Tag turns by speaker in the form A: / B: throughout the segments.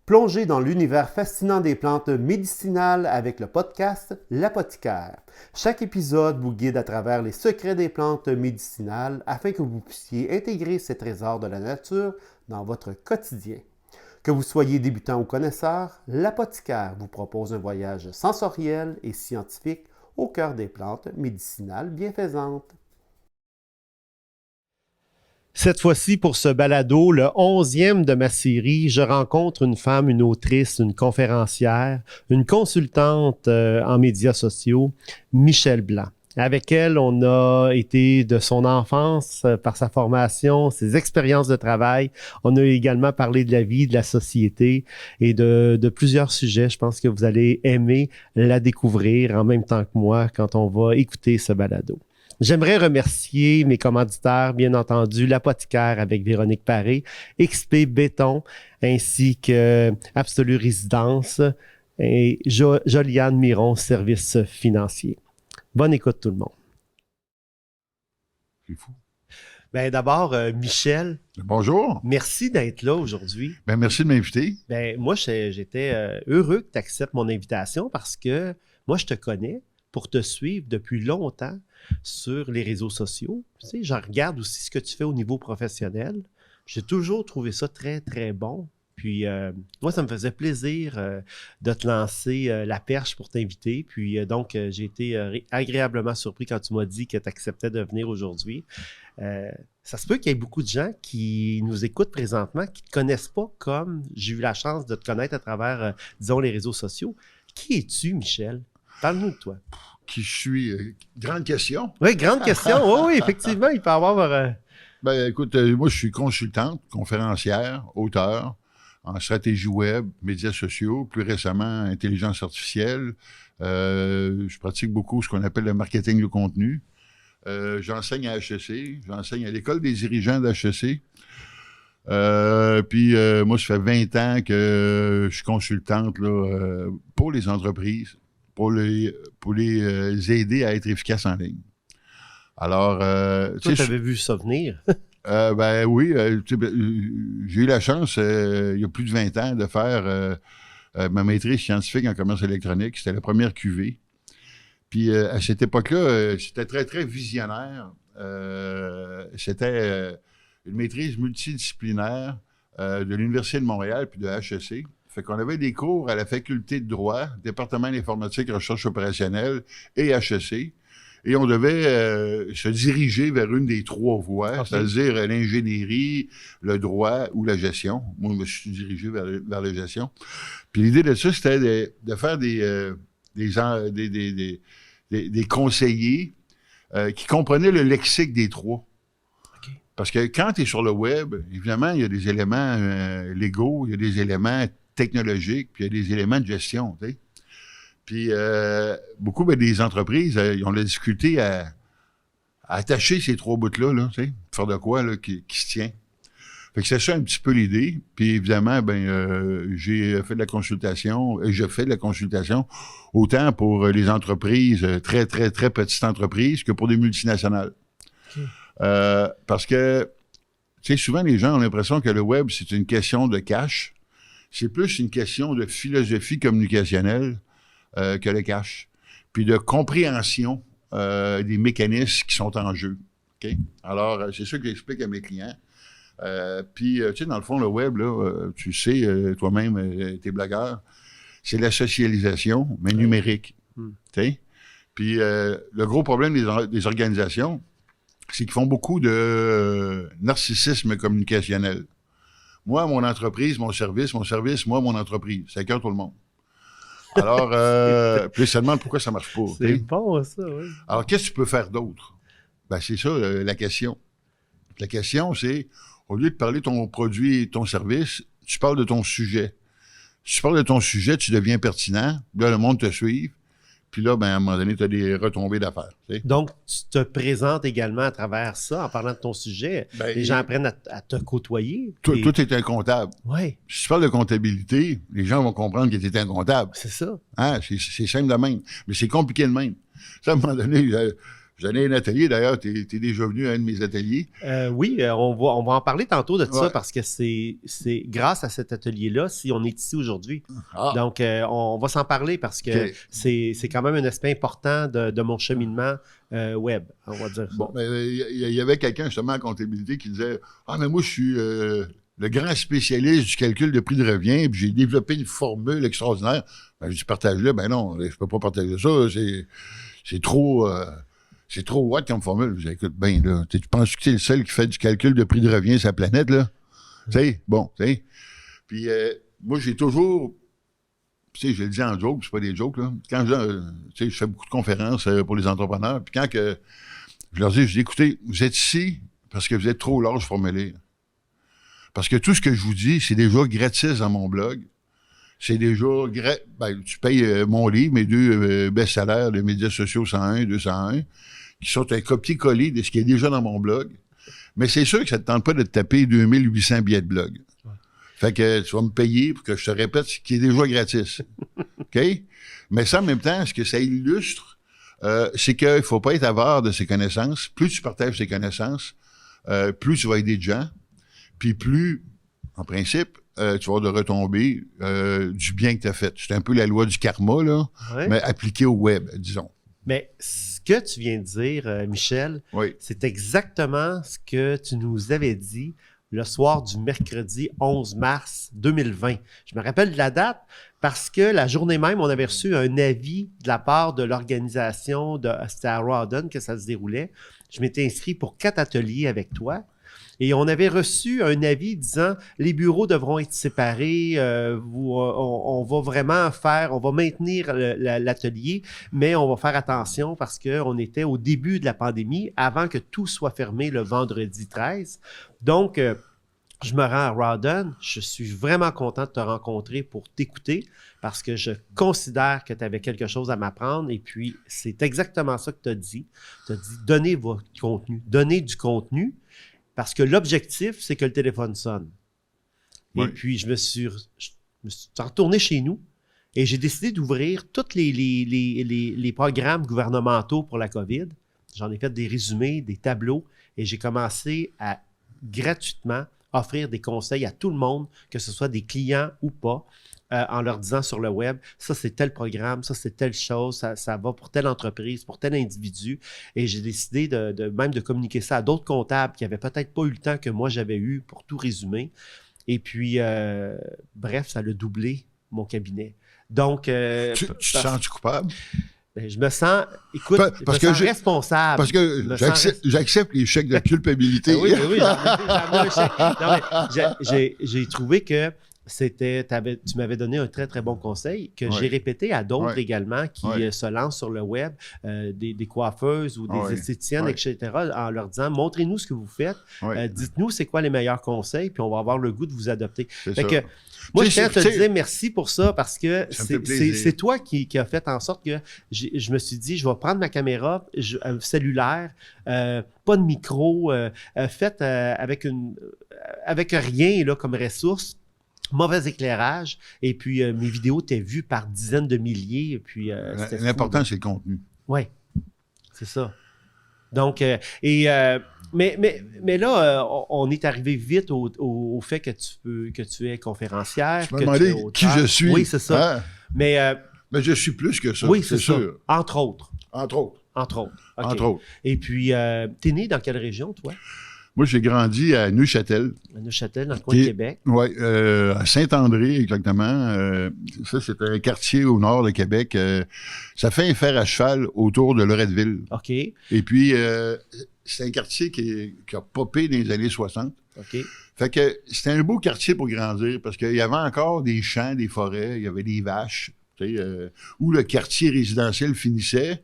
A: Plongez dans l'univers fascinant des plantes médicinales avec le podcast L'Apothicaire. Chaque épisode vous guide à travers les secrets des plantes médicinales afin que vous puissiez intégrer ces trésors de la nature dans votre quotidien. Que vous soyez débutant ou connaisseur, L'Apothicaire vous propose un voyage sensoriel et scientifique au cœur des plantes médicinales bienfaisantes. Cette fois-ci, pour ce balado, le 11e de ma série, je rencontre une femme, une autrice, une conférencière, une consultante en médias sociaux, Michèle Blanc. Avec elle, on a été de son enfance, par sa formation, ses expériences de travail. On a également parlé de la vie, de la société et de plusieurs sujets. Je pense que vous allez aimer la découvrir en même temps que moi quand on va écouter ce balado. J'aimerais remercier mes commanditaires, bien entendu, l'Apothicaire avec Véronique Paré, XP Béton, ainsi que Absolue Résidence et Joliane Miron, services financiers. Bonne écoute tout le monde.
B: C'est fou.
A: Ben d'abord, Michèle.
B: Bonjour.
A: Merci d'être là aujourd'hui.
B: Ben merci de m'inviter.
A: Ben moi, j'étais heureux que tu acceptes mon invitation parce que moi, je te connais pour te suivre depuis longtemps sur les réseaux sociaux. Tu sais, je regarde aussi ce que tu fais au niveau professionnel. J'ai toujours trouvé ça très, très bon. Puis, moi, ça me faisait plaisir de te lancer la perche pour t'inviter. Puis, donc, j'ai été agréablement surpris quand tu m'as dit que tu acceptais de venir aujourd'hui. Ça se peut qu'il y ait beaucoup de gens qui nous écoutent présentement qui ne te connaissent pas comme j'ai eu la chance de te connaître à travers, disons, les réseaux sociaux. Qui es-tu, Michèle? Parle-nous de toi.
B: Qui je suis? Grande question.
A: Oui, grande question. Oui, effectivement, il peut y avoir...
B: Ben écoute, moi, je suis consultante, conférencière, auteur en stratégie web, médias sociaux, plus récemment, intelligence artificielle. Je pratique beaucoup ce qu'on appelle le marketing de contenu. J'enseigne à HEC, j'enseigne à l'école des dirigeants d'HEC. Puis moi, ça fait 20 ans que je suis consultante là, pour les entreprises, pour les aider à être efficaces en ligne. Alors,
A: toi, tu avais vu ça venir.
B: Ben oui, j'ai eu la chance, il y a plus de 20 ans, de faire ma maîtrise scientifique en commerce électronique. C'était la première QV. Puis à cette époque-là, c'était très, très visionnaire. C'était une maîtrise multidisciplinaire de l'Université de Montréal puis de HEC. Fait qu'on avait des cours à la faculté de droit, département d'informatique et recherche opérationnelle et HEC. Et on devait se diriger vers une des trois voies, okay, c'est-à-dire l'ingénierie, le droit ou la gestion. Moi, je me suis dirigé vers la gestion. Puis l'idée de ça, c'était de faire des conseillers qui comprenaient le lexique des trois. Okay. Parce que quand tu es sur le web, évidemment, il y a des éléments légaux, il y a des éléments technologiques, puis il y a des éléments de gestion, tu sais. Puis, beaucoup des entreprises, ils ont la difficulté à attacher ces trois bouts-là, là, tu sais, faire de quoi là, qui se tient. Fait que c'est ça un petit peu l'idée. Puis, évidemment, j'ai fait de la consultation, et je fais de la consultation autant pour les entreprises, très, très, très petites entreprises, que pour des multinationales. Okay. Parce que, tu sais, souvent, les gens ont l'impression que le web, c'est une question de cash. C'est plus une question de philosophie communicationnelle que le cash, puis de compréhension des mécanismes qui sont en jeu. Okay? Alors, c'est ça que j'explique à mes clients. Puis, tu sais, dans le fond, le web, là, tu sais, toi-même, t'es blogueur, c'est la socialisation, mais numérique. Okay? Puis, le gros problème des organisations, c'est qu'ils font beaucoup de narcissisme communicationnel. Moi, mon entreprise, mon service, moi, mon entreprise. Ça écoeure tout le monde. Alors, puis ça demande pourquoi ça marche pas.
A: C'est bon, ça, oui.
B: Alors, qu'est-ce que tu peux faire d'autre? Ben, c'est ça, la question. La question, c'est, au lieu de parler de ton produit et ton service, tu parles de ton sujet. Si tu parles de ton sujet, tu deviens pertinent. Là, le monde te suit. Puis là, ben, à un moment donné, tu as des retombées d'affaires. Tu sais.
A: Donc, tu te présentes également à travers ça, en parlant de ton sujet. Ben, les gens apprennent à te côtoyer.
B: Toi, tu es un comptable.
A: Oui.
B: Si tu parles de comptabilité, les gens vont comprendre que tu es un comptable.
A: C'est ça.
B: Hein? C'est simple de même. Mais c'est compliqué de même. Ça, à un moment donné, Je donnais un atelier, d'ailleurs, tu es déjà venu à un de mes ateliers.
A: Oui, on va en parler tantôt de ça
B: Ouais.
A: parce que c'est grâce à cet atelier-là si on est ici aujourd'hui.
B: Ah,
A: Donc, on va s'en parler parce que
B: OK.
A: c'est quand même un aspect important de mon cheminement web, on va dire ça.
B: Bon, mais il y avait quelqu'un justement en comptabilité qui disait « Ah, mais moi, je suis le grand spécialiste du calcul de prix de revient, puis j'ai développé une formule extraordinaire. » Ben, je dis « Partage-le. » Ben non, je peux pas partager ça. C'est trop... c'est trop what comme formule. Je dis, écoute, ben là, tu penses que c'est le seul qui fait du calcul de prix de revient sur la planète, là? Tu sais, bon, tu sais. Puis moi, j'ai toujours, tu sais, je le dis en joke, c'est pas des jokes, là. Quand tu sais, je fais beaucoup de conférences pour les entrepreneurs, puis quand que je leur dis, écoutez, vous êtes ici parce que vous êtes trop large pour me lire. Parce que tout ce que je vous dis, c'est déjà gratis dans mon blog. C'est déjà... Ben, tu payes mon livre, mes deux best-sellers de médias sociaux 101, 201, qui sont un copier-coller de ce qui est déjà dans mon blog. Mais c'est sûr que ça ne te tente pas de te taper 2800 billets de blog. Ouais. Fait que tu vas me payer pour que je te répète ce qui est déjà gratis. OK? Mais ça, en même temps, ce que ça illustre, c'est qu'il ne faut pas être avare de ses connaissances. Plus tu partages tes connaissances, plus tu vas aider de gens, puis plus, en principe, tu vas avoir de retombées du bien que tu as fait. C'est un peu la loi du karma, là, ouais. Mais appliquée au web, disons.
A: Mais ce que tu viens de dire, Michel,
B: oui.
A: C'est exactement ce que tu nous avais dit le soir du mercredi 11 mars 2020. Je me rappelle de la date parce que la journée même, on avait reçu un avis de la part de l'organisation, c'était à Rawdon que ça se déroulait. Je m'étais inscrit pour 4 ateliers avec toi. Et on avait reçu un avis disant les bureaux devront être séparés, on va vraiment on va maintenir l'atelier, mais on va faire attention parce qu'on était au début de la pandémie, avant que tout soit fermé le vendredi 13. Donc, je me rends à Rawdon. Je suis vraiment content de te rencontrer pour t'écouter parce que je considère que tu avais quelque chose à m'apprendre. Et puis, c'est exactement ça que tu as dit. Tu as dit donnez votre contenu, donnez du contenu. Parce que l'objectif, c'est que le téléphone sonne. Oui. Et puis, je me suis retourné chez nous et j'ai décidé d'ouvrir tous les programmes gouvernementaux pour la COVID. J'en ai fait des résumés, des tableaux et j'ai commencé à gratuitement offrir des conseils à tout le monde, que ce soit des clients ou pas, en leur disant sur le web, ça c'est tel programme, ça c'est telle chose, ça va pour telle entreprise, pour tel individu. Et j'ai décidé même de communiquer ça à d'autres comptables qui n'avaient peut-être pas eu le temps que moi j'avais eu pour tout résumer. Et puis, bref, ça l'a doublé mon cabinet. Donc,
B: tu te sens-tu coupable?
A: Je me sens, écoute,
B: parce
A: je me sens responsable.
B: Parce que j'accepte les chèques de culpabilité.
A: Oui, j'en ai un chèque. Non, mais j'ai trouvé que tu m'avais donné un très, très bon conseil que j'ai répété à d'autres également qui se lancent sur le web, des coiffeuses ou des esthéticiennes, etc., en leur disant, montrez-nous ce que vous faites, dites-nous c'est quoi les meilleurs conseils, puis on va avoir le goût de vous adopter. Fait que, moi, je tiens à te dire merci pour ça parce que c'est toi qui as fait en sorte que je me suis dit, je vais prendre ma caméra cellulaire, pas de micro, faite avec rien là, comme ressource, mauvais éclairage, et puis mes vidéos étaient vues par dizaines de milliers. Et puis,
B: l'important, c'est le contenu.
A: Oui, c'est ça. Donc, mais là, on est arrivé vite au fait que tu es conférencière.
B: Tu m'as demandé qui je suis.
A: Oui, c'est ça.
B: Hein? Mais je suis plus que ça.
A: Oui, c'est sûr. Entre autres.
B: Entre autres.
A: Okay.
B: Entre autres.
A: Et puis, t'es né dans quelle région, toi?
B: Moi, j'ai grandi à Neuchâtel.
A: À Neuchâtel, dans le coin de Québec.
B: Oui, à Saint-André, exactement. Ça, c'est un quartier au nord de Québec. Ça fait un fer à cheval autour de Loretteville.
A: OK.
B: Et puis, c'est un quartier qui a popé dans les années 60.
A: OK.
B: Fait que c'était un beau quartier pour grandir parce qu'il y avait encore des champs, des forêts, il y avait des vaches. Où le quartier résidentiel finissait,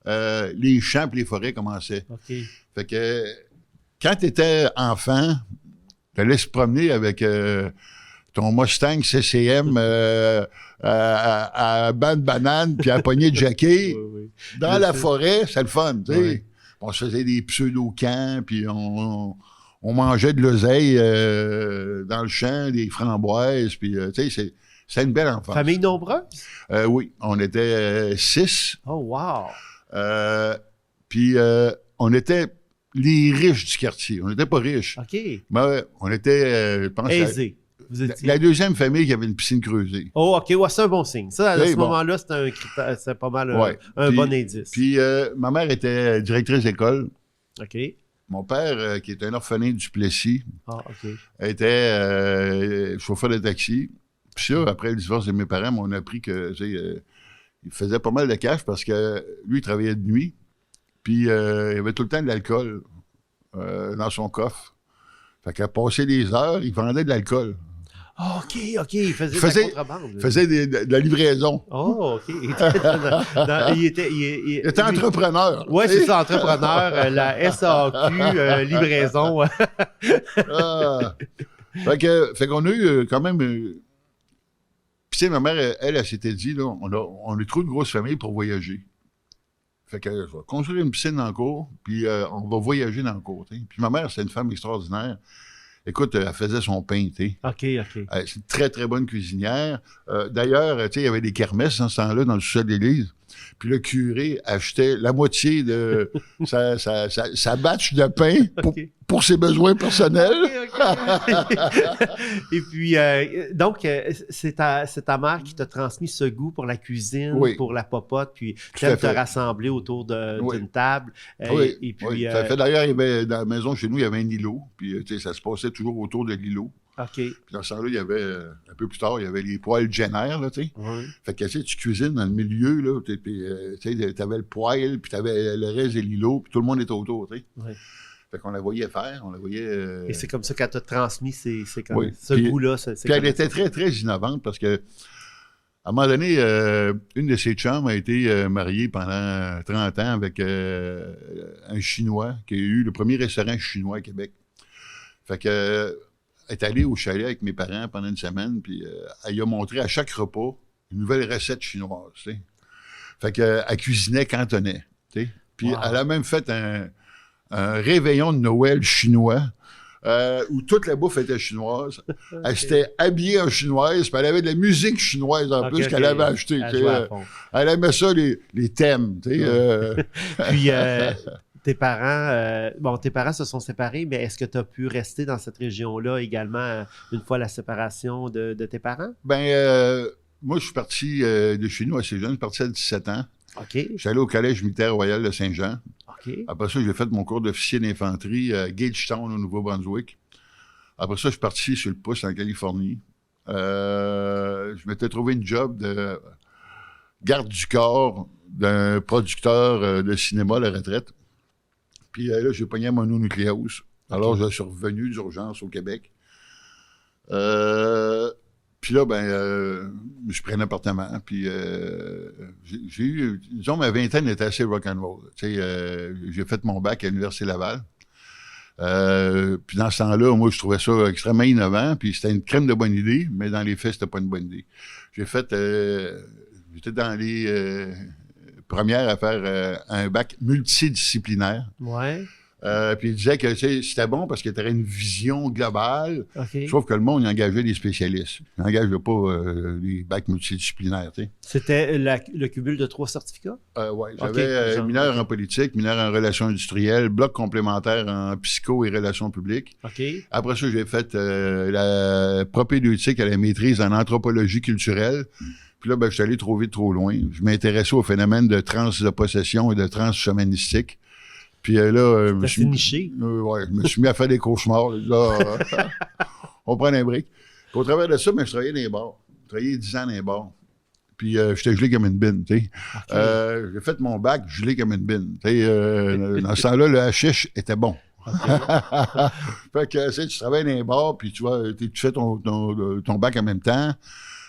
B: les champs et les forêts commençaient.
A: OK.
B: Fait que quand tu étais enfant, tu allais se promener avec ton Mustang CCM à banc de banane puis à poignée de jaquet dans la forêt, c'est le fun, tu sais. Oui. On se faisait des pseudo-camps, puis on mangeait de l'oseille dans le champ, des framboises, puis tu sais, c'est une belle enfance.
A: Famille nombreuse?
B: Oui, on était 6.
A: Oh, wow!
B: Puis on était les riches du quartier. On n'était pas riches.
A: OK.
B: Mais on était, je pense,
A: Aisé. Vous étiez...
B: la deuxième famille qui avait une piscine creusée.
A: Oh, OK. Ouais, c'est un bon signe. Ça, à
B: Oui,
A: ce
B: bon.
A: moment-là, c'est un critère, c'est pas mal
B: Ouais.
A: un
B: Puis-
A: bon indice.
B: Puis ma mère était directrice d'école.
A: OK.
B: Mon père, qui est un orphelin du Plessis,
A: Ah, OK.
B: était chauffeur de taxi. Puis ça, après le divorce de mes parents, on a appris que, tu sais, il faisait pas mal de cash parce que lui, il travaillait de nuit. Puis il avait tout le temps de l'alcool dans son coffre. Fait qu'à passer des heures, il vendait de l'alcool.
A: Ah, OK, OK. Il faisait de la contrebande.
B: Il faisait de la livraison.
A: Oh, OK. Il
B: Il était entrepreneur.
A: Oui,
B: tu sais.
A: c'est ça, entrepreneur, la SAQ, livraison.
B: Ah. Fait qu'on a eu quand même. Puis, tu sais, ma mère, elle s'était dit, là, on a trop de grosses familles pour voyager. Fait que je vais construire une piscine dans le cours, puis on va voyager dans le cours. T'sais. Puis ma mère, c'est une femme extraordinaire. Écoute, elle faisait son pain, tu sais.
A: OK, OK.
B: C'est une très, très bonne cuisinière. D'ailleurs, tu sais, il y avait des kermesses dans ce temps-là, dans le sous-sol de l'église. Puis le curé achetait la moitié de sa batch de pain pour ses besoins personnels.
A: OK. Et puis, donc, c'est ta mère qui t'a transmis ce goût pour la cuisine,
B: Oui.
A: pour la popote, puis
B: Tout à
A: t'aimes te
B: fait.
A: rassembler autour
B: Oui.
A: d'une table.
B: Oui,
A: Et puis,
B: oui, tout à fait. D'ailleurs, il y avait, dans la maison chez nous, il y avait un îlot. Puis, tu sais, ça se passait toujours autour de l'îlot.
A: OK.
B: Puis dans ce temps-là, il y avait, un peu plus tard, il y avait les poêles Jenner, là, tu sais.
A: Oui.
B: Fait que, tu sais, tu cuisines dans le milieu, là, puis, tu sais, t'avais le poêle, puis t'avais le reste de l'îlot, puis tout le monde était autour, tu sais.
A: Oui.
B: Fait qu'on la voyait faire, on la voyait...
A: Et c'est comme ça qu'elle t'a transmis ce
B: Puis-
A: goût-là.
B: Puis elle était très, très innovante parce que, à un moment donné, une de ses chums a été mariée pendant 30 ans avec un Chinois qui a eu le premier restaurant chinois à Québec. Fait que, elle est allée au chalet avec mes parents pendant une semaine, puis elle lui a montré à chaque repas une nouvelle recette chinoise, tu sais. Fait que, elle cuisinait cantonais, tu sais. Puis
A: Wow.
B: elle a même fait un réveillon de Noël chinois où toute la bouffe était chinoise. Elle s'était habillée en chinoise, puis elle avait de la musique chinoise en plus qu'elle avait achetée.
A: Elle
B: tu sais.
A: jouait à fond.
B: Elle aimait ça, les thèmes. Tu sais,
A: Puis, tes parents se sont séparés, mais est-ce que tu as pu rester dans cette région-là également une fois la séparation de tes parents?
B: moi, je suis parti de chez nous assez jeune. Je suis parti à 17 ans.
A: OK.
B: Je suis allé au Collège militaire royal de Saint-Jean.
A: OK.
B: Après ça, j'ai fait mon cours d'officier d'infanterie à Gagetown, au Nouveau-Brunswick. Après ça, je suis parti sur le pouce en Californie. Je m'étais trouvé une job de garde du corps d'un producteur de cinéma à la retraite. Puis là, j'ai pogné un mononucléose. Alors, je suis revenu d'urgence au Québec. Puis là, je pris un appartement. Puis j'ai eu, disons, ma vingtaine était assez rock'n'roll. Tu sais, j'ai fait mon bac à l'Université Laval. Puis dans ce temps-là, moi, je trouvais ça extrêmement innovant. Puis c'était une crème de bonne idée, mais dans les faits, c'était pas une bonne idée. J'étais dans les premières à faire un bac multidisciplinaire.
A: Ouais.
B: Puis il disait que tu sais, c'était bon parce qu'il y avait une vision globale.
A: OK.
B: Sauf que le monde, il engageait des spécialistes. Il n'engageait pas les bacs multidisciplinaires, tu sais.
A: C'était le cumul de 3 certificats?
B: Oui, j'avais mineur en politique, mineur en relations industrielles, bloc complémentaire en psycho et relations publiques.
A: OK.
B: Après ça, j'ai fait la propédeutique à la maîtrise en anthropologie culturelle. Puis là, je suis allé trop vite, trop loin. Je m'intéressais au phénomène de transpossession et de transhamanistique. Puis là, je me suis mis à faire des cauchemars. Là, on prend un break. Puis au travers de ça, je travaillais dans les bars. J'ai travaillé 10 ans dans les bars. Puis j'étais gelé comme une bine, tu sais. Okay. J'ai fait mon bac gelé comme une bine. Tu sais, dans ce temps-là, le hashish était bon. Okay. Fait que tu travailles dans les bars, puis tu fais ton bac en même temps.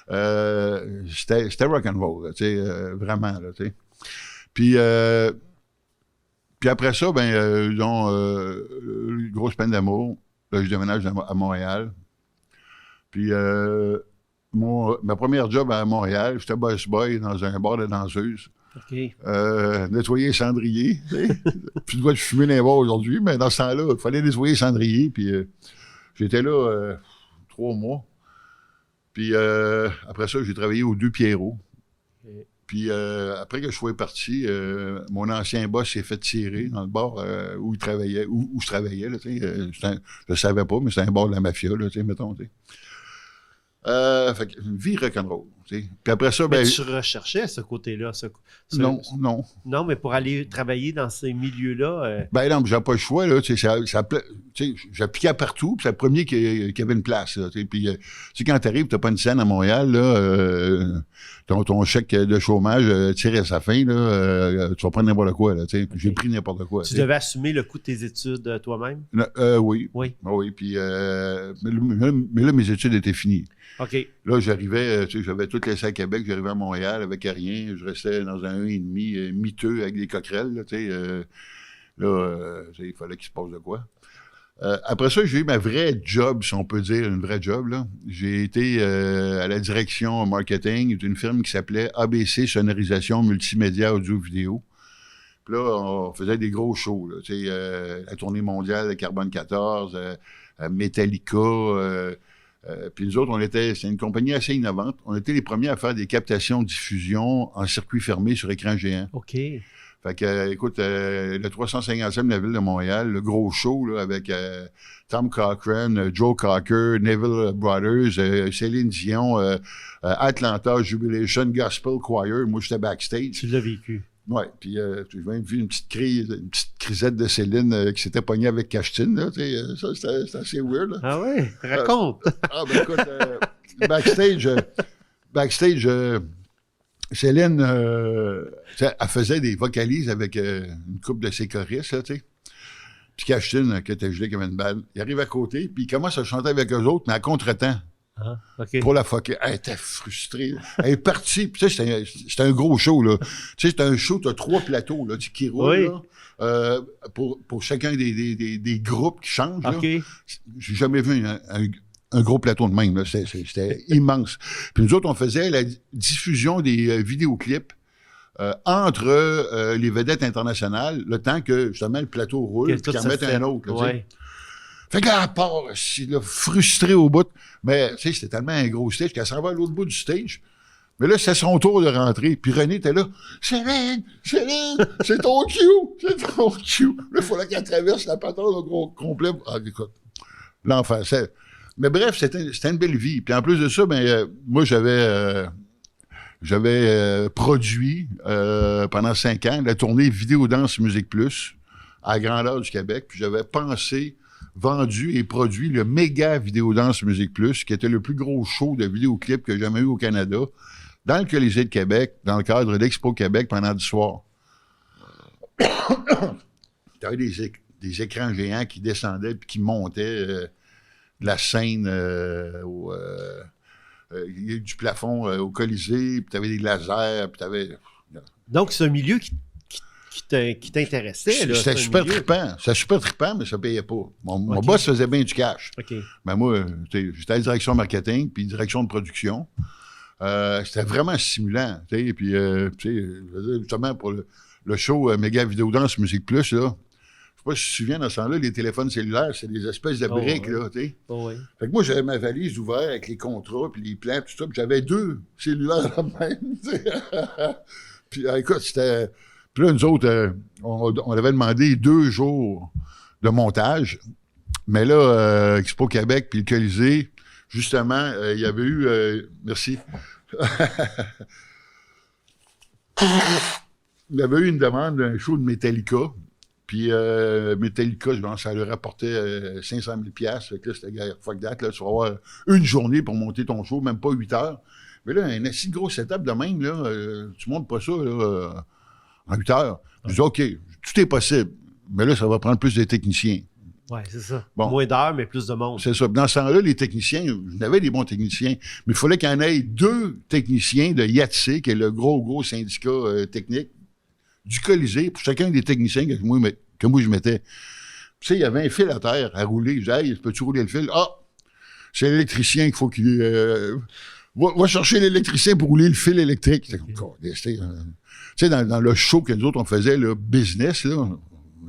B: C'était rock'n'roll, tu sais, vraiment, là, tu sais. Puis après ça, grosse peine d'amour. Là, je déménage à Montréal. Puis ma première job à Montréal, j'étais boss boy dans un bar de danseuses.
A: OK.
B: Nettoyer les cendriers. Puis tu dois fumer dans les bars aujourd'hui, mais dans ce temps-là, il fallait nettoyer les cendriers. Puis j'étais là 3 mois. Puis après ça, j'ai travaillé aux Deux Pierrots. Puis après que je sois parti, mon ancien boss s'est fait tirer dans le bar où il travaillait, où je travaillais. Là, je savais pas, mais c'était un bar de la mafia, là, mettons. Fait une vie rock'n'roll. Puis après ça,
A: mais tu recherchais ce côté-là.
B: Non.
A: Non, mais pour aller travailler dans ces milieux-là.
B: Non, j'avais pas le choix. Là, j'appliquais partout, puis c'est le premier qui avait une place. Là, puis quand tu arrives, tu n'as pas une scène à Montréal, là, ton chèque de chômage tire à sa fin, là, tu vas prendre n'importe quoi. Là, okay. J'ai pris n'importe quoi.
A: Tu devais assumer le coût de tes études toi-même?
B: Oui. Oui. Puis, mais là, mes études étaient finies.
A: OK.
B: Là, j'arrivais, j'avais tout laissé à Québec, j'arrivais à Montréal avec rien. Je restais dans un 1,5 miteux avec des coquerelles. Il fallait qu'il se passe de quoi. Après ça, j'ai eu ma vraie job, si on peut dire, une vraie job. Là. J'ai été à la direction marketing d'une firme qui s'appelait ABC Sonorisation Multimédia Audio-Vidéo. Puis là, on faisait des gros shows. Là, la tournée mondiale de Carbone 14, Metallica. Puis nous autres, c'est une compagnie assez innovante. On était les premiers à faire des captations de diffusion en circuit fermé sur écran géant.
A: OK.
B: Fait que, écoute, le 350e de la ville de Montréal, le gros show là, avec Tom Cochrane, Joe Cocker, Neville Brothers, Céline Dion, Atlanta Jubilation Gospel Choir. Moi, j'étais backstage.
A: Tu l'as vécu.
B: Oui, puis j'ai même vu une petite crisette de Céline qui s'était pognée avec Cachetine, là, ça, c'était assez weird, là.
A: Ah ouais? Raconte!
B: Écoute, backstage, Céline, elle faisait des vocalises avec une couple de ses choristes, là, tu sais. Puis Cachetine, qui était gelé comme une balle, il arrive à côté, puis il commence à chanter avec eux autres, mais à contre-temps.
A: Ah, OK.
B: Pour la fucker. Elle était frustrée. Elle est partie. Puis, tu sais, c'était un gros show, là. Tu sais, c'était un show, tu as 3 plateaux, là, qui roulent, là, pour chacun des groupes qui changent,
A: OK.
B: là. J'ai jamais vu un gros plateau de même, là. C'était immense. Puis nous autres, on faisait la diffusion des vidéoclips entre les vedettes internationales, le temps que, justement, le plateau roule, puis qu'ils en mettent un autre, là, tu sais. Fait que là, à part, là, frustré au bout. Mais, tu sais, c'était tellement un gros stage qu'elle s'en va à l'autre bout du stage. Mais là, c'est son tour de rentrer. Puis René était là. Céline, c'est ton cue. C'est ton cue. Là, il fallait qu'elle traverse la patente au gros complet. Ah, écoute, l'enfer. Mais bref, c'était une belle vie. Puis en plus de ça, moi, j'avais produit pendant 5 ans la tournée Vidéodance Musique Plus à Grandeur du Québec. Puis j'avais vendu et produit le méga Vidéodance Musique Plus, qui était le plus gros show de vidéoclips que j'ai jamais eu au Canada, dans le Colisée de Québec, dans le cadre d'Expo Québec pendant 10 soirs. T'avais des écrans géants qui descendaient puis qui montaient de la scène du plafond au Colisée, puis t'avais des lasers, puis t'avais...
A: Donc, c'est un milieu qui t'intéressait.
B: C'était super trippant. C'était super trippant, mais ça payait pas. Mon boss faisait bien du cash.
A: Okay.
B: Mais moi, j'étais à la direction marketing puis direction de production. C'était vraiment stimulant. Puis, justement, pour le show Méga Vidéodance Musique Plus, là, je sais pas si tu te souviens, dans ce temps-là, les téléphones cellulaires, c'est des espèces de briques, là, tu sais. Fait que moi, j'avais ma valise ouverte avec les contrats puis les plans, tout ça, puis j'avais 2 cellulaires là-même, puis, écoute, c'était... Puis là, nous autres, on avait demandé 2 jours de montage. Mais là, Expo Québec puis le Colisée, justement, il y avait eu... merci. Il y avait eu une demande d'un show de Metallica. Puis Metallica, je pense, ça leur rapportait 500 000 $. Fait que là, c'était fuck that, là, tu vas avoir une journée pour monter ton show, même pas 8 heures. Mais là, un assez gros setup de même, là, tu montes pas ça, là... en 8 heures. Je dis, OK, tout est possible. Mais là, ça va prendre plus de techniciens.
A: Oui, c'est ça.
B: Bon.
A: Moins d'heures, mais plus de monde.
B: C'est ça. Dans ce temps-là, les techniciens, j'en avais des bons techniciens, mais il fallait qu'il y en ait 2 techniciens de IATSE, qui est le gros syndicat technique, du Colisée, pour chacun des techniciens que moi je mettais. Tu sais, il y avait un fil à terre à rouler. Je disais, hey, peux-tu rouler le fil? Ah! C'est l'électricien qu'il faut qu'il... va chercher l'électricien pour rouler le fil électrique. C'était comme, tu sais, dans le show que nous autres, on faisait, le business, là, on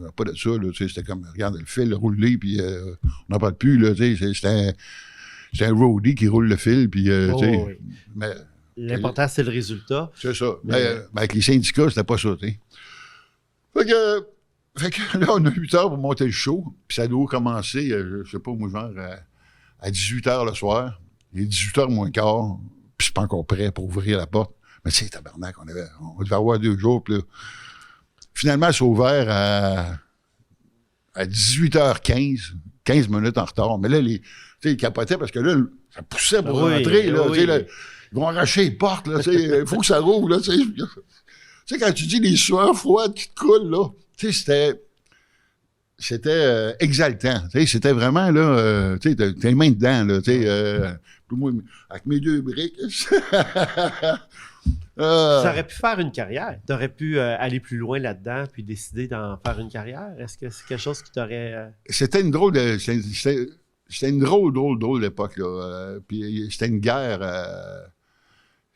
B: n'a pas de ça, là, c'était comme, regarde, le fil roulé, puis on n'en parle plus, là, c'était un roadie qui roule le fil, puis, tu sais, mais
A: L'important, c'est le résultat.
B: C'est ça. Mais avec les syndicats, c'était pas ça, tu sais. Fait que là, on a 8 heures pour monter le show, puis ça doit commencer, je sais pas, moi, genre à 18 heures le soir. Il est 18 heures moins quart, puis je suis pas encore prêt pour ouvrir la porte. Mais tu sais, tabarnak, on devait avoir 2 jours, puis là, finalement, c'est ouvert à 18h15, 15 minutes en retard. Mais là, ils capotaient parce que là, ça poussait pour rentrer. Là, là, ils vont arracher les portes. Il faut que ça roule. Là, tu sais, quand tu dis les sueurs froides qui te coulent, là, c'était exaltant. C'était vraiment, là, tu sais, t'as les mains dedans. Là, moi, avec mes 2 briques.
A: Tu aurais pu faire une carrière. Tu aurais pu aller plus loin là-dedans puis décider d'en faire une carrière. Est-ce que c'est quelque chose qui t'aurait...
B: C'était une drôle de... C'était une drôle d'époque, là. Puis c'était une guerre...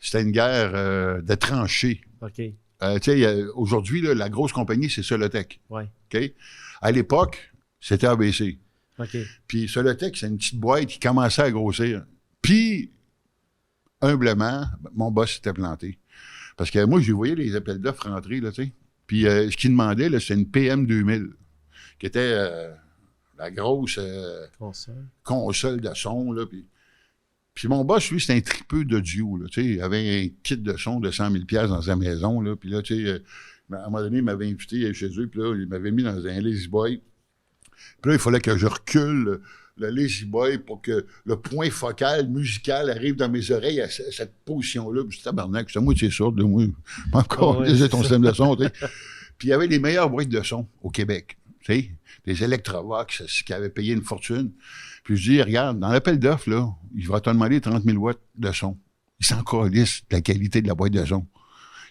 B: de tranchées.
A: OK.
B: Tu sais, aujourd'hui, là, la grosse compagnie, c'est Solotech.
A: Oui.
B: OK? À l'époque, c'était ABC.
A: OK.
B: Puis Solotech, c'est une petite boîte qui commençait à grossir. Puis, humblement, mon boss s'était planté. Parce que moi, je voyais les appels d'offres rentrer, là, tu sais. Puis, ce qu'il demandait, là, c'est une PM2000, qui était la grosse console de son, là. Puis mon boss, lui, c'était un tripeux d'audio, là, tu sais. Il avait un kit de son de 100 000 $ dans sa maison, là. Puis là, tu sais, à un moment donné, il m'avait invité chez eux, puis là, il m'avait mis dans un Lazy Boy. Puis là, il fallait que je recule le Lazy Boy pour que le point focal musical arrive dans mes oreilles à cette position-là. Puis je dis, tabarnak, c'est moi qui est sourd, de moi. Encore, ton système de son, tu sais. Puis il y avait les meilleures boîtes de son au Québec, tu sais. Des Electrovox qui avaient payé une fortune. Puis je dis, regarde, dans l'appel d'offres, là, il va te demander 30 000 watts de son. Ils s'en calissent de la qualité de la boîte de son.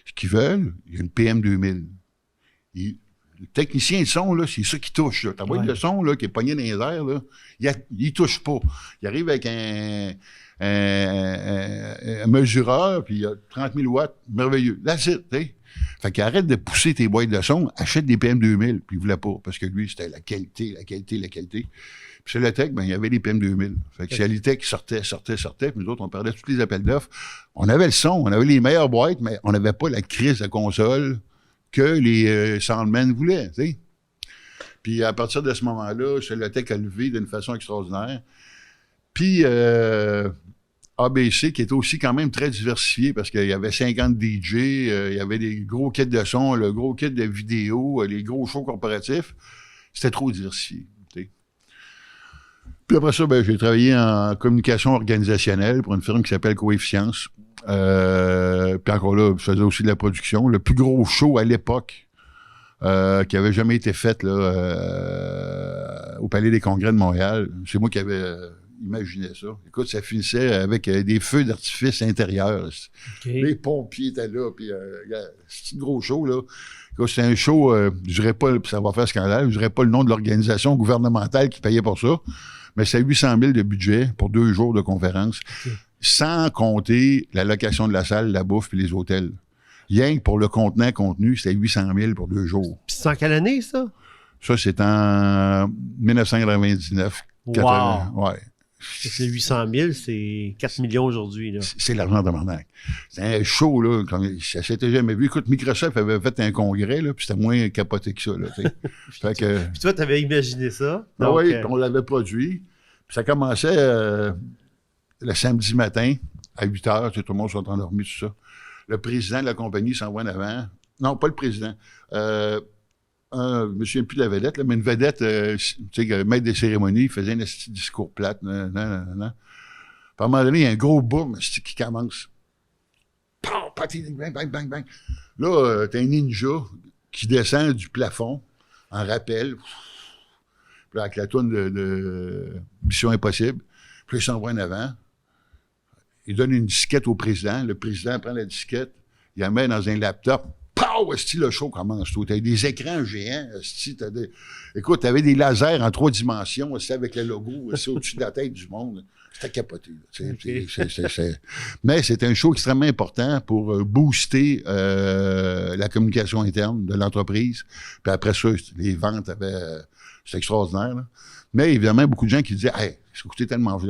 B: Ce qu'ils veulent, il y a une PM2000. Le technicien de son, là, c'est ça qui touche. Là. Ta boîte de son là, qui est pognée dans les airs, là, il touche pas. Il arrive avec un mesureur, puis il y a 30 000 watts, merveilleux. That's it, t'sais. Fait qu'il arrête de pousser tes boîtes de son, achète des PM2000, puis il voulait pas, parce que lui, c'était la qualité. Puis chez Solotech, ben, il y avait les PM2000. Fait que chez Alitech, sortait, puis nous autres, on perdait tous les appels d'offres. On avait le son, on avait les meilleures boîtes, mais on n'avait pas la crise de console que les soundmen voulaient, tu sais. Puis à partir de ce moment-là, Solotech a levé d'une façon extraordinaire. Puis ABC, qui était aussi quand même très diversifié, parce qu'il y avait 50 DJ, il y avait des gros kits de son, le gros kit de vidéo, les gros shows corporatifs. C'était trop diversifié. T'sais. Puis après ça, ben, j'ai travaillé en communication organisationnelle pour une firme qui s'appelle Coefficience. Puis encore là, je faisais aussi de la production. Le plus gros show à l'époque qui avait jamais été fait là, au Palais des Congrès de Montréal, c'est moi qui avais imaginé ça. Écoute, ça finissait avec des feux d'artifice intérieurs. Okay. Les pompiers étaient là, puis c'est un gros show, là. C'est un show, je dirais pas, ça va faire scandale, je dirais pas le nom de l'organisation gouvernementale qui payait pour ça, mais c'est 800 000 de budget pour 2 jours de conférence. Okay. Sans compter la location de la salle, la bouffe et les hôtels. Rien que pour le contenant contenu, c'était 800 000 pour 2 jours.
A: Puis c'est en quelle année, ça?
B: Ça, c'est en 1999.
A: Wow!
B: 80, ouais.
A: C'est 800 000, c'est 4 millions aujourd'hui. Là.
B: C'est l'argent de Marnac. C'est un show, là, ça s'était jamais vu. Écoute, Microsoft avait fait un congrès, là, puis c'était moins capoté que ça. Là, fait que,
A: puis toi, tu avais imaginé ça?
B: Donc, oui, on l'avait produit. Puis ça commençait le samedi matin, à 8 heures, tout le monde s'est endormi, tout ça. Le président de la compagnie s'en va en avant. Non, pas le président. Je me souviens plus de la vedette, là, mais une vedette, tu sais, maître des cérémonies, il faisait un petit discours plate. Puis à un moment donné, il y a un gros boom qui commence. Bang, bang, bang, bang. Là, t'as un ninja qui descend du plafond en rappel. Puis là, avec la toune de Mission Impossible. Puis là, il s'en va en avant. Il donne une disquette au président. Le président prend la disquette, il la met dans un laptop. Pow! Le show commence. Tu as des écrans géants. Écoute, tu avais des lasers en 3 dimensions avec le logo au-dessus de la tête du monde. C'était capoté. Mais c'était un show extrêmement important pour booster la communication interne de l'entreprise. Puis après ça, les ventes avaient... c'était extraordinaire. Là. Mais évidemment, beaucoup de gens qui disaient « Hey, ça coûtait tellement... »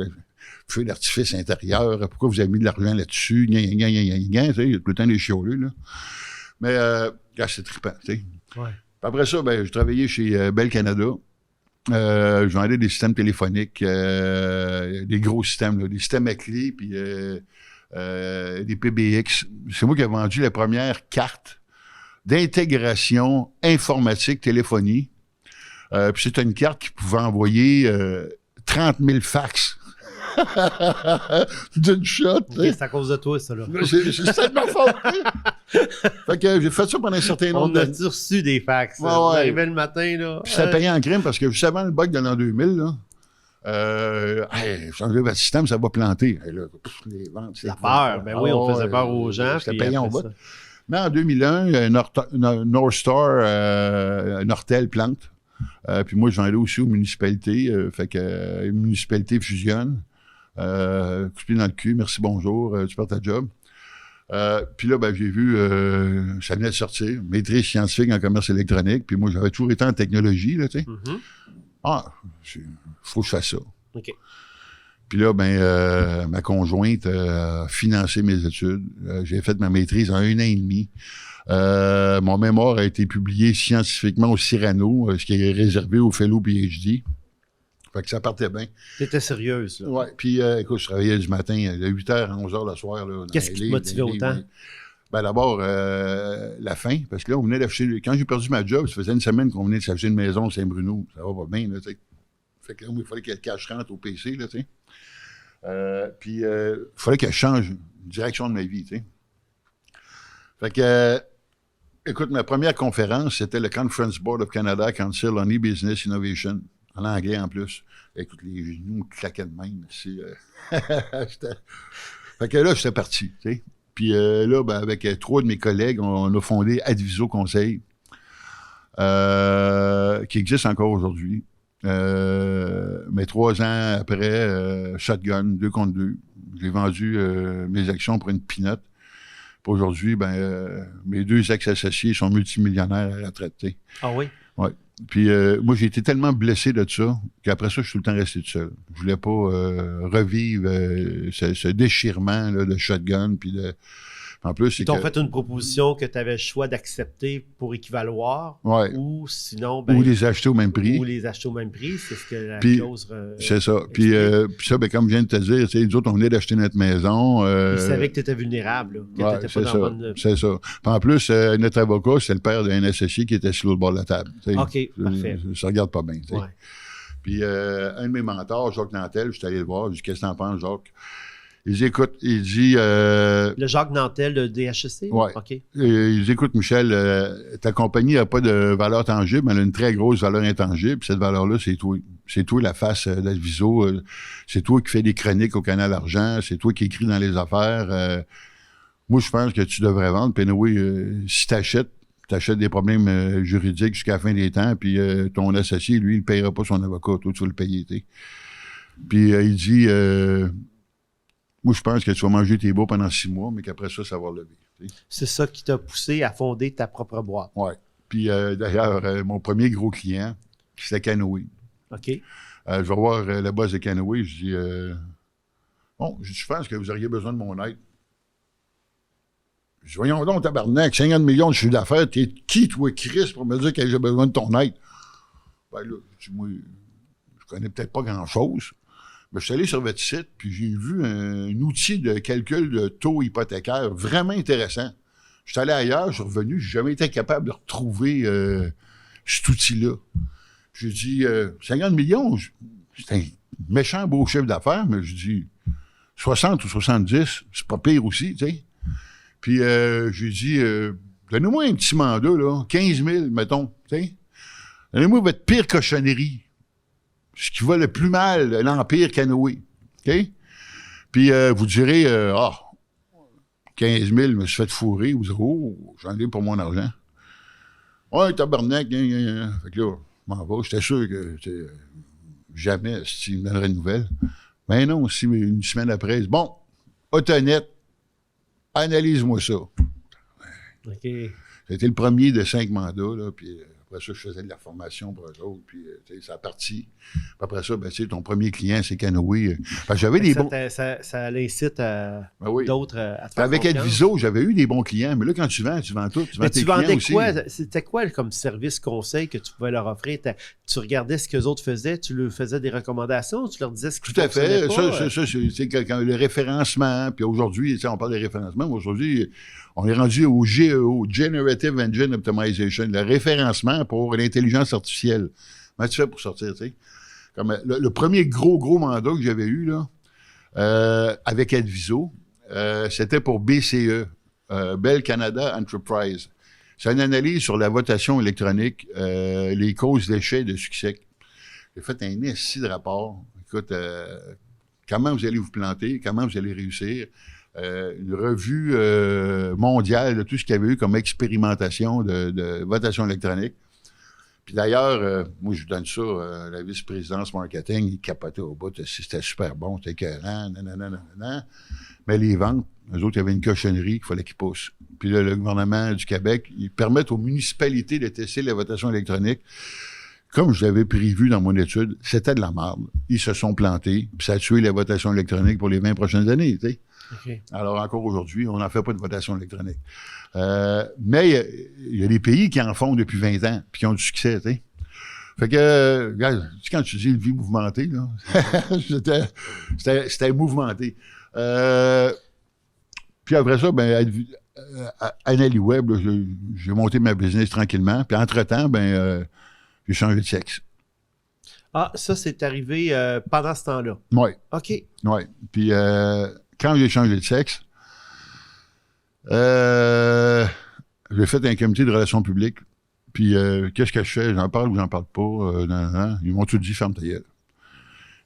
B: feu d'artifice intérieur, pourquoi vous avez mis de l'argent là-dessus, tu sais, il y a tout le temps des chiolus, là. Mais, c'est trippant, tu sais.
A: Ouais.
B: Après ça, ben, j'ai travaillé chez Bell Canada. Je vendais des systèmes téléphoniques, des gros systèmes, là, des systèmes à clé, puis des PBX. C'est moi qui ai vendu la première carte d'intégration informatique téléphonie. Puis c'était une carte qui pouvait envoyer 30 000 fax. D'une shot.
A: Okay, c'est à cause de toi, ça, là.
B: C'est de ma faute. Fait que j'ai fait ça pendant un certain nombre
A: d'années. On a reçu des fax.
B: Ouais.
A: J'arrivais le matin, là.
B: Puis ça payait en crime parce que juste avant le bug de l'an 2000, là, changer votre système, ça va planter. Et là, les ventes,
A: la peur. Ben oui, on faisait peur aux gens.
B: C'était payant au bout. Mais en 2001, North Star, Nortel plante. Puis moi, je vendais aussi aux municipalités. Fait que les municipalités fusionnent. Coupé dans le cul, merci, bonjour, tu perds ta job. Puis là, ben, j'ai vu, ça venait de sortir, maîtrise scientifique en commerce électronique, puis moi, j'avais toujours été en technologie, là, tu sais. Faut que je fasse ça.
A: OK.
B: Puis là, ben, ma conjointe a financé mes études. J'ai fait ma maîtrise en 1 an et demi. Mon mémoire a été publié scientifiquement au Cyrano, ce qui est réservé aux fellow PhD. Fait que ça partait bien.
A: T'étais sérieuse, là.
B: Oui. Puis, écoute, je travaillais du matin de 8h à 11h le soir.
A: Qu'est-ce qui te motivait autant?
B: Ben, d'abord, la faim. Parce que là, on venait d'acheter... Quand j'ai perdu ma job, ça faisait une semaine qu'on venait de s'acheter une maison à Saint-Bruno. Ça va pas bien, là, tu sais. Fait que là, il fallait que le cash rentre au PC, là, tu sais. Puis, il fallait que je change de direction de ma vie, tu sais. Fait que... écoute, ma première conférence, c'était le Conference Board of Canada Council on E-Business Innovation. En anglais, en plus. Écoute, les genoux me claquaient de même. Fait que là, j'étais parti, tu sais. Puis là, ben, avec 3 de mes collègues, on a fondé Adviso Conseil, qui existe encore aujourd'hui. Mais 3 ans après, Shotgun, 2 contre 2. J'ai vendu mes actions pour une pinotte. Puis aujourd'hui, ben, mes 2 ex-associés sont multimillionnaires à la retraite, tu sais.
A: Ah oui?
B: Oui. Puis moi, j'ai été tellement blessé de ça qu'après ça, je suis tout le temps resté tout seul. Je voulais pas revivre ce déchirement là, de Shotgun. Puis en plus,
A: ils t'ont fait une proposition que tu avais le choix d'accepter pour équivaloir, ou sinon...
B: Ben, ou les acheter au même prix.
A: Ou les acheter au même prix, c'est ce que la clause...
B: c'est ça. Puis ça, ben, comme je viens de te dire, nous autres, on venait d'acheter notre maison.
A: Ils savaient que tu étais vulnérable, là, que tu n'étais pas dans la bonne...
B: C'est ça. Puis en plus, notre avocat, c'est le père d'un associé qui était sur l'autre bord de la table.
A: OK, parfait.
B: Ça regarde pas bien.
A: Ouais.
B: Puis un de mes mentors, Jacques Nantel, je suis allé le voir, je dis « Qu'est-ce que t'en penses, Jacques? » Il dit, écoute, il dit...
A: le Jacques Nantel de DHEC?
B: Oui.
A: OK.
B: Il dit, écoute, Michel, ta compagnie n'a pas de valeur tangible, mais elle a une très grosse valeur intangible. Puis cette valeur-là, c'est toi. C'est toi la face d'Adviso. C'est toi qui fais des chroniques au Canal Argent. C'est toi qui écris dans les affaires. Moi, je pense que tu devrais vendre. Puis oui, si t'achètes des problèmes juridiques jusqu'à la fin des temps, puis ton associé, lui, il ne payera pas son avocat. Toi, tu vas le payer, tu sais. Puis il dit... moi, je pense que tu vas manger tes bas pendant 6 mois, mais qu'après ça, ça va lever.
A: C'est ça qui t'a poussé à fonder ta propre boîte.
B: Oui. Puis d'ailleurs, mon premier gros client, c'était Canoë.
A: OK.
B: Je vais voir le boss de Canoë. Je dis, bon, je pense que vous auriez besoin de mon aide. Je dis, voyons donc, tabarnak, 50 millions de chiffre d'affaires, t'es qui, toi, Chris, pour me dire que j'ai besoin de ton aide? Ben là, je dis, moi, je connais peut-être pas grand-chose. Ben, je suis allé sur votre site, puis j'ai vu un outil de calcul de taux hypothécaire vraiment intéressant. Je suis allé ailleurs, je suis revenu, j'ai jamais été capable de retrouver cet outil-là. J'ai dit, 50 millions, c'est un méchant beau chiffre d'affaires, mais je dis, 60 ou 70, c'est pas pire aussi, tu sais. Puis j'ai dit, donnez-moi un petit mandat, là, 15 000, mettons, tu sais. Donnez-moi votre pire cochonnerie. Ce qui va le plus mal, l'Empire Canoë. OK? Puis vous direz, 15 000, je me suis fait fourrer. Vous direz, oh, j'en ai pour mon argent. Ouais, tabarnak. Fait que là, je m'en vais. J'étais sûr que jamais, s'il me donnerait une nouvelle. Mais non, si une semaine après, bon, Autonet, analyse-moi ça.
A: OK.
B: C'était le premier de 5 mandats, là, puis Après ça, je faisais de la formation pour eux autres, puis ça a parti. Puis après ça, ben, ton premier client, c'est Canoë. J'avais des bons...
A: Ça l'incite à
B: oui.
A: d'autres à te faire
B: avec
A: confiance.
B: Adviso, j'avais eu des bons clients, mais là, quand tu vends tout. Tu vends tes clients aussi.
A: C'était quoi comme service conseil que tu pouvais leur offrir? Tu regardais ce que les autres faisaient, tu leur faisais des recommandations, tu leur disais ce qui fonctionnait pas?
B: Tout à fait. Ça, c'est le référencement. Puis aujourd'hui, on parle de référencement, mais aujourd'hui, on est rendu au Generative Engine Optimization, le référencement pour l'intelligence artificielle. Comment tu fais pour sortir, tu sais? Comme le premier gros mandat que j'avais eu, là, avec Adviso, c'était pour BCE, Bell Canada Enterprise. C'est une analyse sur la votation électronique, les causes d'échec et de succès. J'ai fait un essai de rapport. Écoute, comment vous allez vous planter, comment vous allez réussir. Une revue mondiale de tout ce qu'il y avait eu comme expérimentation de votation électronique. Puis d'ailleurs, moi, je donne ça, la vice-présidence marketing, il capotait au bout, c'était super bon, c'était écœurant, nanana. Mais les ventes, eux autres, il y avait une cochonnerie qu'il fallait qu'ils poussent. Puis là, le gouvernement du Québec, ils permettent aux municipalités de tester la votation électronique. Comme je l'avais prévu dans mon étude, c'était de la merde. Ils se sont plantés, puis ça a tué la votation électronique pour les 20 prochaines années, tu sais.
A: Okay.
B: Alors, encore aujourd'hui, on n'en fait pas de votation électronique. Mais il y a des pays qui en font depuis 20 ans, puis qui ont du succès, tu sais. Fait que, regarde, quand tu dis le vie mouvementée, là, c'était mouvementé. Puis après ça, ben, Analyweb, j'ai monté ma business tranquillement. Puis entre-temps, j'ai changé de sexe.
A: Ah, ça, c'est arrivé pendant ce temps-là?
B: Oui.
A: OK.
B: Oui. Puis quand j'ai changé de sexe, j'ai fait un comité de relations publiques. Puis qu'est-ce que je fais? J'en parle ou j'en parle pas? Non. Ils m'ont tout dit, ferme ta gueule.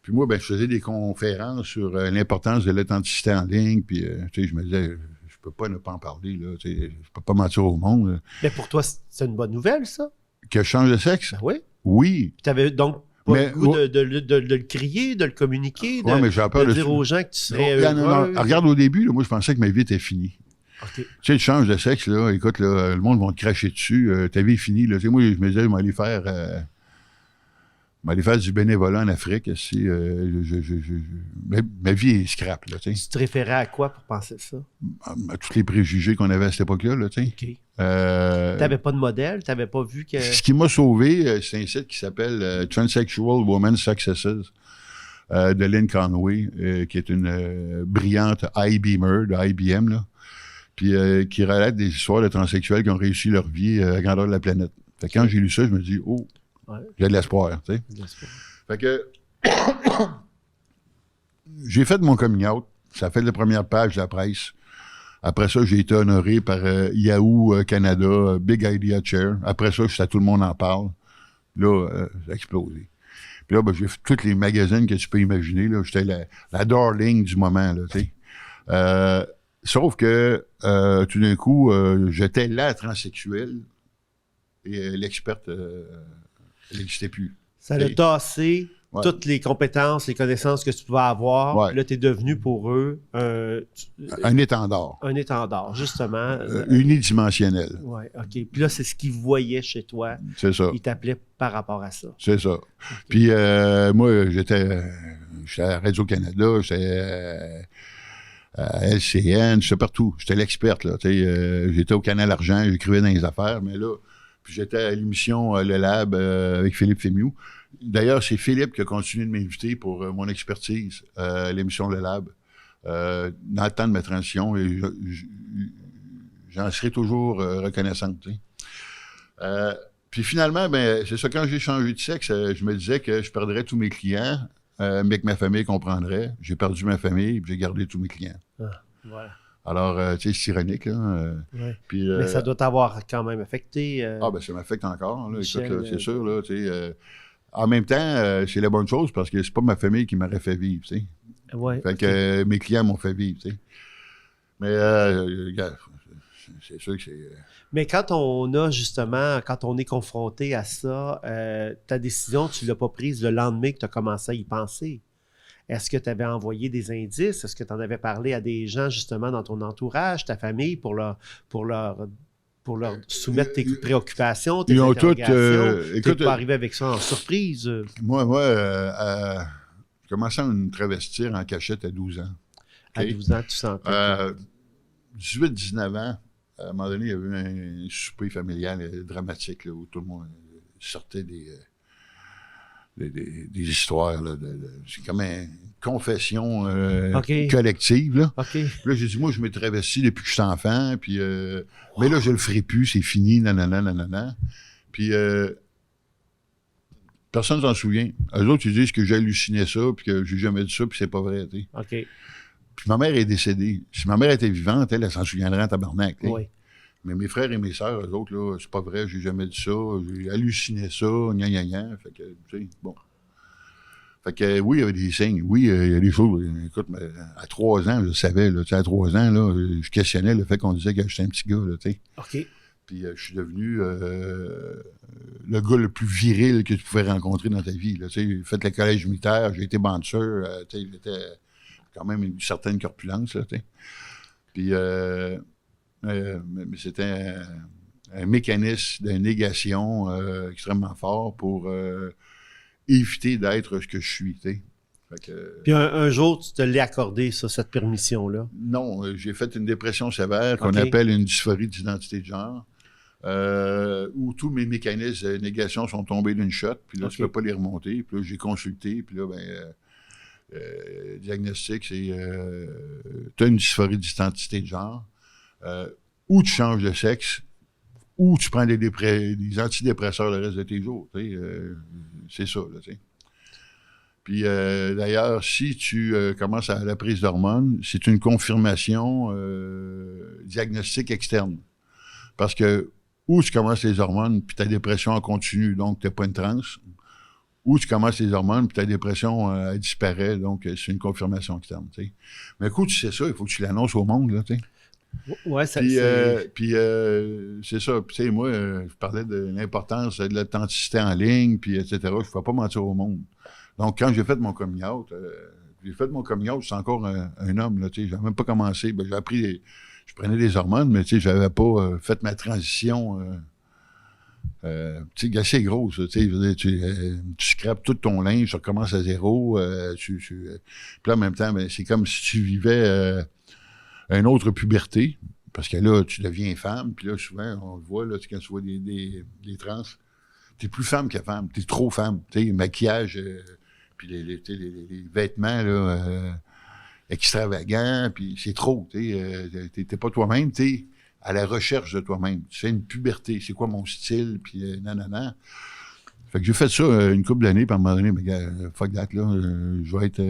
B: Puis moi, je faisais des conférences sur l'importance de l'authenticité en ligne. Puis, je me disais, je peux pas ne pas en parler, là. Je peux pas mentir au monde. Là.
A: Mais pour toi, c'est une bonne nouvelle, ça?
B: Que je change de sexe?
A: Ben oui.
B: Oui.
A: Tu avais donc pas le goût de le crier, de le communiquer,
B: mais j'ai peur
A: de dire aux gens que tu serais heureux.
B: Non. Regarde, au début, là, moi, je pensais que ma vie était finie.
A: Okay.
B: Tu sais, tu changes de sexe, là, écoute, là, le monde va te cracher dessus, ta vie est finie. Là. Tu sais, moi, je me disais, je vais aller faire du bénévolat en Afrique. Si, ma vie est scrap. Là, tu
A: te référais à quoi pour penser ça?
B: À tous les préjugés qu'on avait à cette époque-là. Là, tu sais.
A: Okay. T'avais pas de modèle? T'avais pas vu que...
B: Ce qui m'a sauvé, c'est un site qui s'appelle Transsexual Women's Successes de Lynn Conway, qui est une brillante I-Beamer de IBM, là, puis qui relate des histoires de transsexuels qui ont réussi leur vie à la grandeur de la planète. Fait que quand j'ai lu ça, je me dis, oh, j'ai de l'espoir, tu sais. Fait que j'ai fait mon coming out. Ça a fait la première page de la presse. Après ça, j'ai été honoré par Yahoo Canada, Big Idea Chair. Après ça, tout le monde en parle. Là, ça a explosé. Puis là, j'ai fait tous les magazines que tu peux imaginer. Là. J'étais la darling du moment, là, tu sais. Sauf que, tout d'un coup, j'étais la transsexuelle et l'experte, elle n'existait plus.
A: Ça l'a tassé toutes les compétences, les connaissances que tu pouvais avoir. Ouais. Là, tu es devenu pour eux
B: un étendard.
A: Un étendard, justement.
B: Unidimensionnel.
A: Oui, OK. Puis là, c'est ce qu'ils voyaient chez toi.
B: C'est ça.
A: Ils t'appelaient par rapport à ça.
B: C'est ça. Okay. Puis moi, j'étais à Radio-Canada, j'étais à LCN, j'étais partout. J'étais l'experte, là. J'étais au Canal Argent, j'écrivais dans les affaires, mais là, puis j'étais à l'émission Le Lab avec Philippe Fémiou. D'ailleurs, c'est Philippe qui a continué de m'inviter pour mon expertise à l'émission Le Lab dans le temps de ma transition et j'en serai toujours reconnaissante. Puis finalement, c'est ça, quand j'ai changé de sexe, je me disais que je perdrais tous mes clients, mais que ma famille comprendrait. J'ai perdu ma famille et j'ai gardé tous mes clients.
A: Voilà.
B: Alors, tu sais, c'est ironique, là.
A: Ouais. Puis, mais ça doit t'avoir quand même affecté.
B: Ça m'affecte encore, là. Écoute, là, c'est sûr, là, tu sais. En même temps, c'est la bonne chose parce que c'est pas ma famille qui m'aurait fait vivre, tu sais.
A: Ouais,
B: fait que mes clients m'ont fait vivre, tu sais. Mais, regarde, c'est sûr que c'est...
A: Mais quand on est confronté à ça, ta décision, tu l'as pas prise le lendemain que tu as commencé à y penser. Est-ce que tu avais envoyé des indices? Est-ce que tu en avais parlé à des gens, justement, dans ton entourage, ta famille, pour leur pour leur soumettre tes préoccupations, tes
B: ils ont toutes...
A: interrogations.
B: écoute,
A: T'es pas arrivé avec ça en surprise.
B: Moi, j'ai commencé à me travestir en cachette à 12 ans.
A: À 12 ans, tu sentais.
B: 18-19 ans, à un moment donné, il y avait un souper familial dramatique là, où tout le monde sortait des histoires. Là, c'est comme une confession collective. Là.
A: Okay.
B: Là, j'ai dit, moi, je m'ai travesti depuis que je suis enfant, puis, mais là, je le ferai plus, c'est fini, nanana. Puis, personne ne s'en souvient. Eux autres, ils disent que j'ai halluciné ça, puis que j'ai jamais dit ça, puis c'est pas vrai. T'sais.
A: OK.
B: Puis ma mère est décédée. Si ma mère était vivante, elle s'en souviendrait en tabarnak.
A: Oui.
B: Mais mes frères et mes sœurs, eux autres, là, c'est pas vrai, j'ai jamais dit ça, j'ai halluciné ça, gna. Fait que, tu sais, bon. Fait que, oui, il y avait des signes. Oui, il y a des choses. Écoute, à 3 ans, je savais, là, tu sais, à 3 ans, là, je questionnais le fait qu'on disait que j'étais un petit gars, là, tu sais.
A: OK.
B: Puis je suis devenu le gars le plus viril que tu pouvais rencontrer dans ta vie, là, tu sais. J'ai fait le collège militaire, j'ai été bouncer, tu sais, j'étais quand même une certaine corpulence, là, tu sais. Puis, mais c'était un mécanisme de négation extrêmement fort pour éviter d'être ce que je suis, tu sais.
A: Puis un jour, tu te l'es accordé, ça, cette permission-là?
B: Non, j'ai fait une dépression sévère qu'on appelle une dysphorie d'identité de genre, où tous mes mécanismes de négation sont tombés d'une shot, puis là, tu ne peux pas les remonter. Puis là, j'ai consulté, puis là, diagnostic, c'est tu as une dysphorie d'identité de genre, ou tu changes de sexe, ou tu prends des antidépresseurs le reste de tes jours. C'est ça, là, tu sais. Puis d'ailleurs, si tu commences à la prise d'hormones, c'est une confirmation diagnostique externe. Parce que ou tu commences les hormones, puis ta dépression en continue, donc tu n'es pas une transe, ou tu commences les hormones, puis ta dépression elle disparaît, donc c'est une confirmation externe. T'sais. Mais écoute, tu sais ça, il faut que tu l'annonces au monde, là, tu sais.
A: Ouais, ça
B: puis c'est ça. Puis, tu sais, moi, je parlais de l'importance de l'authenticité en ligne, puis etc. Je ne pouvais pas mentir au monde. Donc, quand j'ai fait mon coming out, c'est encore un homme, là, tu sais. Je n'avais même pas commencé. Ben, j'ai appris, je prenais des hormones, mais, tu sais, je n'avais pas fait ma transition, tu sais, assez grosse, tu sais. Tu scrapes tout ton linge, tu recommences à zéro. Puis là, en même temps, ben, c'est comme si tu vivais une autre puberté, parce que là, tu deviens femme, puis là, souvent, on le voit, là, quand tu vois des trans, t'es plus femme que femme, t'es trop femme, tu sais, le maquillage, puis les vêtements, là, extravagants, puis c'est trop, tu sais, t'es pas toi-même, t'es à la recherche de toi-même. Tu fais une puberté, c'est quoi mon style, puis nanana. Fait que j'ai fait ça une couple d'années, puis à un moment donné, mais gars, fuck that, là, je vais être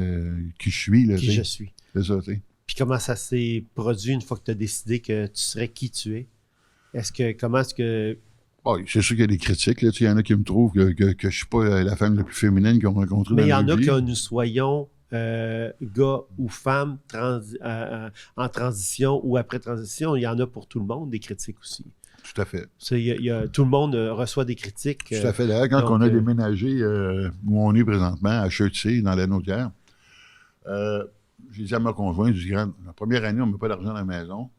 B: qui je suis, là,
A: qui je suis.
B: C'est ça, tu sais.
A: Puis comment ça s'est produit une fois que tu as décidé que tu serais qui tu es? Comment est-ce que...
B: Oh, c'est sûr qu'il y a des critiques. Il y en a qui me trouvent que je ne suis pas la femme la plus féminine qu'ils ont rencontrée dans leur vie.
A: Mais il y en a que nous soyons gars ou femmes en transition ou après transition. Il y en a pour tout le monde, des critiques aussi.
B: Tout à fait.
A: Tout le monde reçoit des critiques.
B: Tout à fait. D'ailleurs, quand on a déménagé où on est présentement, à Churchill, dans la Naudière, j'ai dit à ma conjointe, la première année, on ne met pas d'argent dans la maison.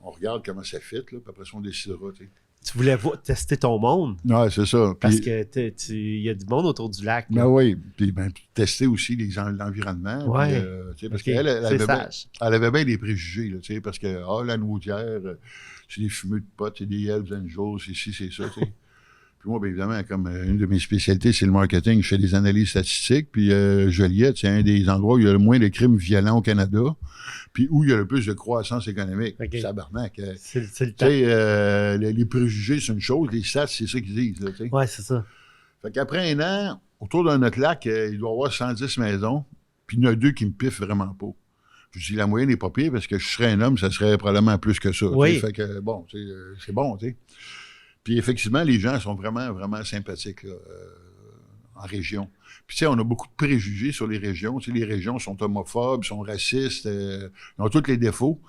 B: On regarde comment ça fit, là, puis après ça, on décidera. T'sais.
A: Tu voulais tester ton monde?
B: Oui, c'est ça.
A: Parce que il y a du monde autour du lac.
B: Ben oui. Puis tester aussi l'environnement.
A: Oui.
B: Parce qu'elle avait bien des préjugés, là, parce que la Naudière, c'est des fumeux de potes, c'est des Hells Angels, c'est ci, c'est ça. Puis moi, bien évidemment, comme une de mes spécialités, c'est le marketing, je fais des analyses statistiques. Puis Joliette, c'est un des endroits où il y a le moins de crimes violents au Canada, puis où il y a le plus de croissance économique. Okay. Tabarnak.
A: C'est le temps.
B: Les préjugés, c'est une chose, les stats, c'est ça qu'ils disent.
A: Oui, c'est ça.
B: Fait qu'après un an, autour de notre lac, il doit y avoir 110 maisons, puis il y en a 2 qui me piffent vraiment pas. Je dis, la moyenne n'est pas pire, parce que je serais un homme, ça serait probablement plus que ça.
A: Oui.
B: Fait que, bon, c'est bon, tu sais. Puis effectivement, les gens sont vraiment, vraiment sympathiques là, en région. Puis tu sais, on a beaucoup de préjugés sur les régions. Tu sais, les régions sont homophobes, sont racistes, ils ont tous les défauts.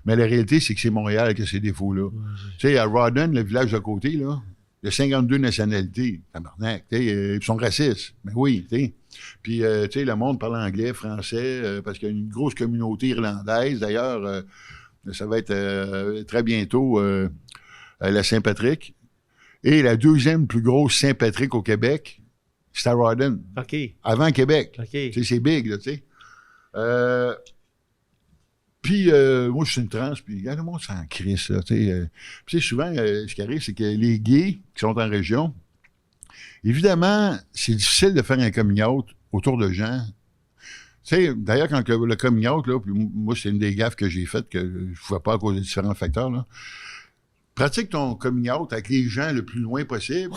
B: Mais la réalité, c'est que c'est Montréal qui a ces défauts-là. Tu sais, à Rawdon, le village d'à côté, là, il y a 52 nationalités. Tabarnak, tu sais, ils sont racistes. Mais oui, tu sais. Puis, tu sais, le monde parle anglais, français, parce qu'il y a une grosse communauté irlandaise. D'ailleurs, ça va être très bientôt... la Saint-Patrick. Et la deuxième plus grosse Saint-Patrick au Québec, c'est à Rawdon.
A: OK.
B: Avant Québec.
A: OK.
B: Tu sais, c'est big, là, tu sais. Puis, moi, je suis une trans, puis, regarde, le monde s'en crisse, là, tu sais. Puis, souvent, ce qui arrive, c'est que les gays qui sont en région, évidemment, c'est difficile de faire un coming out autour de gens. Tu sais, d'ailleurs, quand le coming out, là, puis moi, c'est une des gaffes que j'ai faites que je ne pouvais pas à cause de différents facteurs, là. Pratique ton coming out avec les gens le plus loin possible,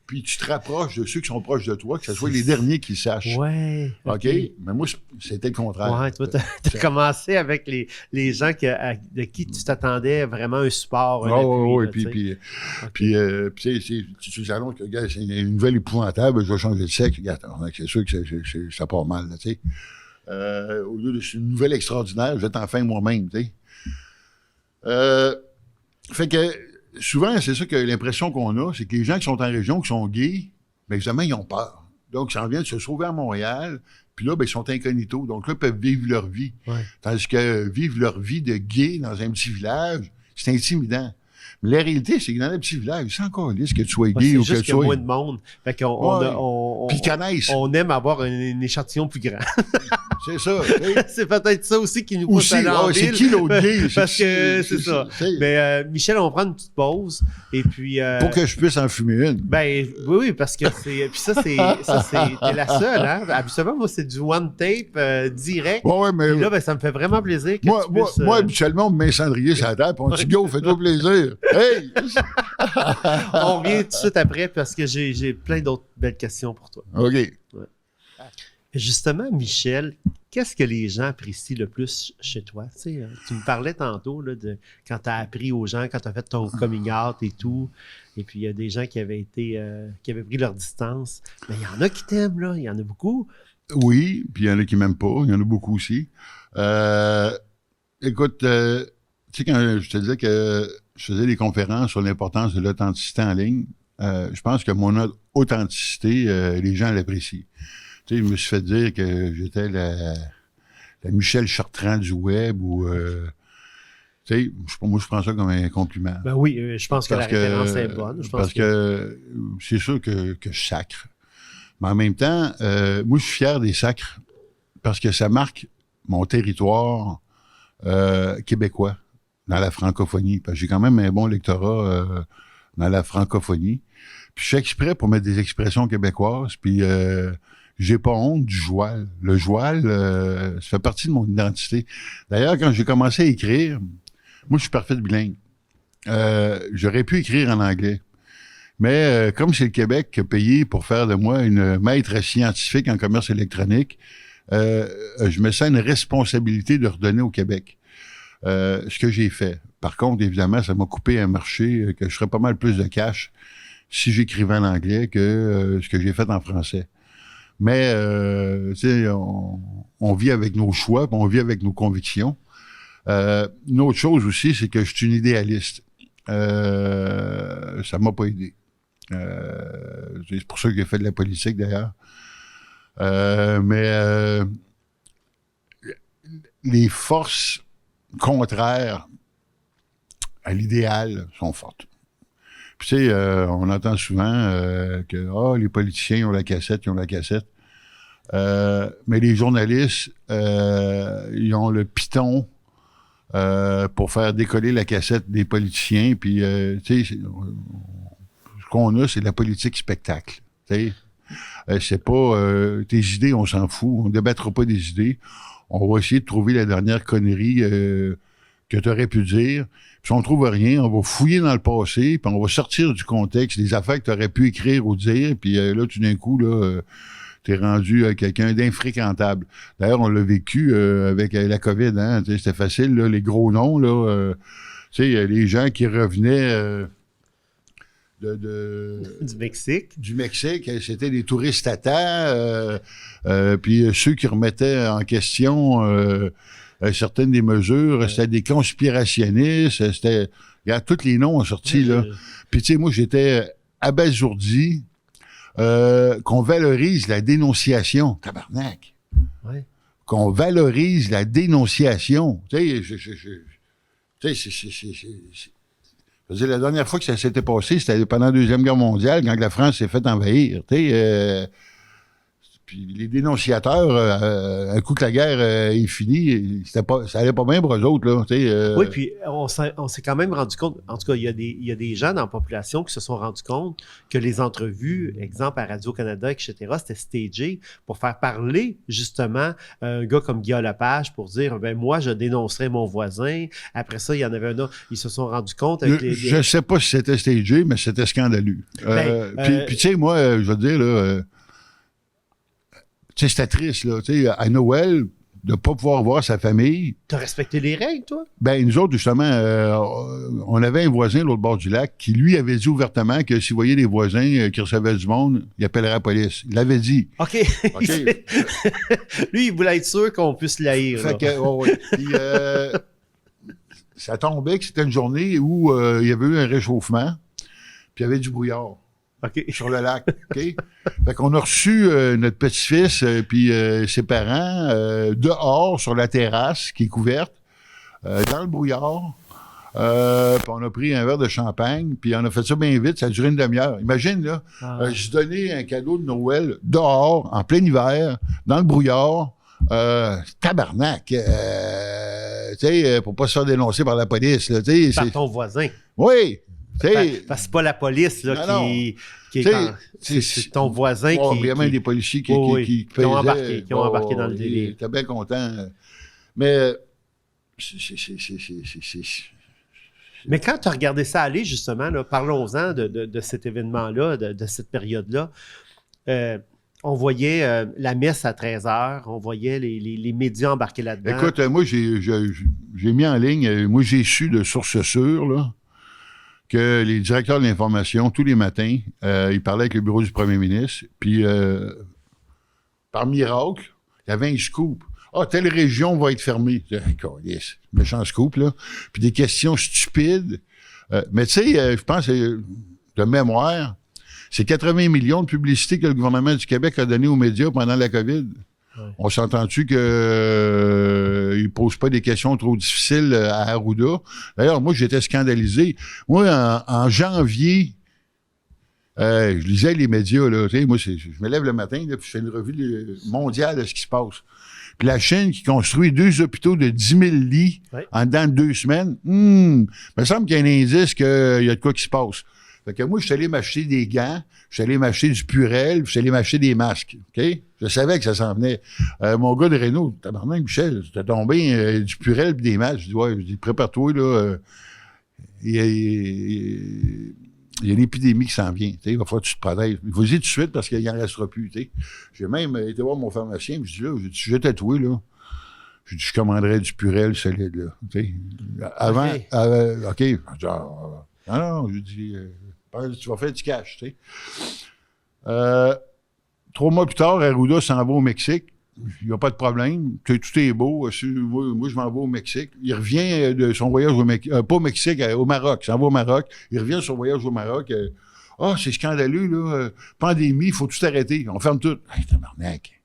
B: puis tu te rapproches de ceux qui sont proches de toi, que ce soit les derniers qui sachent.
A: Ouais.
B: OK? Mais moi, c'était le contraire.
A: Ouais, toi, t'as commencé avec les gens de qui tu t'attendais vraiment un support, un appui.
B: Oui, puis tu annonces que, gars, c'est une nouvelle épouvantable, je vais changer de sexe. Regarde, c'est sûr que ça part mal, tu sais. Au lieu de c'est une nouvelle extraordinaire, je vais t'en faire moi-même, tu sais. Fait que souvent, c'est ça que l'impression qu'on a, c'est que les gens qui sont en région, qui sont gays, bien évidemment, ils ont peur. Donc, ils s'en viennent se sauver à Montréal, puis là, ben, ils sont incognito. Donc là, ils peuvent vivre leur vie.
A: Ouais.
B: Tandis que vivre leur vie de gay dans un petit village, c'est intimidant. Mais la réalité, c'est que dans un petit village, c'est encore lisse que tu sois gay ou que tu sois...
A: C'est juste qu'il y a moins de monde. Fait qu'on
B: puis ils connaissent.
A: On aime avoir un échantillon plus grand.
B: C'est ça.
A: C'est peut-être ça aussi qui nous pousse à aller en ville.
B: C'est qui l'autre gay?
A: Parce que c'est ça. Mais Michel, on va prendre une petite pause. Et puis...
B: pour que je puisse en fumer une.
A: Ben oui, parce que c'est... Puis ça, t'es la seule, hein? Habituellement, moi, c'est du one tape direct.
B: Ouais, mais...
A: Puis là, ben, ça me fait vraiment plaisir que tu puisses...
B: Moi, habituellement, on me met un cendrier sur la table, puis on dit « Go, fais-toi plaisir! » Hey!
A: On revient tout de suite après, parce que j'ai plein d'autres belles questions pour toi.
B: OK.
A: Ouais. Justement, Michel, qu'est-ce que les gens apprécient le plus chez toi? Tu sais, tu me parlais tantôt là, de quand tu as appris aux gens, quand tu as fait ton coming out et tout, et puis il y a des gens qui avaient pris leur distance. Mais il y en a qui t'aiment, là, il y en a beaucoup.
B: Oui, puis il y en a qui m'aiment pas, il y en a beaucoup aussi. Écoute, tu sais, quand je te disais que je faisais des conférences sur l'importance de l'authenticité en ligne, je pense que mon authenticité, les gens l'apprécient. Tu sais, je me suis fait dire que j'étais la Michel Chartrand du web ou... tu sais, moi, je prends ça comme un compliment.
A: Ben oui, je pense que la référence est bonne.
B: Parce que c'est sûr que je sacre. Mais en même temps, moi, je suis fier des sacres parce que ça marque mon territoire québécois dans la francophonie. Parce que j'ai quand même un bon lectorat dans la francophonie. Puis je fais exprès pour mettre des expressions québécoises. Puis j'ai pas honte du joual. Le joual, ça fait partie de mon identité. D'ailleurs, quand j'ai commencé à écrire, moi, je suis parfait bilingue. J'aurais pu écrire en anglais. Mais comme c'est le Québec qui a payé pour faire de moi une maître scientifique en commerce électronique, je me sens une responsabilité de redonner au Québec. Ce que j'ai fait. Par contre, évidemment, ça m'a coupé un marché que je ferais pas mal plus de cash si j'écrivais en anglais que ce que j'ai fait en français. Mais, tu sais, on vit avec nos choix, puis on vit avec nos convictions. Une autre chose aussi, c'est que je suis une idéaliste. Ça m'a pas aidé. C'est pour ça que j'ai fait de la politique, d'ailleurs. Mais les forces contraires à l'idéal sont fortes. Puis, tu sais, on entend souvent que les politiciens ils ont la cassette. Mais les journalistes, ils ont le piton pour faire décoller la cassette des politiciens. Puis, tu sais, ce qu'on a, c'est de la politique spectacle. Tu sais, c'est pas tes idées, on s'en fout. On ne débattra pas des idées. On va essayer de trouver la dernière connerie que tu aurais pu dire. Puis si on trouve rien, on va fouiller dans le passé, puis on va sortir du contexte des affaires que tu aurais pu écrire ou dire, puis là, tout d'un coup, là, t'es rendu quelqu'un d'infréquentable. D'ailleurs, on l'a vécu avec la COVID, hein, c'était facile, là, les gros noms, là, tu sais, les gens qui revenaient
A: du Mexique.
B: Du Mexique, c'était des touristes à terre, puis ceux qui remettaient en question certaines des mesures, c'était des conspirationnistes, c'était... Regarde, tous les noms ont sorti, là. Puis, tu sais, moi, j'étais abasourdi qu'on valorise la dénonciation. Tabarnak!
A: Ouais.
B: Qu'on valorise la dénonciation. Tu sais, Je veux dire, la dernière fois que ça s'était passé, c'était pendant la Deuxième Guerre mondiale, quand la France s'est fait envahir. Puis les dénonciateurs, un coup que la guerre est finie, ça allait pas bien pour eux autres. Là,
A: Oui, puis on s'est quand même rendu compte, en tout cas, il y a des gens dans la population qui se sont rendus compte que les entrevues, exemple à Radio-Canada, etc., c'était stagé pour faire parler justement un gars comme Guillaume Lepage pour dire, ben moi, je dénoncerai mon voisin. Après ça, il y en avait un autre, ils se sont rendus compte avec
B: Je sais pas si c'était stagé, mais c'était scandaleux. Puis tu sais, moi, je veux dire, là... Tu sais, c'était triste, là. Tu sais, à Noël, de ne pas pouvoir voir sa famille.
A: T'as respecté les règles, toi?
B: Ben, nous autres, justement, on avait un voisin de l'autre bord du lac qui, lui, avait dit ouvertement que s'il voyait des voisins qui recevaient du monde, il appellerait la police. Il l'avait dit.
A: OK. Lui, il voulait être sûr qu'on puisse l'haïr.
B: Fait que, ouais. Puis, ça tombait que c'était une journée où il y avait eu un réchauffement, puis il y avait du brouillard.
A: Okay.
B: Sur le lac. OK? Fait qu'on a reçu notre petit-fils puis ses parents dehors sur la terrasse qui est couverte, dans le brouillard. Puis on a pris un verre de champagne, puis on a fait ça bien vite, ça a duré une demi-heure. Imagine, là, je donnais un cadeau de Noël dehors, en plein hiver, dans le brouillard. Tabarnak! Tu sais, pour pas se faire dénoncer par la police. Là,
A: par ton voisin.
B: Oui!
A: Parce que c'est pas la police là, qui est c'est ton voisin qui...
B: Il y a même des policiers qui
A: ont embarqué dans le délire.
B: J'étais bien content. Mais...
A: Mais quand tu as regardé ça aller, justement, là, parlons-en de cet événement-là, de cette période-là. On voyait la messe à 13h, on voyait les médias embarqués là-dedans.
B: Écoute, moi, j'ai mis en ligne, moi, j'ai su de sources sûres, là, que les directeurs de l'information, tous les matins, ils parlaient avec le bureau du premier ministre, puis par miracle, il y avait un scoop. Ah, telle région va être fermée. Yes, méchant scoop, là. Puis des questions stupides. Mais tu sais, je pense, de mémoire, c'est 80 millions de publicités que le gouvernement du Québec a donné aux médias pendant la COVID. Ouais. On s'entend-tu qu'il ne pose pas des questions trop difficiles à Arruda? D'ailleurs, moi, j'étais scandalisé. Moi, en janvier, je lisais les médias, là. Tu sais, moi, je me lève le matin, là, puis je fais une revue mondiale de ce qui se passe. Puis la Chine qui construit 2 hôpitaux de 10 000 lits en dedans de 2 semaines, il me semble qu'il y a un indice qu'il y a de quoi qui se passe. Fait que moi, je suis allé m'acheter des gants, je suis allé m'acheter du Purel, je suis allé m'acheter des masques. OK? Je savais que ça s'en venait. Mon gars de Renault, tabarnak, Michel, t'as tombé du Purel et des masques. Je dis, ouais, prépare-toi, là. Il y a l'épidémie qui s'en vient. Il va falloir que tu te protèges. Vas-y tout de suite parce qu'il n'en restera plus. T'sais. J'ai même été voir mon pharmacien. Je dis là, je vais tatouer, là. Je commanderais du Purel solide, là. T'sais. Avant, OK. Genre, non, je dis, tu vas faire du cash. Tu sais. 3 mois plus tard, Arruda s'en va au Mexique. Il n'y a pas de problème. Tout est beau. Moi, je m'en vais au Mexique. Il revient de son voyage pas au Mexique, au Maroc. Il s'en va au Maroc. Il revient de son voyage au Maroc. C'est scandaleux, là. Pandémie, il faut tout arrêter. On ferme tout. Tabarnak.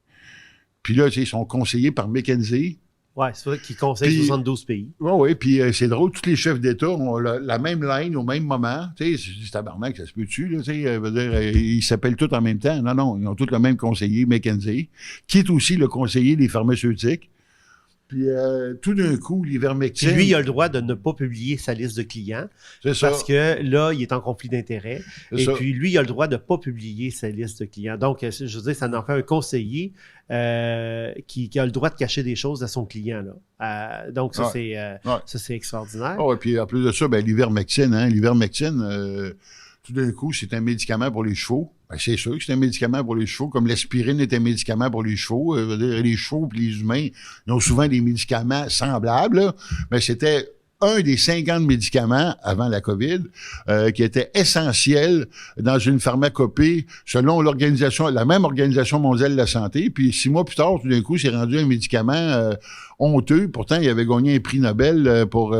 B: Puis là, ils sont conseillés par McKinsey.
A: Oui, c'est vrai qu'ils conseillent 72 pays.
B: Oui, puis c'est drôle, tous les chefs d'État ont la même ligne au même moment. Tu sais, c'est tabarnak, ça se peut-tu, là, tu sais, veut dire, ils s'appellent tous en même temps. Non, ils ont tous le même conseiller, McKinsey, qui est aussi le conseiller des pharmaceutiques. Puis tout d'un coup, l'ivermectine...
A: Lui, il a le droit de ne pas publier sa liste de clients. C'est ça. Parce que là, il est en conflit d'intérêts. Et puis, lui, il a le droit de ne pas publier sa liste de clients. Donc, je veux dire, ça en fait un conseiller qui a le droit de cacher des choses à son client. Là. Donc, ça, c'est extraordinaire.
B: Et puis, en plus de ça, l'ivermectine, tout d'un coup, c'est un médicament pour les chevaux. C'est sûr que c'est un médicament pour les chevaux, comme l'aspirine est un médicament pour les chevaux. Les chevaux et les humains, ils ont souvent des médicaments semblables, là, mais c'était un des 50 médicaments avant la COVID qui était essentiel dans une pharmacopée selon la même Organisation mondiale de la santé. Puis 6 mois plus tard, tout d'un coup, c'est rendu un médicament honteux. Pourtant, il avait gagné un prix Nobel pour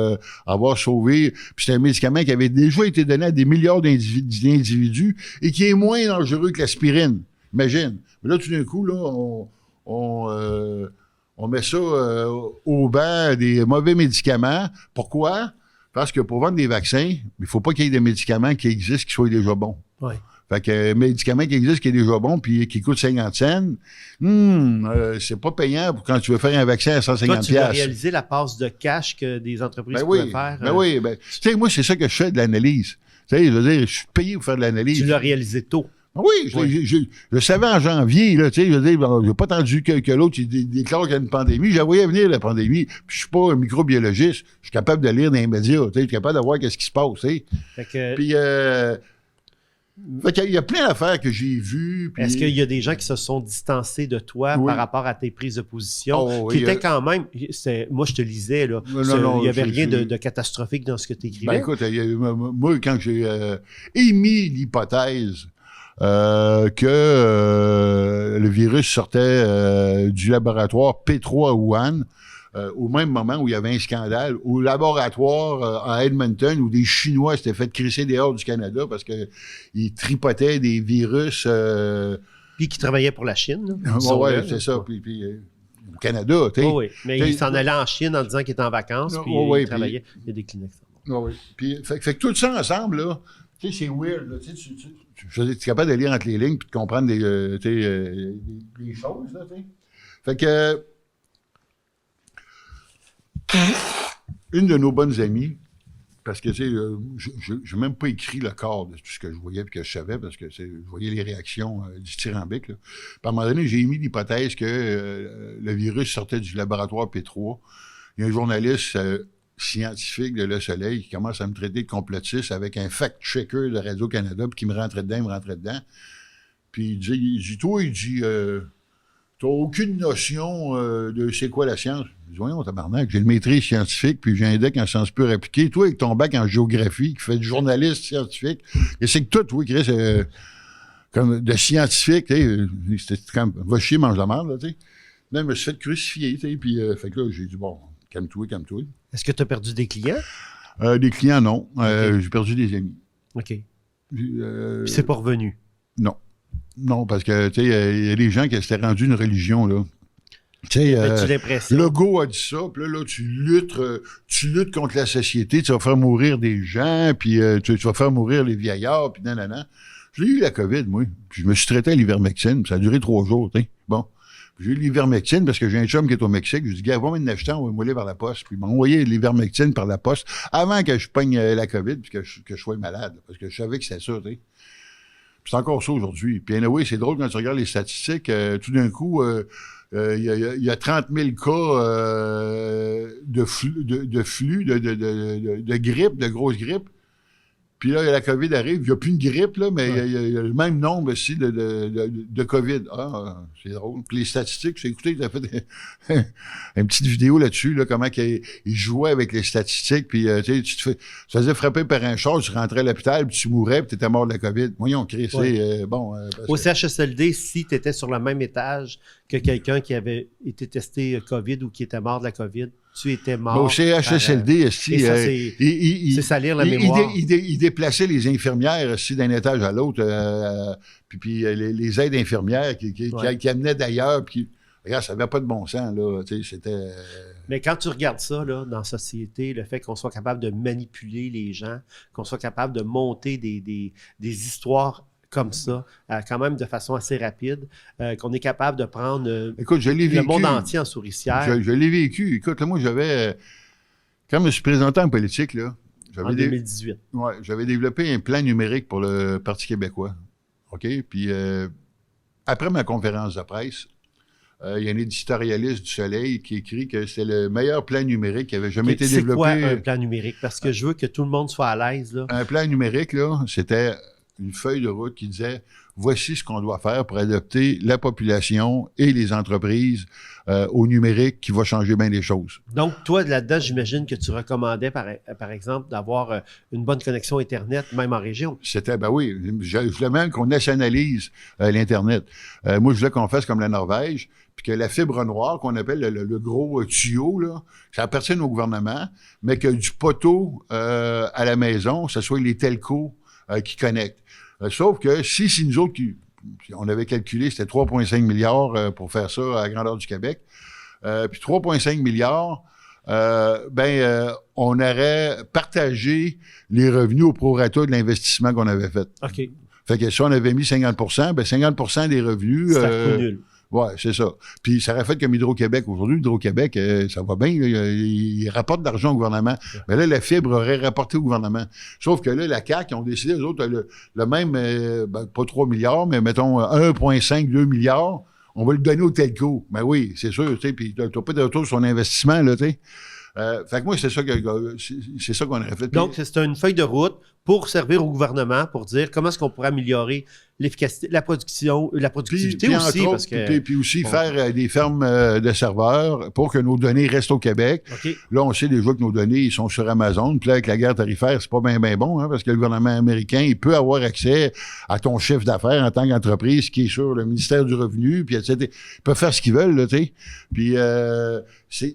B: avoir sauvé. Puis c'est un médicament qui avait déjà été donné à des milliards d'individus et qui est moins dangereux que l'aspirine. Imagine. Mais là, tout d'un coup, là, on met ça au banc des mauvais médicaments. Pourquoi? Parce que pour vendre des vaccins, il ne faut pas qu'il y ait des médicaments qui existent qui soient déjà bons.
A: Oui.
B: Fait que médicament qui existe, qui est déjà bon, puis qui coûte 50 cents, c'est pas payant quand tu veux faire un vaccin à 150
A: Toi, tu vas réaliser la passe de cash que des entreprises pouvaient faire.
B: Oui. Tu sais, moi, c'est ça que je fais de l'analyse. Tu sais, je veux dire, je suis payé pour faire de l'analyse.
A: Tu l'as réalisé tôt.
B: Oui, je savais en janvier, là, tu sais, je veux dire, j'ai pas attendu que l'autre déclare qu'il y a une pandémie. Je la voyais venir, la pandémie. Puis je suis pas un microbiologiste. Je suis capable de lire dans les médias, tu sais, je suis capable de voir qu'est-ce qui se passe, tu sais. Puis, fait qu'il y a plein d'affaires que j'ai vues. Puis...
A: Est-ce qu'il y a des gens qui se sont distancés de toi par rapport à tes prises de position, qui étaient quand même... Moi, je te lisais, là. Il n'y avait rien de catastrophique dans ce que tu écrivais.
B: Ben écoute, moi, quand j'ai émis l'hypothèse que le virus sortait du laboratoire P3 à Wuhan, au même moment où il y avait un scandale, au laboratoire à Edmonton, où des Chinois s'étaient fait crisser dehors du Canada parce qu'ils tripotaient des virus...
A: Puis qui travaillaient pour la Chine.
B: Oui, c'est ça. Puis au Canada, tu sais.
A: Oui, mais il s'en allait en Chine en disant qu'il était en vacances, puis il travaillait. Il y a des cliniques.
B: Oui. Puis, fait que tout ça ensemble, là, tu sais, c'est weird. Là, tu es capable de lire entre les lignes puis de comprendre des choses, là, tu sais. Fait que... Une de nos bonnes amies, parce que, tu sais, je n'ai même pas écrit le corps de tout ce que je voyais et que je savais, parce que je voyais les réactions dithyrambiques. Là. Puis à un moment donné, j'ai émis l'hypothèse que le virus sortait du laboratoire P3. Il y a un journaliste scientifique de Le Soleil qui commence à me traiter de complotiste avec un fact-checker de Radio-Canada, puis qui me rentrait dedans. Puis il dit toi, t'as aucune notion de c'est quoi la science. Je dis, voyons, tabarnak, j'ai une maîtrise scientifique, puis j'ai un deck en sciences pures appliquées. Toi, avec ton bac en géographie, qui fait du journaliste scientifique, et c'est que toi, Chris, comme de scientifique, c'était comme, va chier, mange la merde, là, tu sais. Là, je me suis fait crucifier, tu sais, puis fait que là, j'ai dit, bon, calme-toi.
A: Est-ce que tu as perdu des clients?
B: Des clients, non.
A: Okay.
B: J'ai perdu des amis.
A: OK. Puis c'est pas revenu?
B: Non. Non, parce que, tu sais, il y a des gens qui s'étaient rendus une religion, là. Tu sais, Legault a dit ça, puis là, tu luttes contre la société, tu vas faire mourir des gens, puis tu vas faire mourir les vieillards, puis nanana. J'ai eu la COVID, moi, puis je me suis traité à l'ivermectine, puis ça a duré 3 jours, tu sais. Bon. J'ai eu l'ivermectine parce que j'ai un chum qui est au Mexique. Je lui ai dit, gars, va m'en acheter, on va mouler par la poste. Puis il m'a envoyé l'ivermectine par la poste avant que je pogne la COVID, puis que je sois malade, parce que je savais que c'était ça, tu sais. C'est encore ça aujourd'hui. Puis anyway, c'est drôle quand tu regardes les statistiques. Tout d'un coup, il y a 30 000 cas de grippe, de grosse grippe. Puis là, la COVID arrive. Il n'y a plus une grippe, là, mais il y a le même nombre aussi de COVID. Ah, c'est drôle. Puis les statistiques, j'ai écouté, il a fait une petite vidéo là-dessus, là, comment il jouait avec les statistiques. Puis tu te faisais frapper par un char, tu rentrais à l'hôpital, puis tu mourais, puis tu étais mort de la COVID. Voyons, Chris, bon.
A: Au CHSLD, si tu étais sur le même étage que quelqu'un qui avait été testé COVID ou qui était mort de la COVID, tu étais mort.
B: Au CHSLD,
A: c'est salir la mémoire.
B: Il déplaçait les infirmières d'un étage à l'autre, puis les aides infirmières qui amenaient d'ailleurs, puis regarde, ça n'avait pas de bon sens, là, tu sais, c'était...
A: Mais quand tu regardes ça, là, dans la société, le fait qu'on soit capable de manipuler les gens, qu'on soit capable de monter des histoires comme ça, quand même de façon assez rapide, qu'on est capable de prendre
B: écoute, le
A: monde entier en souricière.
B: Je l'ai vécu. Écoute, là, moi, quand je me suis présenté en politique, là...
A: En 2018.
B: Oui, j'avais développé un plan numérique pour le Parti québécois. OK? Puis, après ma conférence de presse, il y a un éditorialiste du Soleil qui écrit que c'est le meilleur plan numérique qui avait jamais été développé.
A: C'est quoi un plan numérique? Parce que je veux que tout le monde soit à l'aise, là.
B: Un plan numérique, là, c'était une feuille de route qui disait « Voici ce qu'on doit faire pour adapter la population et les entreprises au numérique qui va changer bien les choses. »
A: Donc, toi, là-dedans, j'imagine que tu recommandais, par exemple, d'avoir une bonne connexion Internet, même en région.
B: C'était, ben oui, je voulais même qu'on nationalise l'Internet. Moi, je voulais qu'on fasse comme la Norvège, puis que la fibre noire, qu'on appelle le gros tuyau, là, ça appartienne au gouvernement, mais que du poteau à la maison, ce soit les telcos qui connectent. Sauf que si nous autres, on avait calculé, c'était 3,5 milliards pour faire ça à la grandeur du Québec, puis 3,5 milliards, on aurait partagé les revenus au prorata de l'investissement qu'on avait fait.
A: OK.
B: Fait que si on avait mis 50 ben 50 des revenus...
A: C'est un coup nul.
B: Ouais, c'est ça. Puis ça aurait fait comme Hydro-Québec. Aujourd'hui, Hydro-Québec, ça va bien. Il rapporte de l'argent au gouvernement. Ouais. Mais là, la fibre aurait rapporté au gouvernement. Sauf que là, la CAQ, ils ont décidé, eux autres, le même, pas 3 milliards, mais mettons 1,5, 2 milliards, on va le donner au telco. Ben oui, c'est sûr, tu sais, puis t'as pas de retour sur son investissement, là, tu sais. Fait que moi, c'est ça qu'on aurait fait.
A: Donc, c'est une feuille de route pour servir au gouvernement, pour dire comment est-ce qu'on pourrait améliorer l'efficacité, la productivité
B: puis
A: aussi.
B: Autres,
A: parce que,
B: puis aussi faire des fermes de serveurs pour que nos données restent au Québec.
A: Okay.
B: Là, on sait déjà que nos données ils sont sur Amazon. Puis là, avec la guerre tarifaire, c'est pas bien bon, hein, parce que le gouvernement américain, il peut avoir accès à ton chiffre d'affaires en tant qu'entreprise qui est sur le ministère du Revenu, puis etc. Ils peuvent faire ce qu'ils veulent, là, tu sais. Puis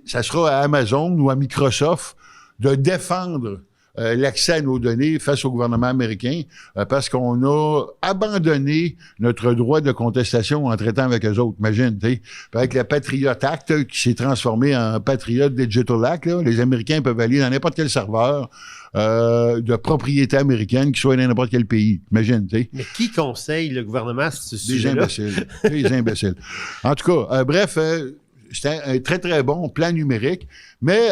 B: ça sera à Amazon ou à Microsoft de défendre l'accès à nos données face au gouvernement américain parce qu'on a abandonné notre droit de contestation en traitant avec eux autres. Imagine, tu sais. Avec le Patriot Act qui s'est transformé en Patriot Digital Act, là, les Américains peuvent aller dans n'importe quel serveur de propriété américaine qui soit dans n'importe quel pays. Imagine, tu sais.
A: Mais qui conseille le gouvernement sur ce sujet-là?
B: Des imbéciles. Des imbéciles. En tout cas, bref... c'était un très, très bon plan numérique. Mais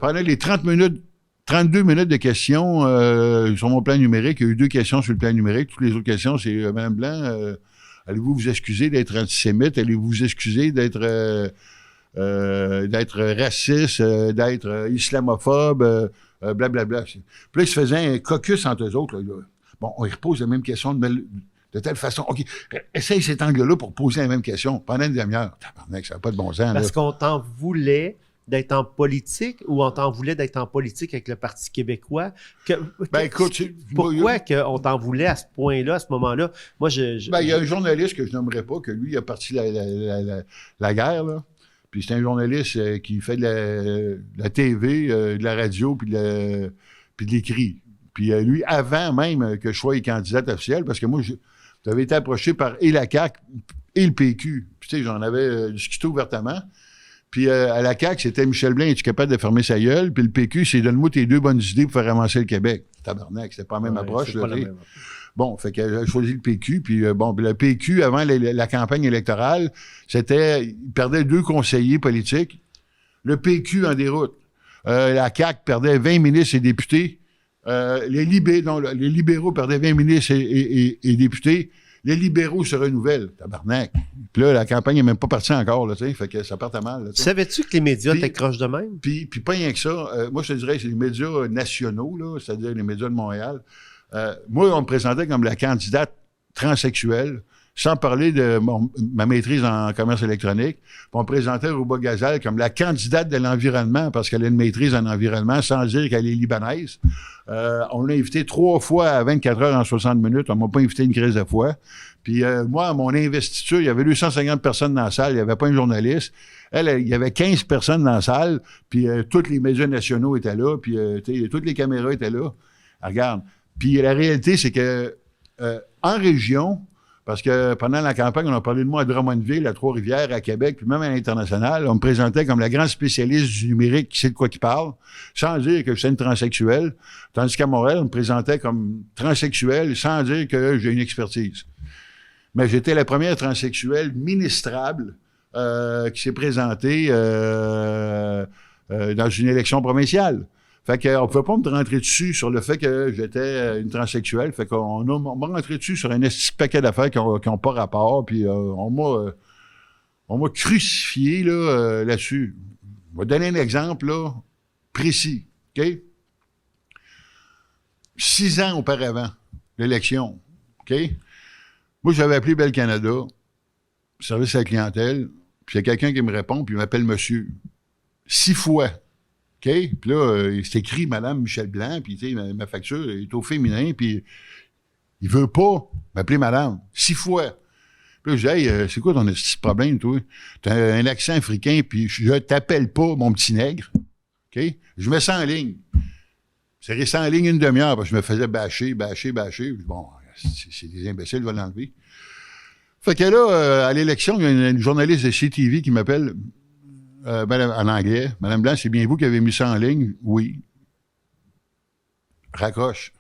B: pendant les 32 minutes de questions sur mon plan numérique, il y a eu 2 questions sur le plan numérique. Toutes les autres questions, c'est « Madame Blanc, allez-vous vous excuser d'être antisémite? Allez-vous vous excuser d'être raciste, d'être islamophobe? Blablabla. » Puis là, ils se faisaient un caucus entre eux autres. Là. Bon, on y repose la même question de telle façon. OK, essaye cet angle-là pour poser la même question pendant une demi-heure. Ça n'a pas de bon sens.
A: Parce qu'on t'en voulait d'être en politique ou on t'en voulait d'être en politique avec le Parti québécois?
B: Écoute...
A: Pourquoi qu'on t'en voulait à ce point-là, à ce moment-là? Moi, il
B: y a un journaliste que je nommerai pas, que lui, il a parti la guerre, là. Puis c'est un journaliste qui fait de la TV, de la radio, puis de l'écrit. Puis lui, avant même que je sois candidat officiel, parce que moi, j'avais été approché par et la CAQ et le PQ. Puis tu sais, j'en avais discuté ouvertement. Puis à la CAQ, c'était Michel Blain, es-tu capable de fermer sa gueule? Puis le PQ, c'est donne-moi tes 2 bonnes idées pour faire avancer le Québec. Tabarnak, c'était pas la même approche. Là, bon, fait que j'ai choisi le PQ. Puis le PQ, avant la campagne électorale, il perdait 2 conseillers politiques. Le PQ en déroute. La CAQ perdait 20 ministres et députés. Les libéraux perdaient 20 ministres et députés. Les libéraux se renouvellent. Tabarnak. Puis là, la campagne n'est même pas partie encore, là, tu sais. Fait que ça partait mal. Là,
A: savais-tu que les médias t'accrochent de même?
B: Puis pas rien que ça. Moi, je te dirais, c'est les médias nationaux, là, c'est-à-dire les médias de Montréal. Moi, on me présentait comme la candidate transsexuelle, sans parler de ma maîtrise en commerce électronique. Puis on présentait Rouba Gazal comme la candidate de l'environnement parce qu'elle a une maîtrise en environnement, sans dire qu'elle est libanaise. On l'a invité 3 fois à 24 heures en 60 minutes. On m'a pas invité une crise de fois. Puis moi, à mon investiture, il y avait 250 personnes dans la salle. Il n'y avait pas un journaliste. Il y avait 15 personnes dans la salle. Puis tous les médias nationaux étaient là. Puis toutes les caméras étaient là. Regarde. Puis la réalité, c'est que en région... Parce que pendant la campagne, on a parlé de moi à Drummondville, à Trois-Rivières, à Québec, puis même à l'international. On me présentait comme la grande spécialiste du numérique qui sait de quoi il parle, sans dire que je suis une transsexuelle. Tandis qu'à Montréal, on me présentait comme transsexuelle sans dire que j'ai une expertise. Mais j'étais la première transsexuelle ministrable qui s'est présentée dans une élection provinciale. Fait qu'on ne pouvait pas me rentrer dessus sur le fait que j'étais une transsexuelle. Fait qu'on m'a rentré dessus sur un petit paquet d'affaires qui n'ont pas rapport. Puis on m'a crucifié là-dessus. Je vais donner un exemple là, précis. OK? 6 ans auparavant, l'élection. OK? Moi, j'avais appelé Bell Canada, service à la clientèle, puis il y a quelqu'un qui me répond, puis il m'appelle monsieur. 6 fois. OK? Puis là, c'est écrit Madame Michel Blanc, puis tu sais, ma facture est au féminin, puis il veut pas m'appeler Madame. 6 fois. Puis là, je dis, hey, c'est quoi ton petit problème, toi? T'as un accent africain, puis je t'appelle pas mon petit nègre. OK? Je mets ça en ligne. C'est resté en ligne une demi-heure, parce que je me faisais bâcher. Bon, c'est des imbéciles, va l'enlever. Fait que là, à l'élection, il y a une journaliste de CTV qui m'appelle. en anglais. Madame Blanc, c'est bien vous qui avez mis ça en ligne? Oui. Raccroche.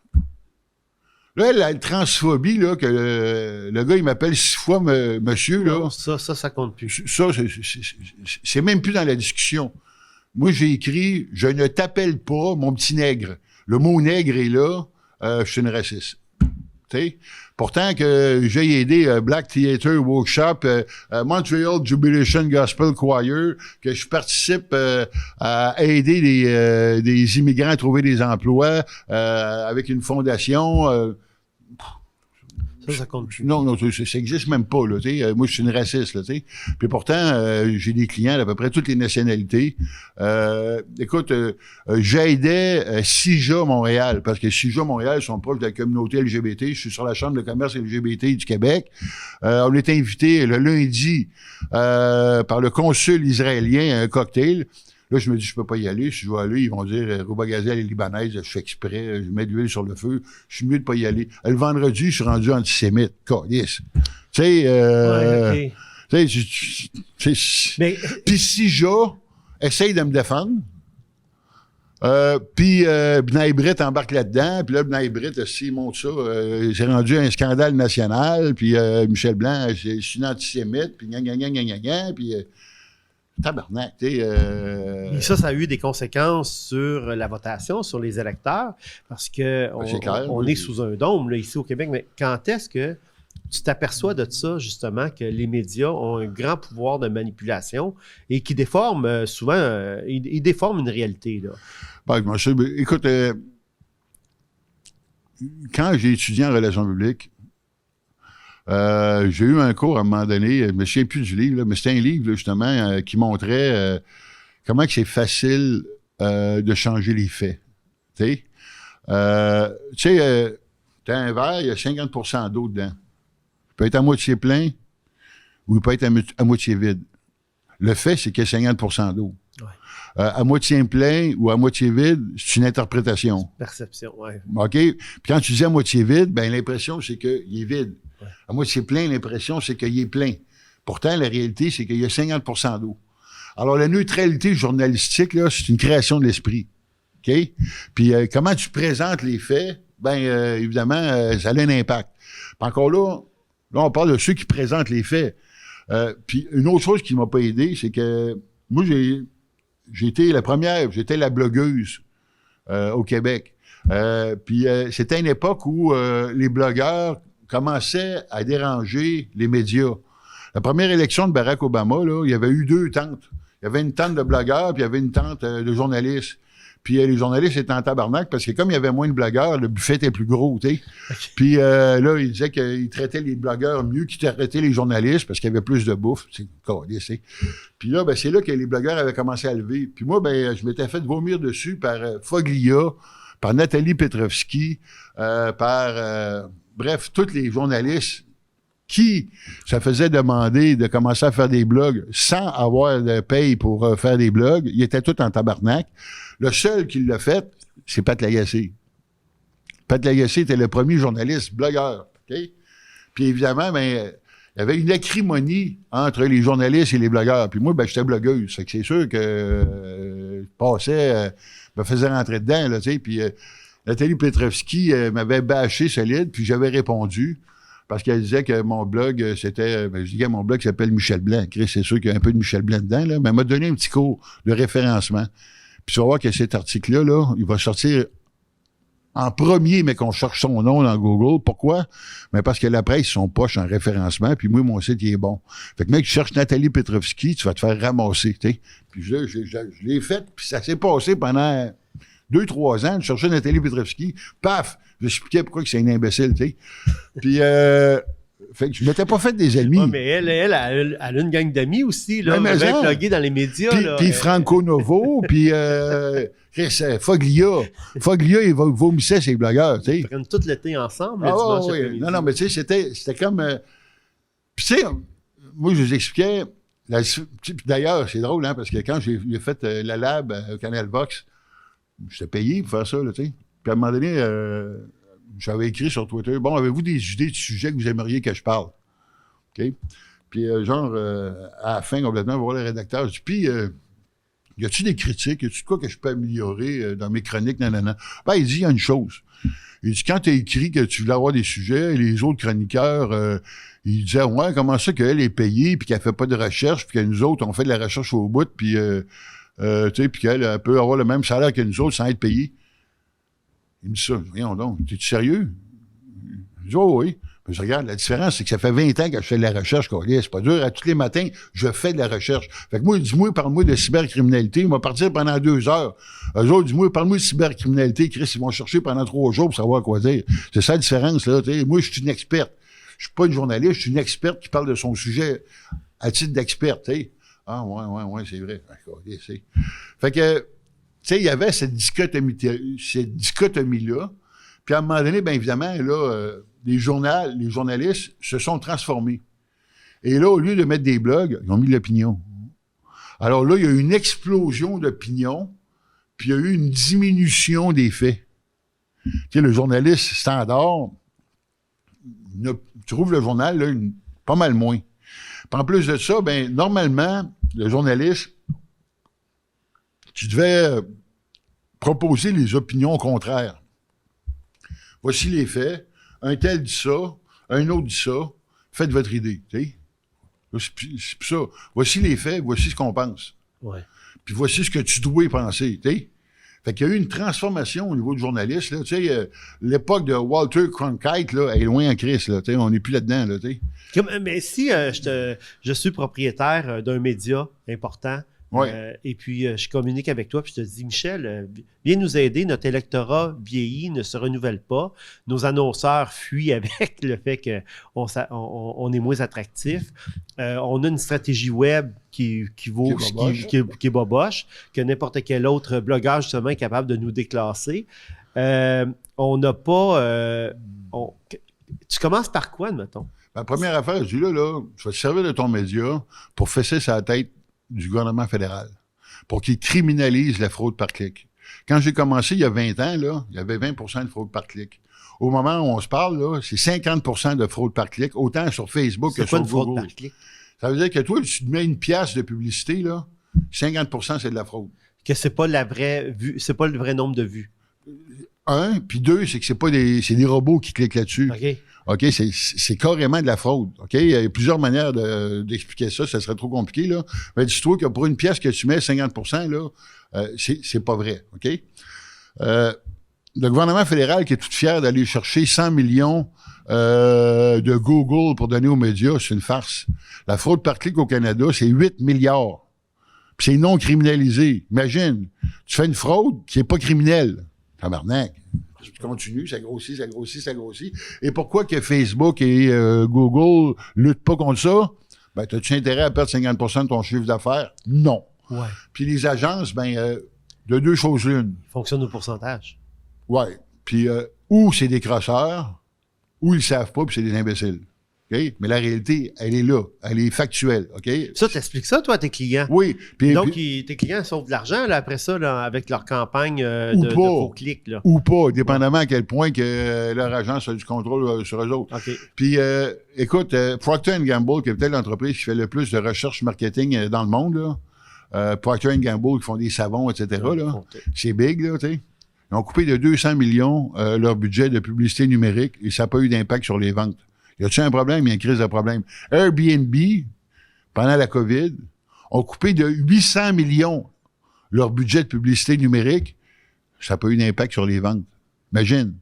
B: Là, la transphobie, là, que le gars, il m'appelle 6 fois monsieur, là.
A: Non, ça compte plus.
B: Ça, c'est même plus dans la discussion. Moi, j'ai écrit « Je ne t'appelle pas mon petit nègre ». Le mot nègre est là, je suis une raciste. T'sais? Pourtant que j'ai aidé Black Theatre Workshop, Montreal Jubilation Gospel Choir, que je participe à aider des immigrants à trouver des emplois avec une fondation.
A: Ça compte plus.
B: Non, ça existe même pas, là, tu sais. Moi, je suis une raciste, là, tu sais. Puis pourtant, j'ai des clients d'à peu près toutes les nationalités. Écoute, j'aidais CIJA Montréal, parce que CIJA Montréal sont proches de la communauté LGBT. Je suis sur la Chambre de commerce LGBT du Québec. On est invité le lundi par le consul israélien à un cocktail. Là, je me dis, je peux pas y aller. Si je vais aller, ils vont dire, Rouba Gazelle est libanaise, je fais exprès, je mets de l'huile sur le feu. Je suis mieux de pas y aller. Le vendredi, je suis rendu antisémite. Calice. Tu sais, puis si essaye de me défendre, puis B'nai B'rith embarque là-dedans, puis là, B'nai B'rith, s'il monte ça, c'est rendu un scandale national, puis Michel Blanc, je suis une antisémite, puis puis... tabarnak, tu sais.
A: Et ça a eu des conséquences sur la votation, sur les électeurs, parce que on est sous un dôme, là, ici au Québec. Mais quand est-ce que tu t'aperçois de ça, justement, que les médias ont un grand pouvoir de manipulation et qui déforment souvent, ils déforment une réalité, là?
B: Ben, monsieur, écoute, quand j'ai étudié en relations publiques, j'ai eu un cours à un moment donné, je me souviens plus du livre, là, mais c'était un livre là, justement qui montrait comment que c'est facile de changer les faits. Tu sais, t'as un verre, il y a 50% d'eau dedans. Il peut être à moitié plein ou il peut être à moitié vide. Le fait, c'est qu'il y a 50% d'eau. Ouais. À moitié plein ou à moitié vide, c'est une interprétation.
A: Perception, oui.
B: OK? Puis quand tu dis à moitié vide, ben l'impression, c'est qu'il est vide. Ouais. À moitié plein, l'impression, c'est qu'il est plein. Pourtant, la réalité, c'est qu'il y a 50% d'eau. Alors, la neutralité journalistique, là, c'est une création de l'esprit. OK? Puis, comment tu présentes les faits, ben évidemment, ça a un impact. Puis encore là, on parle de ceux qui présentent les faits. Puis, une autre chose qui m'a pas aidé, c'est que moi, j'étais la blogueuse au Québec. Puis, c'était une époque où les blogueurs commençaient à déranger les médias. La première élection de Barack Obama, là, il y avait eu 2 tentes. Il y avait une tente de blogueurs, puis il y avait une tente de journalistes. Puis les journalistes étaient en tabarnak parce que comme il y avait moins de blogueurs, le buffet était plus gros, tu sais. Okay. Puis là, il disait qu'il traitait les blogueurs mieux qu'il traitait les journalistes parce qu'il y avait plus de bouffe. C'est sais. Puis là, ben, c'est là que les blogueurs avaient commencé à lever. Puis moi, ben, je m'étais fait vomir dessus par Foglia, par Nathalie Petrovski, bref, tous les journalistes qui se faisaient demander de commencer à faire des blogs sans avoir de paye pour faire des blogs. Ils étaient tous en tabarnak. Le seul qui l'a fait, c'est Pat Lagacé. Pat Lagacé était le premier journaliste blogueur. Okay? Puis évidemment, ben, il y avait une acrimonie entre les journalistes et les blogueurs. Puis moi, ben, j'étais blogueuse. Fait que c'est sûr que je passais, me faisais rentrer dedans, là, tu sais. Puis Nathalie Petrovski m'avait bâché solide, puis j'avais répondu. Parce qu'elle disait que mon blog, c'était... je disais, mon blog s'appelle Michel Blanc. Chris, c'est sûr qu'il y a un peu de Michel Blanc dedans, là, mais elle m'a donné un petit cours de référencement. Puis tu vas voir que cet article-là, là, il va sortir en premier, mais qu'on cherche son nom dans Google. Pourquoi? Mais parce que la presse, ils sont poches en référencement, puis moi, mon site, il est bon. Fait que mec, tu cherches Nathalie Petrovski, tu vas te faire ramasser, tu sais. Puis je l'ai fait, puis ça s'est passé pendant 2-3 ans. Je cherchais Nathalie Petrovski, paf! J'expliquais pourquoi c'est une imbécile, tu sais. Puis, fait que je m'étais pas fait des ennemis.
A: Ouais, mais elle a une gang d'amis aussi, là. Elle est pluguée dans les médias,
B: puis,
A: là.
B: Puis Franco Novo, puis Foglia. Foglia, il vomissait ses blogueurs, tu sais.
A: Ils prennent tout l'été ensemble,
B: le dimanche après-midi. Non, mais tu sais, c'était comme... Puis tu sais, moi, je vous expliquais... D'ailleurs, c'est drôle, hein, parce que quand j'ai fait la lab au Canal Vox, j'étais payé pour faire ça, là, tu sais. Puis à un moment donné, j'avais écrit sur Twitter, bon, avez-vous des idées de sujets que vous aimeriez que je parle? OK? Puis à la fin, complètement, voir le rédacteur, je dis, puis y a-tu des critiques? Y a-tu de quoi que je peux améliorer dans mes chroniques? Nanana. Ben, il dit, il y a une chose. Il dit, quand tu as écrit que tu voulais avoir des sujets, les autres chroniqueurs, ils disaient, ouais, comment ça qu'elle est payée, puis qu'elle fait pas de recherche, puis que nous autres, on fait de la recherche au bout, puis tu sais, puis qu'elle peut avoir le même salaire que nous autres sans être payée. Il me dit ça. Voyons donc, t'es-tu sérieux? Je dis, oh oui. Puis je regarde, la différence, c'est que ça fait 20 ans que je fais de la recherche, c'est pas dur. À tous les matins, je fais de la recherche. Fait que moi, dis-moi, parle-moi de cybercriminalité. Il va partir pendant 2 heures. Eux autres, dis-moi, parle-moi de cybercriminalité. Chris, ils vont chercher pendant 3 jours pour savoir quoi dire. C'est ça la différence, là. T'sais. Moi, je suis une experte. Je suis pas une journaliste, je suis une experte qui parle de son sujet à titre d'experte, tu sais. Ah, ouais, c'est vrai. Fait que, tu sais, il y avait cette dichotomie-là. Puis à un moment donné, bien évidemment, là, les journalistes se sont transformés. Et là, au lieu de mettre des blogs, ils ont mis de l'opinion. Alors là, il y a eu une explosion d'opinion, puis il y a eu une diminution des faits. Tu sais, le journaliste standard, tu trouves le journal, là, pas mal moins. Puis en plus de ça, ben normalement, le journaliste, tu devais proposer les opinions contraires. Voici les faits. Un tel dit ça, un autre dit ça. Faites votre idée. Tu sais? C'est ça. Voici les faits, voici ce qu'on pense.
A: Ouais.
B: Puis voici ce que tu dois penser. Tu sais? Fait qu'il y a eu une transformation au niveau du journaliste. Là. Tu sais, l'époque de Walter Cronkite là, est loin en crise. Là. Tu sais, on n'est plus là-dedans. Là, tu sais.
A: Mais si je suis propriétaire d'un média important,
B: ouais.
A: Et puis je communique avec toi, puis je te dis, Michel, viens nous aider, notre électorat vieillit, ne se renouvelle pas, nos annonceurs fuient avec le fait qu'on est moins attractif, on a une stratégie web qui est boboche, que n'importe quel autre blogueur justement est capable de nous déclasser. On n'a pas... Tu commences par quoi, admettons?
B: La première affaire, je dis là, tu vas te servir de ton média pour fesser sa tête du gouvernement fédéral, pour qu'il criminalise la fraude par clic. Quand j'ai commencé, il y a 20 ans, là, il y avait 20 de fraude par clic. Au moment où on se parle, là, c'est 50 de fraude par clic, autant sur Facebook que sur Google. C'est quoi une fraude par clic? Ça veut dire que toi, si tu te mets une pièce de publicité, là, 50 c'est de la fraude.
A: Que c'est pas la vraie vue, c'est pas le vrai nombre de vues.
B: Un, puis deux, c'est que c'est des robots qui cliquent là-dessus. OK, c'est carrément de la fraude. OK, il y a plusieurs manières d'expliquer ça, ça serait trop compliqué, là. Mais dis-toi que pour une pièce que tu mets 50 là, c'est pas vrai. OK? Le gouvernement fédéral qui est tout fier d'aller chercher 100 millions de Google pour donner aux médias, c'est une farce. La fraude par clic au Canada, c'est 8 milliards. Puis c'est non criminalisé. Imagine, tu fais une fraude qui est pas criminelle. Tabarnak. Tu continues, ça grossit. Et pourquoi que Facebook et Google luttent pas contre ça? Ben, as-tu intérêt à perdre 50 de ton chiffre d'affaires? Non.
A: Ouais.
B: Puis les agences, de deux choses l'une.
A: Ils fonctionnent au pourcentage.
B: Ouais. Puis ou c'est des crosseurs, ou ils le savent pas, puis c'est des imbéciles. Okay? Mais la réalité, elle est là. Elle est factuelle. OK?
A: Ça, t'expliques ça, toi, à tes clients?
B: Oui.
A: Donc, tes clients sauvent de l'argent là, après ça, là, avec leur campagne de faux clics. Là.
B: Ou pas, dépendamment à quel point que leur agence a du contrôle sur eux autres.
A: Okay.
B: Puis, écoute, Procter & Gamble, qui est peut-être l'entreprise qui fait le plus de recherche marketing dans le monde, là. Procter & Gamble, qui font des savons, etc., là. C'est big, là, tu sais. Ils ont coupé de 200 millions leur budget de publicité numérique et ça n'a pas eu d'impact sur les ventes. Y a-t-il un problème? Il y a une crise de problème. Airbnb, pendant la COVID, ont coupé de 800 millions leur budget de publicité numérique. Ça n'a pas eu d'impact sur les ventes. Imagine.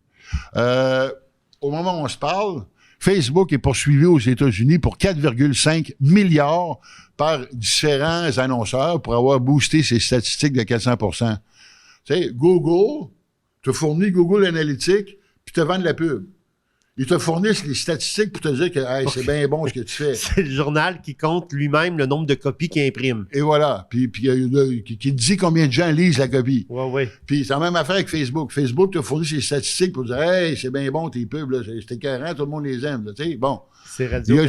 B: Au moment où on se parle, Facebook est poursuivi aux États-Unis pour 4,5 milliards par différents annonceurs pour avoir boosté ses statistiques de 400 %. Tu sais, Google te fournit Google Analytics puis te vend de la pub. Ils te fournissent les statistiques pour te dire que hey, c'est bien bon ce que tu fais.
A: C'est le journal qui compte lui-même le nombre de copies qu'il imprime.
B: Et voilà. Puis qui dit combien de gens lisent la copie.
A: Ouais.
B: Puis c'est la même affaire avec Facebook. Facebook te fournit ses statistiques pour dire hey, c'est bien bon tes pubs, là. C'est écœurant, tout le monde les aime. Tu sais, bon.
A: C'est radio.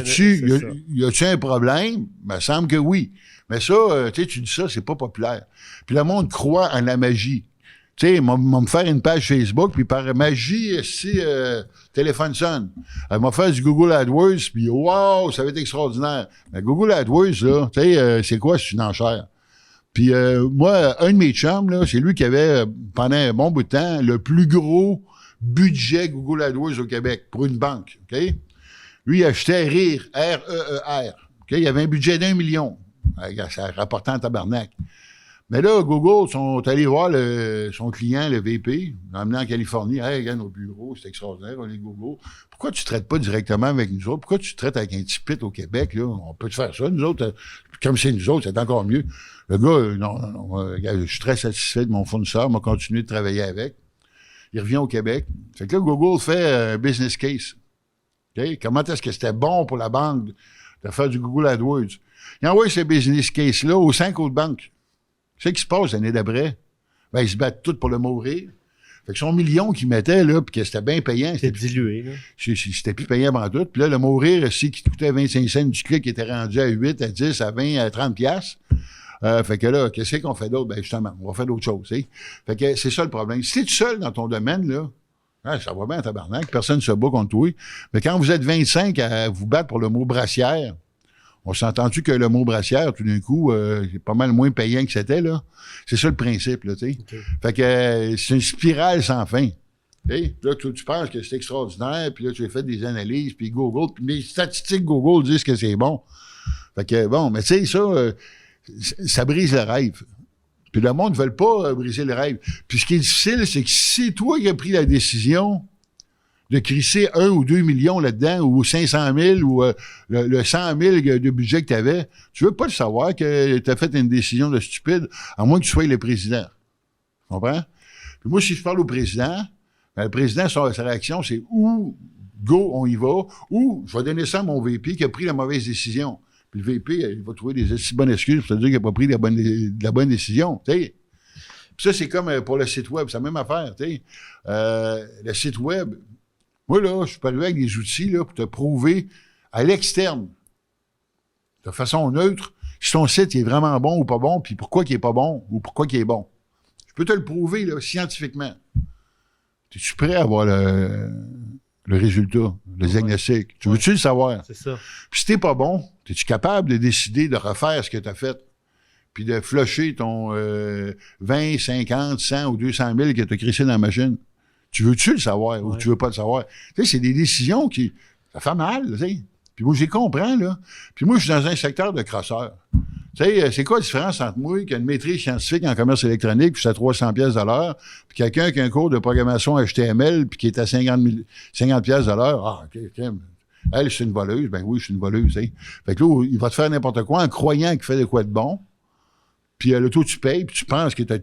B: Y a-tu un problème? Il me semble que oui. Mais ça, tu dis ça, c'est pas populaire. Puis le monde croit en la magie. Tu sais, me faire une page Facebook, puis par magie, si téléphone sonne, elle m'a fait du Google AdWords, puis wow, ça va être extraordinaire. Mais Google AdWords, là, tu sais, c'est quoi? C'est une enchère. Puis moi, un de mes chums, là, c'est lui qui avait, pendant un bon bout de temps, le plus gros budget Google AdWords au Québec pour une banque. OK? Lui, il achetait RIR, R-E-E-R. OK? Il avait un budget d'1 million. Ça rapportait en tabarnak. Mais là, Google sont allés voir son client, le VP, l'emmener en Californie. Hey, regarde nos bureaux, c'est extraordinaire, on est Google. Pourquoi tu ne traites pas directement avec nous autres? Pourquoi tu traites avec un petit pit au Québec? Là? On peut te faire ça, nous autres. Comme c'est nous autres, c'est encore mieux. Le gars, non, je suis très satisfait de mon fournisseur, m'a continué de travailler avec. Il revient au Québec. Fait que là, Google fait un business case. Okay? Comment est-ce que c'était bon pour la banque de faire du Google AdWords? Il envoie ce business case-là aux 5 autres banques. Qu'est-ce qui se passe l'année d'après? Ben, ils se battent tous pour le mourir. Fait que son million qu'ils mettaient, là, puis que c'était bien payant.
A: C'était dilué, là.
B: C'était plus payant avant tout. Puis là, le mourir, si qui coûtait 25 cents du clic, était rendu à 8, à 10, à 20, à 30 piastres. Fait que là, qu'est-ce qu'on fait d'autre? Ben, justement, on va faire d'autres choses, tu sais. Fait que c'est ça le problème. Si t'es tout seul dans ton domaine, là, ça va bien, tabarnak. Personne ne se bat contre toi. Mais quand vous êtes 25 à vous battre pour le mot brassière, on s'est entendu que le mot brassière, tout d'un coup, c'est pas mal moins payant que c'était, là. C'est ça le principe, là, tu sais. Okay. Fait que c'est une spirale sans fin. T'sais? Là, tu penses que c'est extraordinaire, puis là, tu as fait des analyses, puis Google, puis les statistiques Google disent que c'est bon. Fait que, bon, mais tu sais, ça brise le rêve. Puis le monde ne veut pas briser le rêve. Puis ce qui est difficile, c'est que si c'est toi qui as pris la décision de crisser 1 ou 2 millions là-dedans, ou 500 000, ou le 100 000 de budget que tu avais, tu veux pas le savoir que tu as fait une décision de stupide, à moins que tu sois le président. Tu comprends? Puis moi, si je parle au président, ben, le président, sa réaction, c'est ou go, on y va, ou je vais donner ça à mon VP qui a pris la mauvaise décision. Puis le VP, il va trouver des si bonnes excuses pour te dire qu'il n'a pas pris la bonne décision. T'sais. Puis ça, c'est comme pour le site web, c'est la même affaire. T'sais. Le site web, moi, là, je suis pas arrivé avec des outils là, pour te prouver à l'externe, de façon neutre, si ton site est vraiment bon ou pas bon, puis pourquoi il est pas bon ou pourquoi il est bon. Je peux te le prouver là, scientifiquement. Es-tu prêt à avoir le résultat, le diagnostic? Tu veux-tu le savoir?
A: C'est ça.
B: Puis si t'es pas bon, es-tu capable de décider de refaire ce que tu as fait? Puis de flusher ton 20, 50, 100 ou 200 000 que tu as crissé dans la machine? Tu veux-tu le savoir ou tu veux pas le savoir? Tu sais, c'est des décisions qui... Ça fait mal, tu sais. Puis moi, j'y comprends, là. Puis moi, je suis dans un secteur de crosseurs. Tu sais, c'est quoi la différence entre moi qui a une maîtrise scientifique en commerce électronique, puis c'est à 300 pièces de l'heure, puis quelqu'un qui a un cours de programmation HTML, puis qui est à 50 pièces de l'heure? Ah, OK. Elle, c'est une voleuse. Ben oui, je suis une voleuse, tu sais. Fait que là, il va te faire n'importe quoi en croyant qu'il fait de quoi de bon. Puis le taux, tu payes, puis tu penses que tu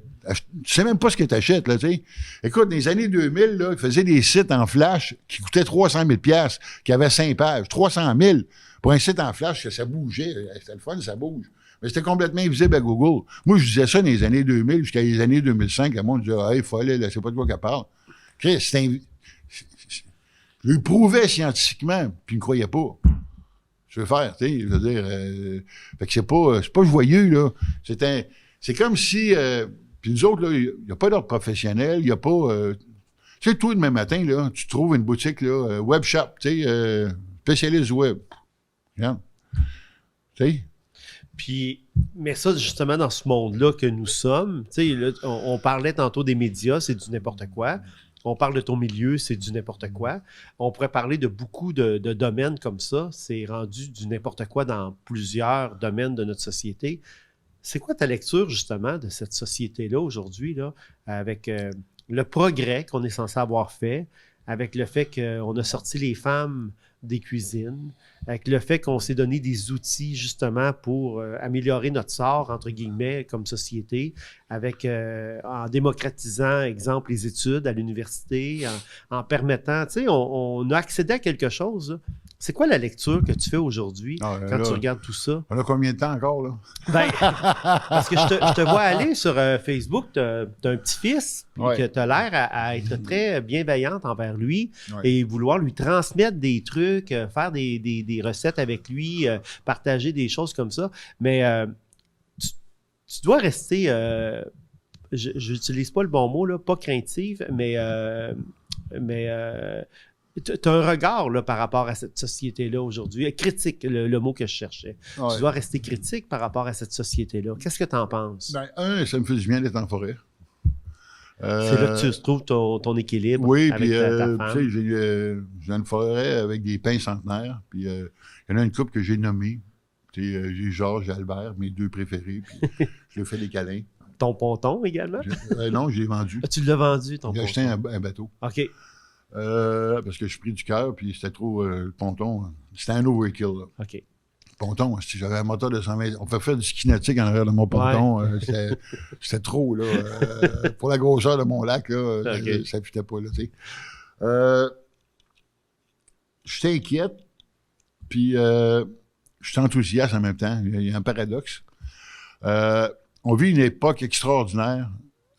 B: sais même pas ce que tu achètes, là, tu sais. Écoute, dans les années 2000, là, ils faisaient des sites en flash qui coûtaient 300 000 $, qui avaient 5 pages. 300 000 pour un site en flash, que ça bougeait. C'était le fun, ça bouge. Mais c'était complètement invisible à Google. Moi, je disais ça dans les années 2000 jusqu'à les années 2005. Le monde disait, ah, il faut aller, là, c'est pas de quoi qu'elle parle. Je le prouvais scientifiquement, puis il ne croyait pas. Je veux faire, tu sais, je veux dire, fait que c'est pas joyeux, là. C'est comme si, puis nous autres, là, il n'y a pas d'ordre professionnel, il n'y a pas, tu sais, toi, demain matin, là, tu trouves une boutique, là, web shop, tu sais, spécialiste web. Regarde. Tu sais.
A: Puis, mais ça, justement, dans ce monde-là que nous sommes, tu sais, on parlait tantôt des médias, c'est du n'importe quoi. On parle de ton milieu, c'est du n'importe quoi. On pourrait parler de beaucoup de domaines comme ça. C'est rendu du n'importe quoi dans plusieurs domaines de notre société. C'est quoi ta lecture, justement, de cette société-là aujourd'hui, là, avec le progrès qu'on est censé avoir fait, avec le fait qu'on a sorti les femmes des cuisines, avec le fait qu'on s'est donné des outils justement pour améliorer notre sort, entre guillemets, comme société, avec en démocratisant, exemple, les études à l'université, en permettant, tu sais, on a accédé à quelque chose, là. C'est quoi la lecture que tu fais aujourd'hui quand là, tu regardes tout ça?
B: On a combien de temps encore, là?
A: Ben, parce que je te vois aller sur Facebook, tu as un petit-fils, puis que tu as l'air à être très bienveillante envers lui et vouloir lui transmettre des trucs, faire des recettes avec lui, partager des choses comme ça. Mais tu dois rester, je n'utilise pas le bon mot, là, pas craintive, mais Tu as un regard là, par rapport à cette société-là aujourd'hui. Critique, le mot que je cherchais.
B: Ouais.
A: Tu dois rester critique par rapport à cette société-là. Qu'est-ce que tu en penses?
B: Ben, ça me fait du bien d'être en forêt.
A: C'est là que tu trouves ton équilibre
B: oui,
A: avec
B: puis,
A: ta femme.
B: tu sais, j'ai une forêt avec des pins centenaires, puis il y en a une couple que j'ai nommée. J'ai Georges et Albert, mes deux préférés, puis je leur fais des câlins.
A: Ton ponton également?
B: Non, je l'ai vendu.
A: Tu l'as vendu, ton
B: J'ai
A: ponton?
B: acheté un bateau.
A: OK.
B: Parce que je suis pris du cœur, puis c'était trop... le ponton, c'était un overkill, là.
A: OK.
B: Ponton, si j'avais un moteur de 120... On fait faire du ski nautique en arrière de mon ponton. C'était trop, là. Pour la grosseur de mon lac, là,
A: Okay.
B: ça ne fitait pas, là, tu sais. Je suis inquiète, puis je suis enthousiaste en même temps. Il y a un paradoxe. On vit une époque extraordinaire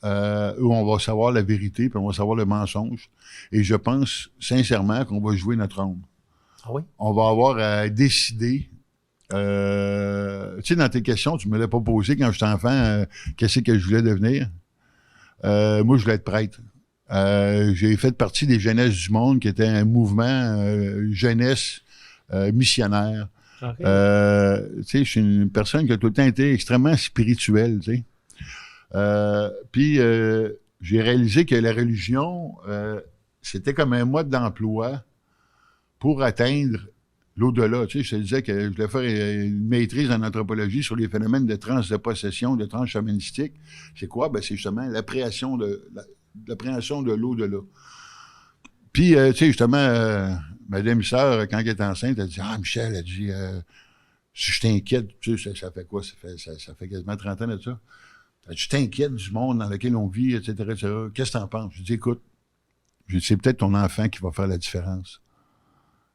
B: où on va savoir la vérité, puis on va savoir le mensonge. Et je pense sincèrement qu'on va jouer notre ronde.
A: Ah oui?
B: On va avoir à décider. Tu sais, dans tes questions, tu ne me l'as pas posé quand j'étais enfant, qu'est-ce que je voulais devenir. Moi, je voulais être prêtre. J'ai fait partie des Jeunesses du Monde, qui était un mouvement jeunesse missionnaire.
A: Okay.
B: Tu sais, je suis une personne qui a tout le temps été extrêmement spirituelle, tu sais. Puis, j'ai réalisé que la religion, c'était comme un mode d'emploi pour atteindre l'au-delà. Tu sais, je te disais que je voulais faire une maîtrise en anthropologie sur les phénomènes de transe de possession, de transe chamanistique. C'est quoi? Ben, c'est justement l'appréhension de l'au-delà. Puis, tu sais, justement, ma demi-sœur, quand elle était enceinte, elle dit « Ah, Michel, elle dit, si je t'inquiète, tu sais, ça fait quoi? Ça fait quasiment 30 ans de ça. Elle dit, je t'inquiète du monde dans lequel on vit, etc., etc. Qu'est-ce que t'en penses? » Je dis « Écoute, c'est peut-être ton enfant qui va faire la différence. »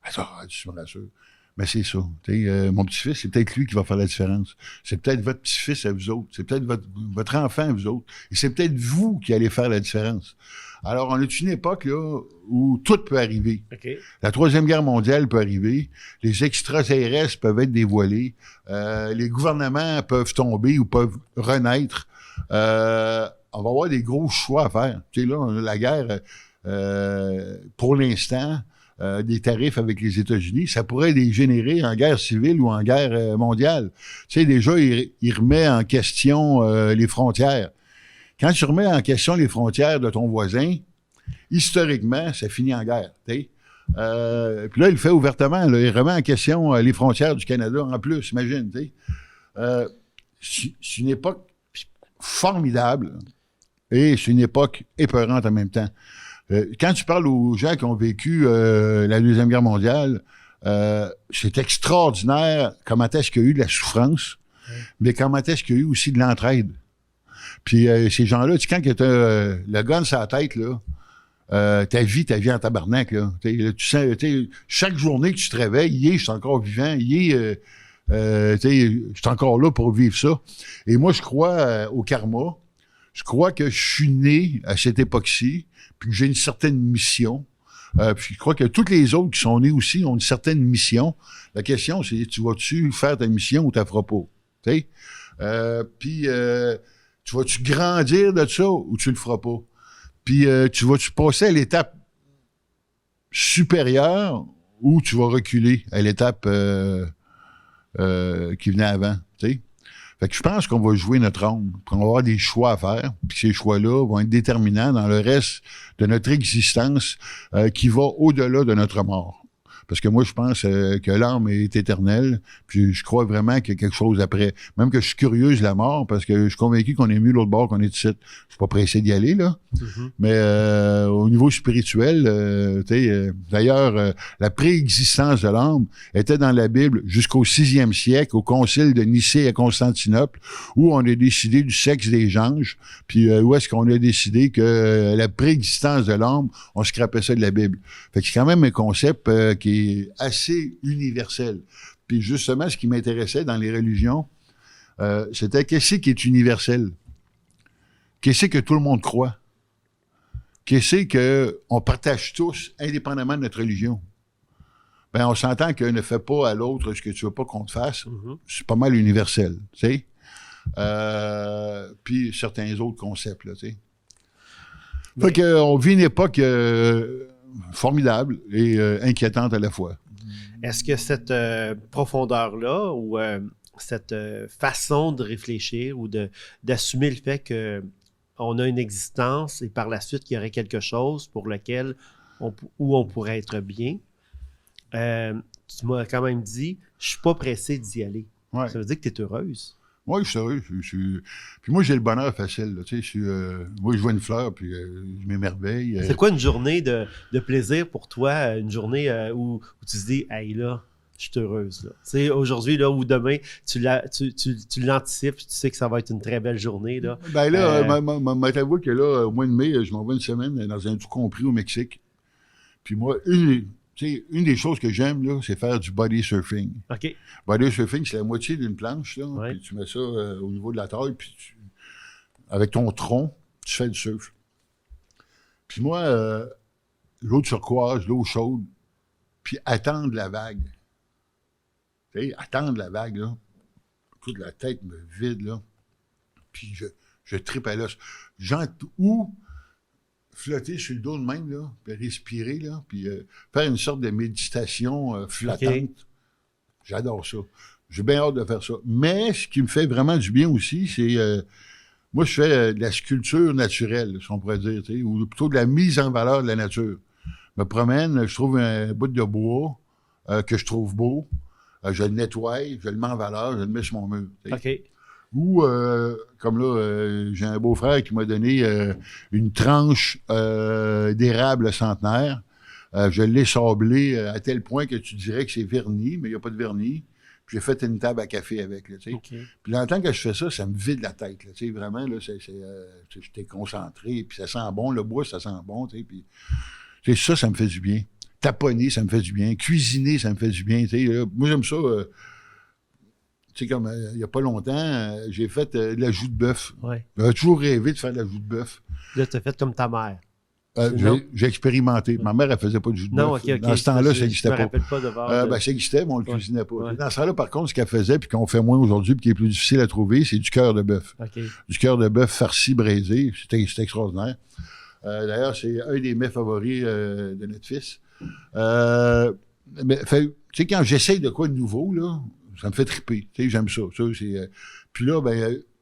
B: Elle dit « Ah, tu me rassures. » Mais c'est ça. Mon petit-fils, c'est peut-être lui qui va faire la différence. C'est peut-être votre petit-fils à vous autres. C'est peut-être votre enfant à vous autres. Et c'est peut-être vous qui allez faire la différence. Alors, on est une époque là où tout peut arriver.
A: Okay.
B: La Troisième Guerre mondiale peut arriver. Les extraterrestres peuvent être dévoilés. Les gouvernements peuvent tomber ou peuvent renaître. On va avoir des gros choix à faire. Tu sais, là, on a la guerre, pour l'instant, des tarifs avec les États-Unis, ça pourrait dégénérer en guerre civile ou en guerre mondiale. Tu sais, déjà, il remet en question les frontières. Quand tu remets en question les frontières de ton voisin, historiquement, ça finit en guerre. Puis là, il le fait ouvertement. Là, il remet en question les frontières du Canada en plus, imagine. C'est une époque formidable et c'est une époque épeurante en même temps. Quand tu parles aux gens qui ont vécu la Deuxième Guerre mondiale, c'est extraordinaire comment est-ce qu'il y a eu de la souffrance, mais comment est-ce qu'il y a eu aussi de l'entraide. Puis ces gens-là, tu sais, quand tu as le gun sur la tête, là, ta vie en tabarnak, là. Tu sens, chaque journée que tu te réveilles, je suis encore vivant, je suis encore là pour vivre ça. Et moi, je crois au karma. Je crois que je suis né à cette époque-ci, puis que j'ai une certaine mission. Puis je crois que tous les autres qui sont nés aussi ont une certaine mission. La question, c'est, tu vas-tu faire ta mission ou tu la feras pas? Puis, tu vas-tu grandir de ça ou tu le feras pas? Puis, tu vas-tu passer à l'étape supérieure ou tu vas reculer à l'étape qui venait avant, tu sais? Fait que je pense qu'on va jouer notre rôle, puis on va avoir des choix à faire, puis ces choix-là vont être déterminants dans le reste de notre existence qui va au-delà de notre mort. Parce que moi, je pense que l'âme est éternelle, puis je crois vraiment qu'il y a quelque chose après. Même que je suis curieuse de la mort, parce que je suis convaincu qu'on est mieux l'autre bord qu'on est ici. Je suis pas pressé d'y aller, là. Mm-hmm. Mais au niveau spirituel, d'ailleurs, la préexistence de l'âme était dans la Bible jusqu'au 6e siècle, au concile de Nicée à Constantinople, où on a décidé du sexe des anges, puis où est-ce qu'on a décidé que la préexistence de l'âme, on scrapait ça de la Bible. Fait que c'est quand même un concept qui est assez universel. Puis justement, ce qui m'intéressait dans les religions, c'était qu'est-ce qui est universel? Qu'est-ce que tout le monde croit? Qu'est-ce qu'on partage tous, indépendamment de notre religion? Ben, on s'entend que ne fais pas à l'autre ce que tu veux pas qu'on te fasse. Mm-hmm. C'est pas mal universel, tu sais. Puis certains autres concepts, là, tu sais. Fait qu'on vit une époque formidable et inquiétante à la fois.
A: Est-ce que cette profondeur-là ou cette façon de réfléchir ou d'assumer le fait qu'on a une existence et par la suite qu'il y aurait quelque chose pour lequel où on pourrait être bien, tu m'as quand même dit, je suis pas pressé d'y aller.
B: Ouais.
A: Ça veut dire que tu es heureuse.
B: Oui, je suis heureux. Puis moi, j'ai le bonheur facile. Là, moi, je vois une fleur, puis je m'émerveille.
A: C'est quoi une journée de plaisir pour toi? Une journée où tu te dis, hey là, je suis heureuse. Là. Aujourd'hui là, ou demain, tu l'anticipes, tu sais que ça va être une très belle journée. Là.
B: Ben là, m'avouer que là, au mois de mai, je m'en vais une semaine dans un tout compris au Mexique. Puis moi, une des choses que j'aime, là, c'est faire du body surfing.
A: OK.
B: Body surfing, c'est la moitié d'une planche, là,
A: Ouais.
B: puis tu mets ça au niveau de la taille, puis avec ton tronc, tu fais du surf. Puis moi, l'eau turquoise, l'eau chaude, puis attendre la vague. Tu sais, attendre la vague, là. Toute la tête me vide, là. Puis je tripe à l'os. Ou flotter sur le dos de même, là, puis respirer, là, puis faire une sorte de méditation flottante. Okay. J'adore ça. J'ai bien hâte de faire ça. Mais ce qui me fait vraiment du bien aussi, c'est... moi, je fais de la sculpture naturelle, si on pourrait dire, ou plutôt de la mise en valeur de la nature. Je me promène, je trouve un bout de bois que je trouve beau, je le nettoie, je le mets en valeur, je le mets sur mon mur.
A: OK.
B: Ou, comme là, j'ai un beau-frère qui m'a donné une tranche d'érable centenaire. Je l'ai sablé à tel point que tu dirais que c'est verni, mais il n'y a pas de vernis. Puis j'ai fait une table à café avec. Là,
A: okay.
B: Puis en tant que je fais ça, ça me vide la tête. Là, vraiment, là, j'étais concentré. Puis ça sent bon. Le bois, ça sent bon. Puis ça me fait du bien. Taponner, ça me fait du bien. Cuisiner, ça me fait du bien. Moi, j'aime ça... comme il n'y a pas longtemps, j'ai fait de la joue de bœuf.
A: Ouais.
B: J'avais toujours rêvé de faire de la joue de bœuf.
A: Là, tu as fait comme ta mère.
B: J'ai expérimenté. Ma mère, elle faisait pas de jus de bœuf.
A: Okay.
B: Dans ce temps-là, ça n'existait pas.
A: Je me rappelle pas de voir.
B: Ça existait, mais on ne le cuisinait pas.
A: Ouais.
B: Dans ce temps-là, par contre, ce qu'elle faisait, puis qu'on fait moins aujourd'hui, puis qui est plus difficile à trouver, c'est du cœur de bœuf.
A: Okay.
B: Du cœur de bœuf farci, braisé. C'était extraordinaire. D'ailleurs, c'est un des mets favoris de notre fils. Quand j'essaye de quoi de nouveau, là, ça me fait triper. J'aime ça. Puis là,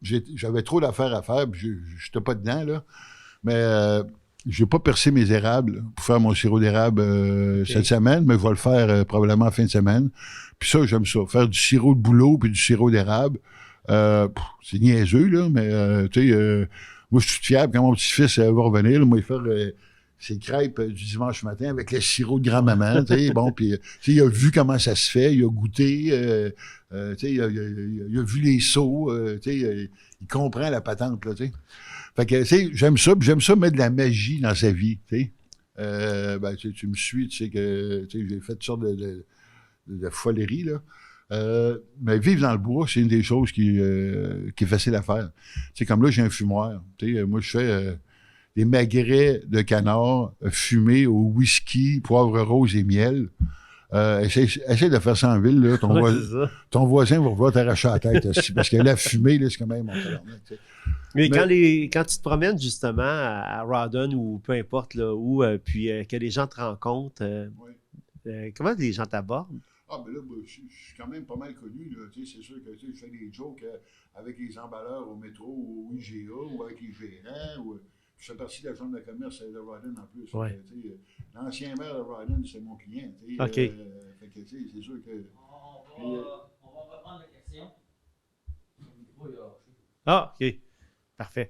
B: j'avais trop d'affaires à faire, puis je n'étais pas dedans, là. Mais je n'ai pas percé mes érables pour faire mon sirop d'érable cette semaine, mais je vais le faire probablement en fin de semaine. Puis ça, j'aime ça. Faire du sirop de bouleau puis du sirop d'érable. C'est niaiseux, là, mais moi, je suis tout fiable. Quand mon petit-fils va revenir, là, moi, il va faire ses crêpes du dimanche matin avec le sirop de grand-maman. Bon, puis il a vu comment ça se fait, il a goûté, il a vu les seaux, il comprend la patente, là, t'sais. Fait que, j'aime ça mettre de la magie dans sa vie, tu me suis, tu sais que j'ai fait toutes sortes de foleries, là. Mais vivre dans le bois, c'est une des choses qui est facile à faire. Comme là, j'ai un fumoir. Moi, je fais des magrets de canard fumés au whisky, poivre rose et miel. Essaye de faire ça en ville, là. Ton voisin va vouloir t'arracher la tête aussi, parce que la fumée, là, c'est quand même mon talent.
A: Mais quand tu te promènes justement à Rawdon ou peu importe là où, puis que les gens te rencontrent, comment les gens t'abordent?
B: Ah, mais là, je suis quand même pas mal connu. Là. C'est sûr que je fais des jokes avec les emballeurs au métro ou au IGA ou avec les gérants. Je fais partie de la chambre de commerce de Rawdon en plus.
A: Ouais.
B: L'ancien maire de Rawdon, c'est mon client.
A: OK.
B: Fait que, c'est sûr que...
C: On va reprendre la question.
A: Ah, OK. Parfait.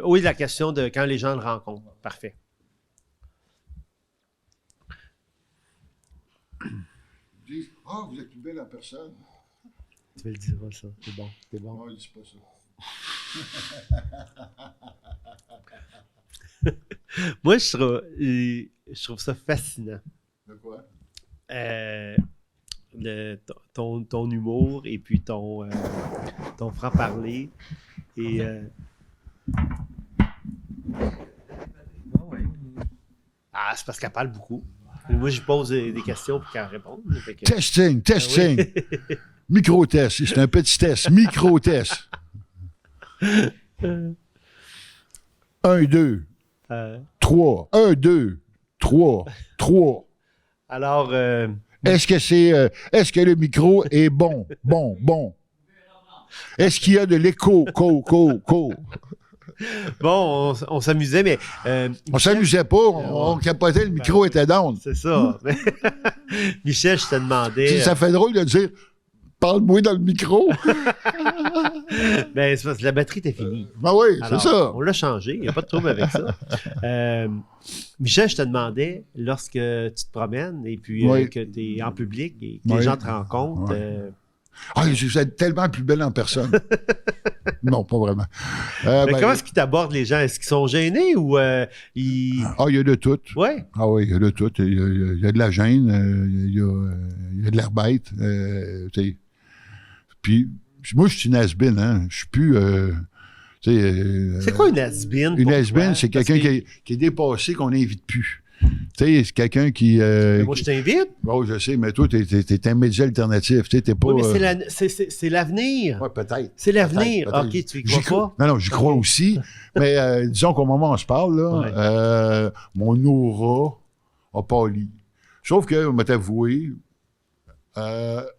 A: Oui, la question de quand les gens le rencontrent. Parfait.
B: Ils disent « Ah, vous êtes plus belle en personne. »
A: Tu veux le dire, ça. C'est bon. C'est bon.
B: Moi, je dis pas ça.
A: Moi, je trouve ça fascinant.
B: De quoi?
A: Ton humour et puis ton franc-parler. Et... Ah, c'est parce qu'elle parle beaucoup. Moi, je pose des questions pour qu'elle réponde.
B: Testing.
A: Oui.
B: Micro-test. C'est un petit test. Micro-test. 1, 2. 3. 1, 2. 3.
A: Alors,
B: Est-ce que le micro est bon? Bon. Est-ce qu'il y a de l'écho? Co.
A: bon, on s'amusait, mais...
B: On s'amusait pas, on capotait, le micro était down.
A: C'est ça. Michel, je te demandais...
B: Ça fait drôle de dire « Parle-moi dans le micro ».
A: Ben, c'est parce que la batterie était finie.
B: Ben oui, c'est
A: Alors,
B: ça.
A: On l'a changé, il n'y a pas de trouble avec ça. Michel, je te demandais, lorsque tu te promènes et puis
B: Oui.
A: que tu es en public et que
B: Oui.
A: les gens te rencontrent,
B: Vous êtes tellement plus belle en personne. Non, pas vraiment.
A: mais comment est-ce qu'ils t'abordent, les gens? Est-ce qu'ils sont gênés ou ils...
B: il y a de tout.
A: Ouais.
B: Ah oui, il y a de tout. Il y a de la gêne, il y a de l'air bête. Puis, moi, je suis une has-been, hein. Je suis plus...
A: C'est quoi une has-been?
B: Une
A: pour
B: has-been,
A: toi?
B: c'est
A: Parce
B: quelqu'un
A: que-
B: qui est dépassé, qu'on n'invite plus. C'est quelqu'un qui...
A: Moi, je t'invite.
B: Bon, je sais, mais toi, t'es un média alternatif. T'es pas...
A: Oui, mais c'est l'avenir.
B: Ouais, peut-être.
A: C'est l'avenir.
B: Peut-être.
A: OK, tu y crois pas?
B: Non, j'y crois aussi. Mais disons qu'au moment où on se parle, là, mon aura a pâli. Sauf que, on m'a avoué,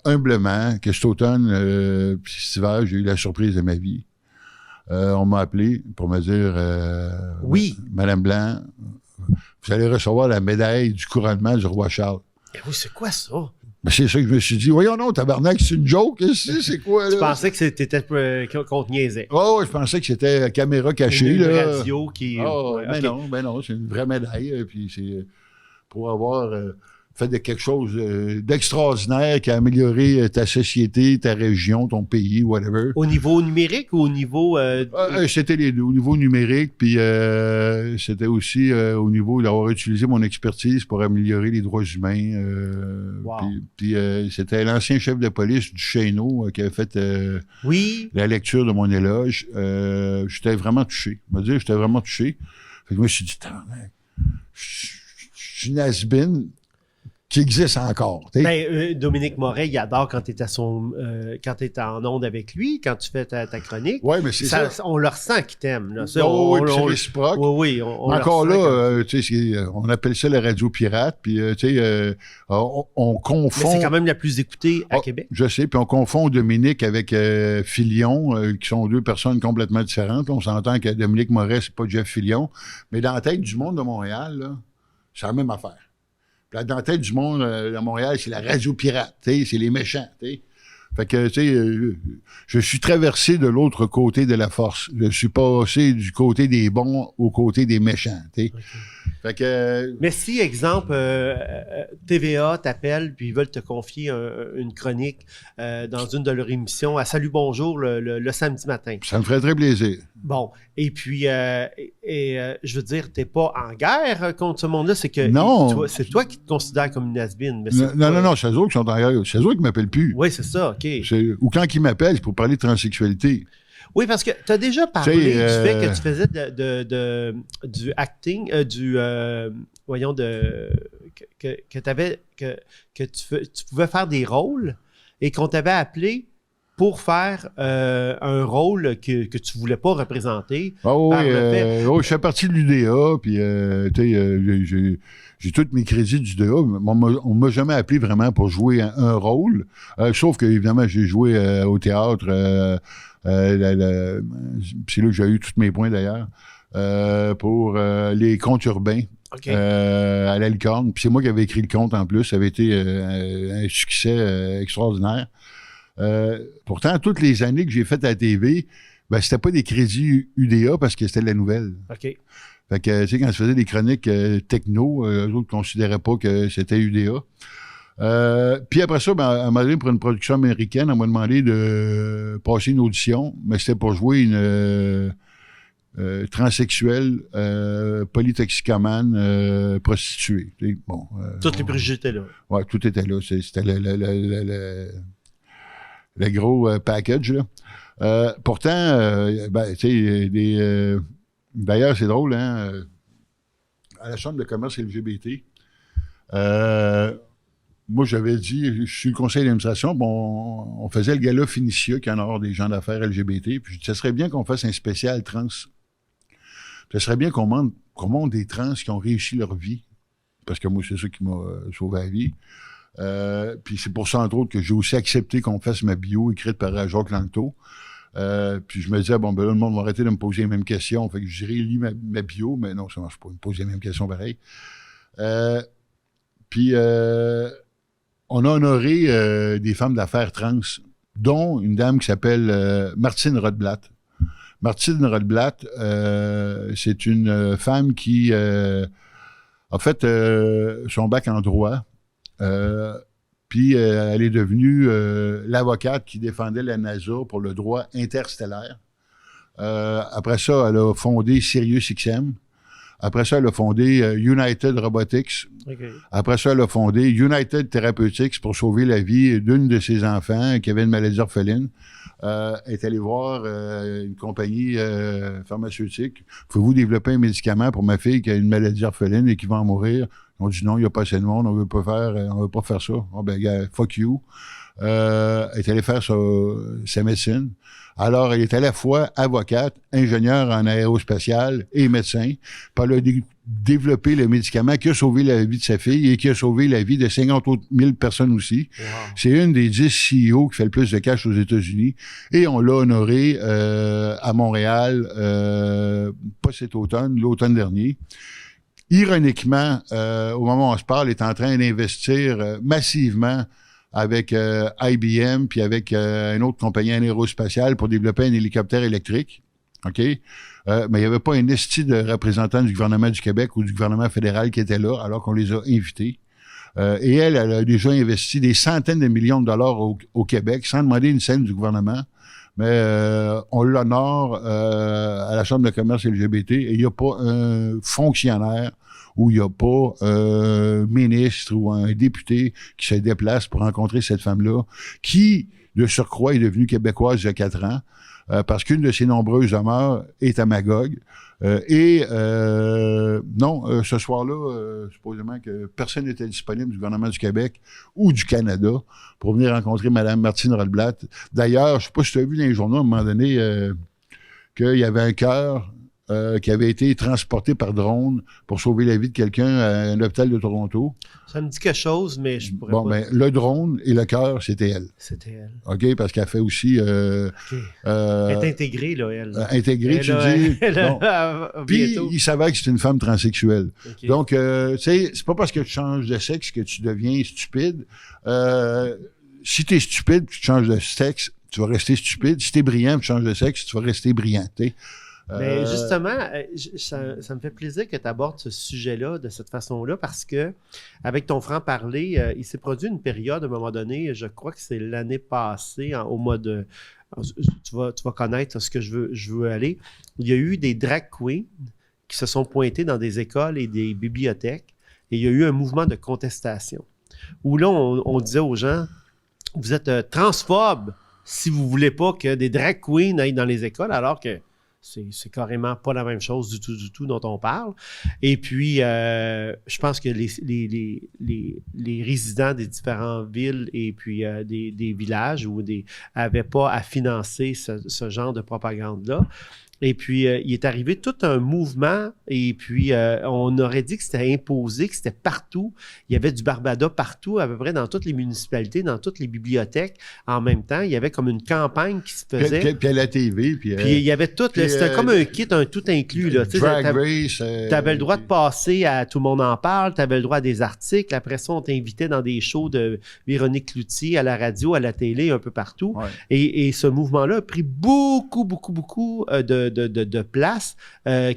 B: humblement, que cet automne, puis cet hiver, j'ai eu la surprise de ma vie. On m'a appelé pour me dire
A: Oui.
B: Madame Blanc, vous allez recevoir la médaille du couronnement du roi Charles.
A: Mais oui, c'est quoi ça?
B: Ben, c'est ça que je me suis dit. Voyons non, tabarnak, c'est une joke. C'est quoi, là?
A: Tu pensais que c'était qu'on te niaisait?
B: Oh, je pensais que c'était la caméra cachée.
A: Une
B: là.
A: radio qui...
B: Ah,
A: ouais,
B: ben
A: ok.
B: non, c'est une vraie médaille. Puis c'est pour avoir fait de quelque chose d'extraordinaire qui a amélioré ta société, ta région, ton pays, whatever.
A: Au niveau numérique ou au niveau...
B: C'était les deux, au niveau numérique, puis c'était aussi au niveau d'avoir utilisé mon expertise pour améliorer les droits humains.
A: Wow.
B: Puis c'était l'ancien chef de police du Chesneau qui avait fait
A: Oui.
B: la lecture de mon éloge. J'étais vraiment touché. J'étais vraiment touché. Fait que je me suis dit, je suis une has-been qui existe encore. T'sais.
A: Ben, Dominique Moret, il adore quand tu es quand t'es en onde avec lui, quand tu fais ta chronique.
B: Oui, mais c'est ça.
A: On le ressent qu'il t'aime. Là. Ça,
B: Oui, puis c'est réciproque.
A: Oui, on
B: Encore
A: le ressent
B: là, tu sais, on appelle ça la radio pirate, puis tu sais, on confond.
A: Mais c'est quand même la plus écoutée à Québec.
B: Je sais, puis on confond Dominique avec Filion, qui sont deux personnes complètement différentes. On s'entend que Dominique Moret, c'est pas Jeff Filion, mais dans la tête du monde de Montréal, là, c'est la même affaire. Puis dans la tête du monde de Montréal, c'est la radio pirate, c'est les méchants. T'sais. Fait que, tu sais, je suis traversé de l'autre côté de la force. Je suis passé du côté des bons au côté des méchants. Okay. Fait que...
A: Mais si, exemple, TVA t'appelle puis ils veulent te confier une chronique dans une de leurs émissions à Salut Bonjour le samedi matin.
B: Ça me ferait très plaisir.
A: Bon, et puis, je veux dire, t'es pas en guerre contre ce monde-là, c'est que
B: non.
A: C'est toi qui te considères comme une has-been.
B: Non, c'est eux autres qui sont en guerre. C'est eux qui m'appellent plus.
A: Oui, c'est ça, OK.
B: Ou quand ils m'appellent, c'est pour parler de transsexualité.
A: Oui, parce que tu as déjà parlé du fait que tu faisais du acting, voyons, que tu pouvais faire des rôles et qu'on t'avait appelé pour faire un rôle que tu voulais pas représenter.
B: Ah oui, je fais partie de l'UDA, puis j'ai tous mes crédits d'UDA. On m'a jamais appelé vraiment pour jouer un rôle, sauf que évidemment j'ai joué au théâtre. C'est là que j'ai eu tous mes points d'ailleurs pour les contes urbains.
A: Okay.
B: À la Licorne. Puis c'est moi qui avais écrit le conte en plus. Ça avait été un succès extraordinaire. Pourtant, toutes les années que j'ai faites à la TV, ben, c'était pas des crédits UDA parce que c'était de la nouvelle.
A: OK.
B: Fait que, tu sais, quand je faisais des chroniques techno, eux autres ne considéraient pas que c'était UDA. Puis après ça, ben, elle m'a donné pour une production américaine, elle m'a demandé de passer une audition, mais c'était pour jouer une transsexuelle, polytoxicomane, prostituée. Bon,
A: toutes les préjugés étaient là.
B: Oui, tout était là. C'était le gros package, là. Pourtant, ben, tu sais, d'ailleurs, c'est drôle, hein, à la Chambre de commerce LGBT, moi, j'avais dit, je suis le conseil d'administration, bon, on faisait le gala Finicia, qui en a des gens d'affaires LGBT, puis ça serait bien qu'on fasse un spécial trans. Ça serait bien qu'on montre des trans qui ont réussi leur vie. parce que moi, c'est ça qui m'a sauvé la vie. Puis c'est pour ça, entre autres, que j'ai aussi accepté qu'on fasse ma bio écrite par Jacques Langto. Puis je me disais, bon, ben là, le monde va arrêter de me poser les mêmes questions. Fait que j'irai lire ma bio, mais non, ça marche pas. Ils me posent les mêmes questions pareil. Puis on a honoré des femmes d'affaires trans, dont une dame qui s'appelle Martine Rodblatt. Martine Rodblatt, c'est une femme qui a fait son bac en droit. Puis elle est devenue l'avocate qui défendait la NASA pour le droit interstellaire. Après ça, elle a fondé SiriusXM. Après ça, elle a fondé United Robotics.
A: Okay.
B: Après ça, elle a fondé United Therapeutics pour sauver la vie d'une de ses enfants qui avait une maladie orpheline. Elle est allée voir une compagnie pharmaceutique. Pouvez-vous développer un médicament pour ma fille qui a une maladie orpheline et qui va en mourir? Ils ont dit non, il n'y a pas assez de monde, on veut pas faire ça. Oh, ben, gars, fuck you. Elle est allée faire sa médecine. Alors, elle est à la fois avocate, ingénieure en aérospatiale et médecin. Puis elle a développé le médicament qui a sauvé la vie de sa fille et qui a sauvé la vie de 50 autres 1000 personnes aussi. Wow. C'est une des 10 CEO qui fait le plus de cash aux États-Unis. Et on l'a honorée à Montréal, pas cet automne, l'automne dernier. Ironiquement, au moment où on se parle, elle est en train d'investir massivement avec IBM puis avec une autre compagnie aérospatiale pour développer un hélicoptère électrique. OK? Mais il n'y avait pas un esti de représentant du gouvernement du Québec ou du gouvernement fédéral qui était là, alors qu'on les a invités. Et elle a déjà investi des centaines de millions de dollars au Québec sans demander une scène du gouvernement. Mais on l'honore à la Chambre de commerce LGBT et il n'y a pas un fonctionnaire où il n'y a pas un ministre ou un député qui se déplace pour rencontrer cette femme-là, qui, de surcroît, est devenue québécoise il y a 4 ans, parce qu'une de ses nombreuses demeures est à Magog. Ce soir-là, supposément que personne n'était disponible du gouvernement du Québec ou du Canada pour venir rencontrer Mme Martine Rodblatt. D'ailleurs, je ne sais pas si tu as vu dans les journaux à un moment donné qu'il y avait un cœur qui avait été transporté par drone pour sauver la vie de quelqu'un à un hôpital de Toronto.
A: Ça me dit quelque chose, mais je pourrais pas...
B: Ben, le drone et le cœur, c'était elle.
A: C'était elle.
B: OK, parce qu'elle fait aussi...
A: elle est intégrée, là, elle.
B: Intégrée, tu dis? Puis, il s'avère que c'est une femme transsexuelle. Okay. Donc, tu sais, c'est pas parce que tu changes de sexe que tu deviens stupide. Si tu es stupide, tu changes de sexe, tu vas rester stupide. Si tu es brillant, tu changes de sexe, tu vas rester brillant, tu sais.
A: Mais justement, ça me fait plaisir que tu abordes ce sujet-là de cette façon-là parce que, avec ton franc-parler, il s'est produit une période à un moment donné, je crois que c'est l'année passée, au mois de. Tu vas connaître ce que je veux aller. Il y a eu des drag queens qui se sont pointés dans des écoles et des bibliothèques et il y a eu un mouvement de contestation où là, on disait aux gens, vous êtes transphobes si vous ne voulez pas que des drag queens aillent dans les écoles alors que c'est carrément pas la même chose du tout dont on parle. Et puis, je pense que les résidents des différentes villes et puis des villages n'avaient pas à financer ce genre de propagande-là. Et puis, il est arrivé tout un mouvement et puis on aurait dit que c'était imposé, que c'était partout. Il y avait du Barbada partout, à peu près dans toutes les municipalités, dans toutes les bibliothèques. En même temps, il y avait comme une campagne qui se faisait.
B: Puis à la TV. Puis
A: il y avait tout. C'était comme un kit, un tout inclus. Là.
B: Drag Race.
A: Tu avais le droit de passer à Tout le monde en parle, tu avais le droit à des articles. Après ça, on t'invitait dans des shows de Véronique Cloutier à la radio, à la télé, un peu partout. Ouais. Et ce mouvement-là a pris beaucoup de place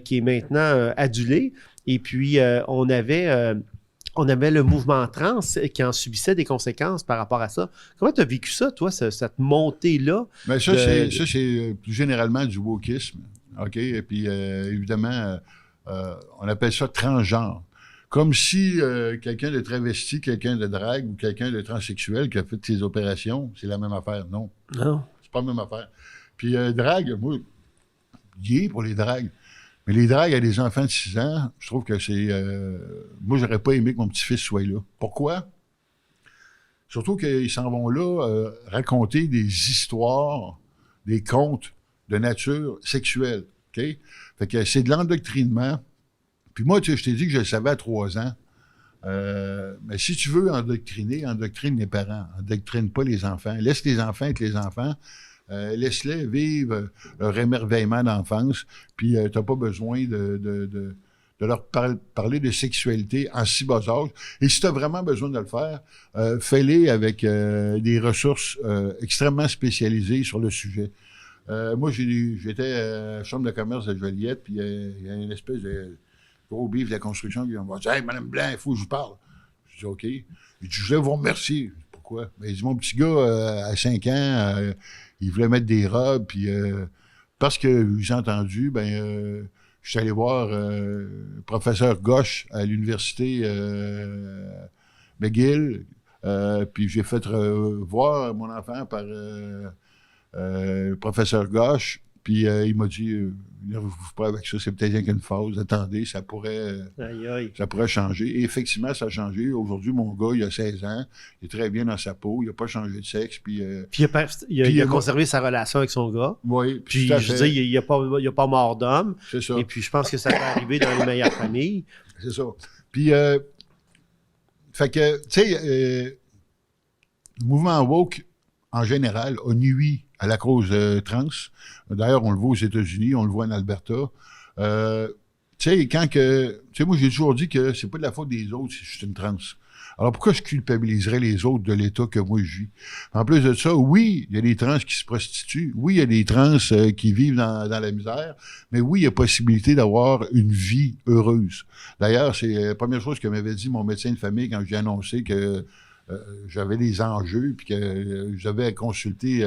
A: qui est maintenant adulé. Et puis, on avait le mouvement trans qui en subissait des conséquences par rapport à ça. Comment tu as vécu ça, toi, cette montée-là?
B: Bien, ça, c'est plus généralement du wokisme. OK? Et puis, évidemment, on appelle ça transgenre. Comme si quelqu'un de travesti, quelqu'un de drague ou quelqu'un de transsexuel qui a fait ses opérations, c'est la même affaire. Non.
A: Non.
B: C'est pas la même affaire. Puis, drague, moi, gay pour les dragues. Mais les dragues à des enfants de 6 ans, je trouve que c'est... moi, j'aurais pas aimé que mon petit-fils soit là. Pourquoi? Surtout qu'ils s'en vont là raconter des histoires, des contes de nature sexuelle. OK? Fait que c'est de l'endoctrinement. Puis moi, tu sais, je t'ai dit que je le savais à 3 ans. Mais si tu veux endoctriner, endoctrine les parents. Endoctrine pas les enfants. Laisse les enfants être les enfants. Laisse-les vivre leur émerveillement d'enfance. Puis, tu n'as pas besoin de leur parler de sexualité en si bas âge. Et si tu as vraiment besoin de le faire, fais-les avec des ressources extrêmement spécialisées sur le sujet. Moi, j'étais à la Chambre de commerce de Joliette, puis il y a une espèce de gros bif de la construction qui m'a dit « Hey, Mme Blanc, il faut que je vous parle. » Je dis « OK. » Il dit « Je voulais vous remercier. » Pourquoi? Ben, il dit « Mon petit gars, à 5 ans, il voulait mettre des robes, puis parce que j'ai entendu, je suis allé voir le professeur Gauche à l'université McGill, puis j'ai fait voir mon enfant par le professeur Gauche, puis il m'a dit vous pas avec ça, c'est peut-être rien qu'une phase, attendez, ça pourrait changer. Et effectivement, ça a changé. Aujourd'hui, mon gars, il a 16 ans, il est très bien dans sa peau, il n'a pas changé de sexe, puis
A: il a conservé sa relation avec son gars.
B: Oui,
A: puis je veux dire, il n'y a pas mort d'homme.
B: C'est ça.
A: Et puis je pense que ça peut arriver dans les meilleures familles.
B: C'est ça. Puis, fait que, tu sais, le mouvement woke, en général, a nuit à la cause trans. D'ailleurs, on le voit aux États-Unis, on le voit en Alberta. Tu sais, moi, j'ai toujours dit que c'est pas de la faute des autres si je suis une trans. Alors, pourquoi je culpabiliserais les autres de l'État que moi, je vis? En plus de ça, oui, il y a des trans qui se prostituent. Oui, il y a des trans qui vivent dans la misère. Mais oui, il y a possibilité d'avoir une vie heureuse. D'ailleurs, c'est la première chose que m'avait dit mon médecin de famille quand j'ai annoncé que j'avais des enjeux puis que j'avais consulté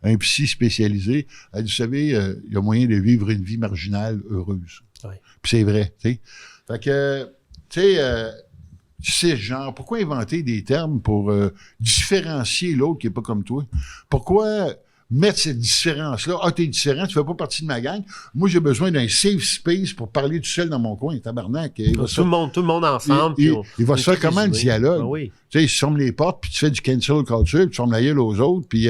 B: un psy spécialisé. Elle dit, vous savez, il y a moyen de vivre une vie marginale heureuse.
A: Oui.
B: Puis c'est vrai, tu sais. Fait que, tu sais, genre, pourquoi inventer des termes pour différencier l'autre qui est pas comme toi? Pourquoi mettre cette différence-là? Ah, t'es différent, tu fais pas partie de ma gang. Moi, j'ai besoin d'un safe space pour parler tout seul dans mon coin. Tabarnak.
A: Tout le monde ensemble.
B: Il va se faire comment le dialogue?
A: Ben oui.
B: Tu sais, tu fermes les portes, puis tu fais du cancel culture, puis tu fermes la gueule aux autres, puis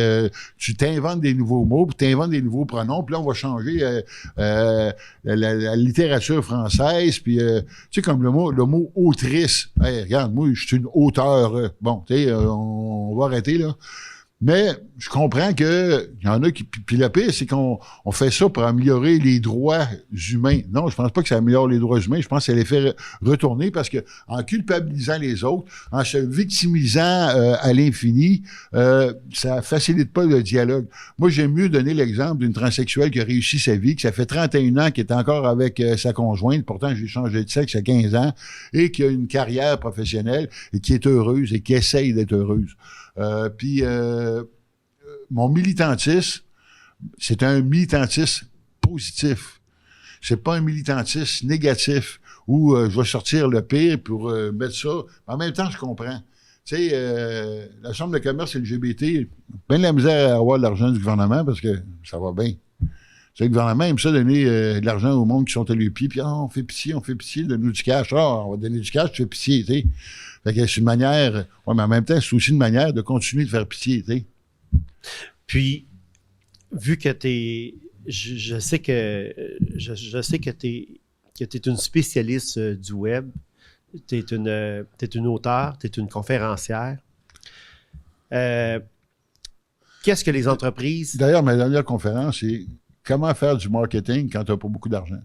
B: tu t'inventes des nouveaux mots, puis tu inventes des nouveaux pronoms, puis là, on va changer la littérature française, puis tu sais, comme le mot autrice. Hey, regarde, moi, je suis une auteure. Bon, tu sais, on va arrêter, là. Mais je comprends que il y en a qui... Puis le pire, c'est qu'on fait ça pour améliorer les droits humains. Non, je pense pas que ça améliore les droits humains. Je pense que ça les fait retourner parce que en culpabilisant les autres, en se victimisant à l'infini, ça facilite pas le dialogue. Moi, j'aime mieux donner l'exemple d'une transsexuelle qui a réussi sa vie, que ça fait 31 ans qu'elle est encore avec sa conjointe. Pourtant, j'ai changé de sexe à 15 ans et qui a une carrière professionnelle et qui est heureuse et qui essaye d'être heureuse. Puis mon militantisme, c'est un militantisme positif. C'est pas un militantisme négatif où je vais sortir le pire pour mettre ça. En même temps, je comprends. Tu sais, la Chambre de commerce LGBT, bien de la misère à avoir de l'argent du gouvernement parce que ça va bien. C'est le gouvernement aime ça donner de l'argent au monde qui sont à lui pied, puis on fait pitié, donne-nous du cash. On va donner du cash, tu fais pitié, tu sais. Fait que c'est une manière, ouais, mais en même temps, c'est aussi une manière de continuer de faire pitié, tu sais.
A: Puis, vu que je sais que t'es une spécialiste du web, t'es une auteure, t'es une conférencière. Qu'est-ce que les entreprises...
B: D'ailleurs, ma dernière conférence, c'est comment faire du marketing quand tu n'as pas beaucoup d'argent.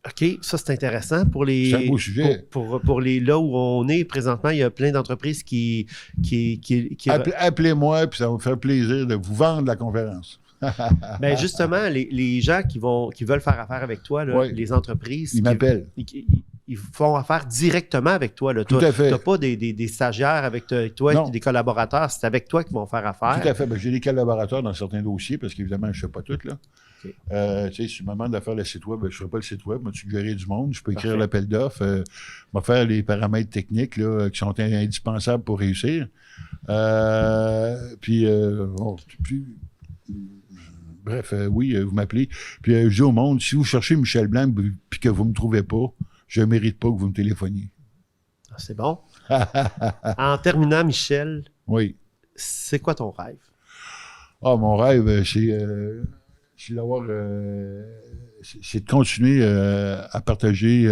A: OK, ça c'est intéressant. Pour les,
B: c'est un beau sujet.
A: Pour les là où on est présentement, il y a plein d'entreprises qui
B: Appelez-moi, puis ça va me faire plaisir de vous vendre la conférence.
A: Ben justement, les gens qui veulent faire affaire avec toi, là,
B: oui.
A: Les entreprises...
B: Ils m'appellent.
A: Ils font affaire directement avec toi. Là.
B: Tout à fait.
A: Tu n'as pas des stagiaires avec toi,
B: non.
A: Des collaborateurs. C'est avec toi qu'ils vont faire affaire.
B: Tout à fait. Ben, j'ai des collaborateurs dans certains dossiers parce qu'évidemment, je ne fais pas tout. Là. Okay. Tu sais, si je me demande de faire le site web, ben, je ne ferai pas le site web. Moi, tu gérer du monde. Je peux écrire l'appel d'offres. Je vais faire les paramètres techniques là, qui sont indispensables pour réussir. Bref, oui, vous m'appelez. Puis je dis au monde, si vous cherchez Michel Blanc puis que vous ne me trouvez pas, je ne mérite pas que vous me téléphoniez.
A: Ah, c'est bon. En terminant, Michel,
B: oui.
A: C'est quoi ton rêve?
B: Ah, mon rêve, c'est d'avoir... c'est de continuer à partager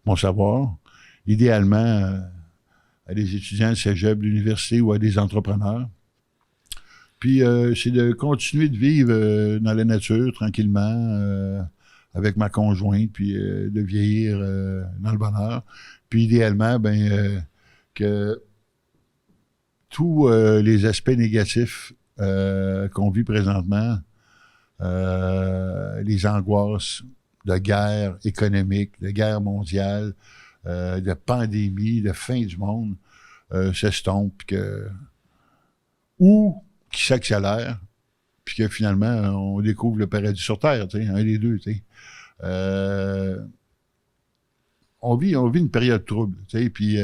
B: mon savoir idéalement à des étudiants de cégep, de l'université ou à des entrepreneurs. Puis, c'est de continuer de vivre dans la nature, tranquillement, avec ma conjointe, puis de vieillir dans le bonheur. Puis, idéalement, que tous les aspects négatifs qu'on vit présentement, les angoisses de guerre économique, de guerre mondiale, de pandémie, de fin du monde, s'estompent, ou qui s'accélère, puis que finalement, on découvre le paradis sur Terre, tu sais, un des deux, tu sais. On vit une période trouble, tu sais, puis...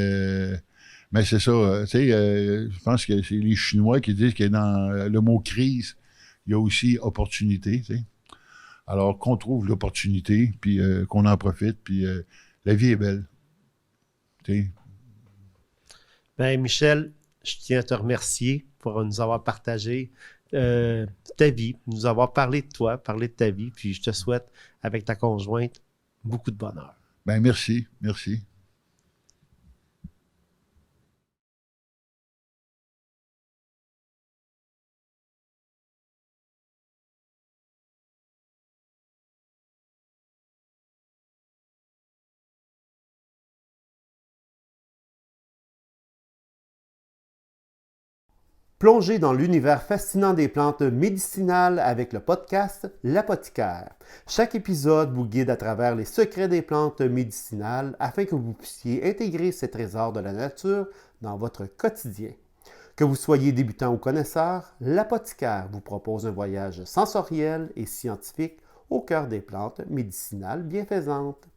B: mais c'est ça, tu sais, je pense que c'est les Chinois qui disent que dans le mot crise, il y a aussi opportunité, tu sais. Alors qu'on trouve l'opportunité, puis qu'on en profite, puis la vie est belle, tu sais.
A: Ben, Michel, je tiens à te remercier pour nous avoir partagé ta vie, nous avoir parlé de toi, parlé de ta vie, puis je te souhaite, avec ta conjointe, beaucoup de bonheur.
B: Ben merci, merci.
A: Plongez dans l'univers fascinant des plantes médicinales avec le podcast L'Apothicaire. Chaque épisode vous guide à travers les secrets des plantes médicinales afin que vous puissiez intégrer ces trésors de la nature dans votre quotidien. Que vous soyez débutant ou connaisseur, L'Apothicaire vous propose un voyage sensoriel et scientifique au cœur des plantes médicinales bienfaisantes.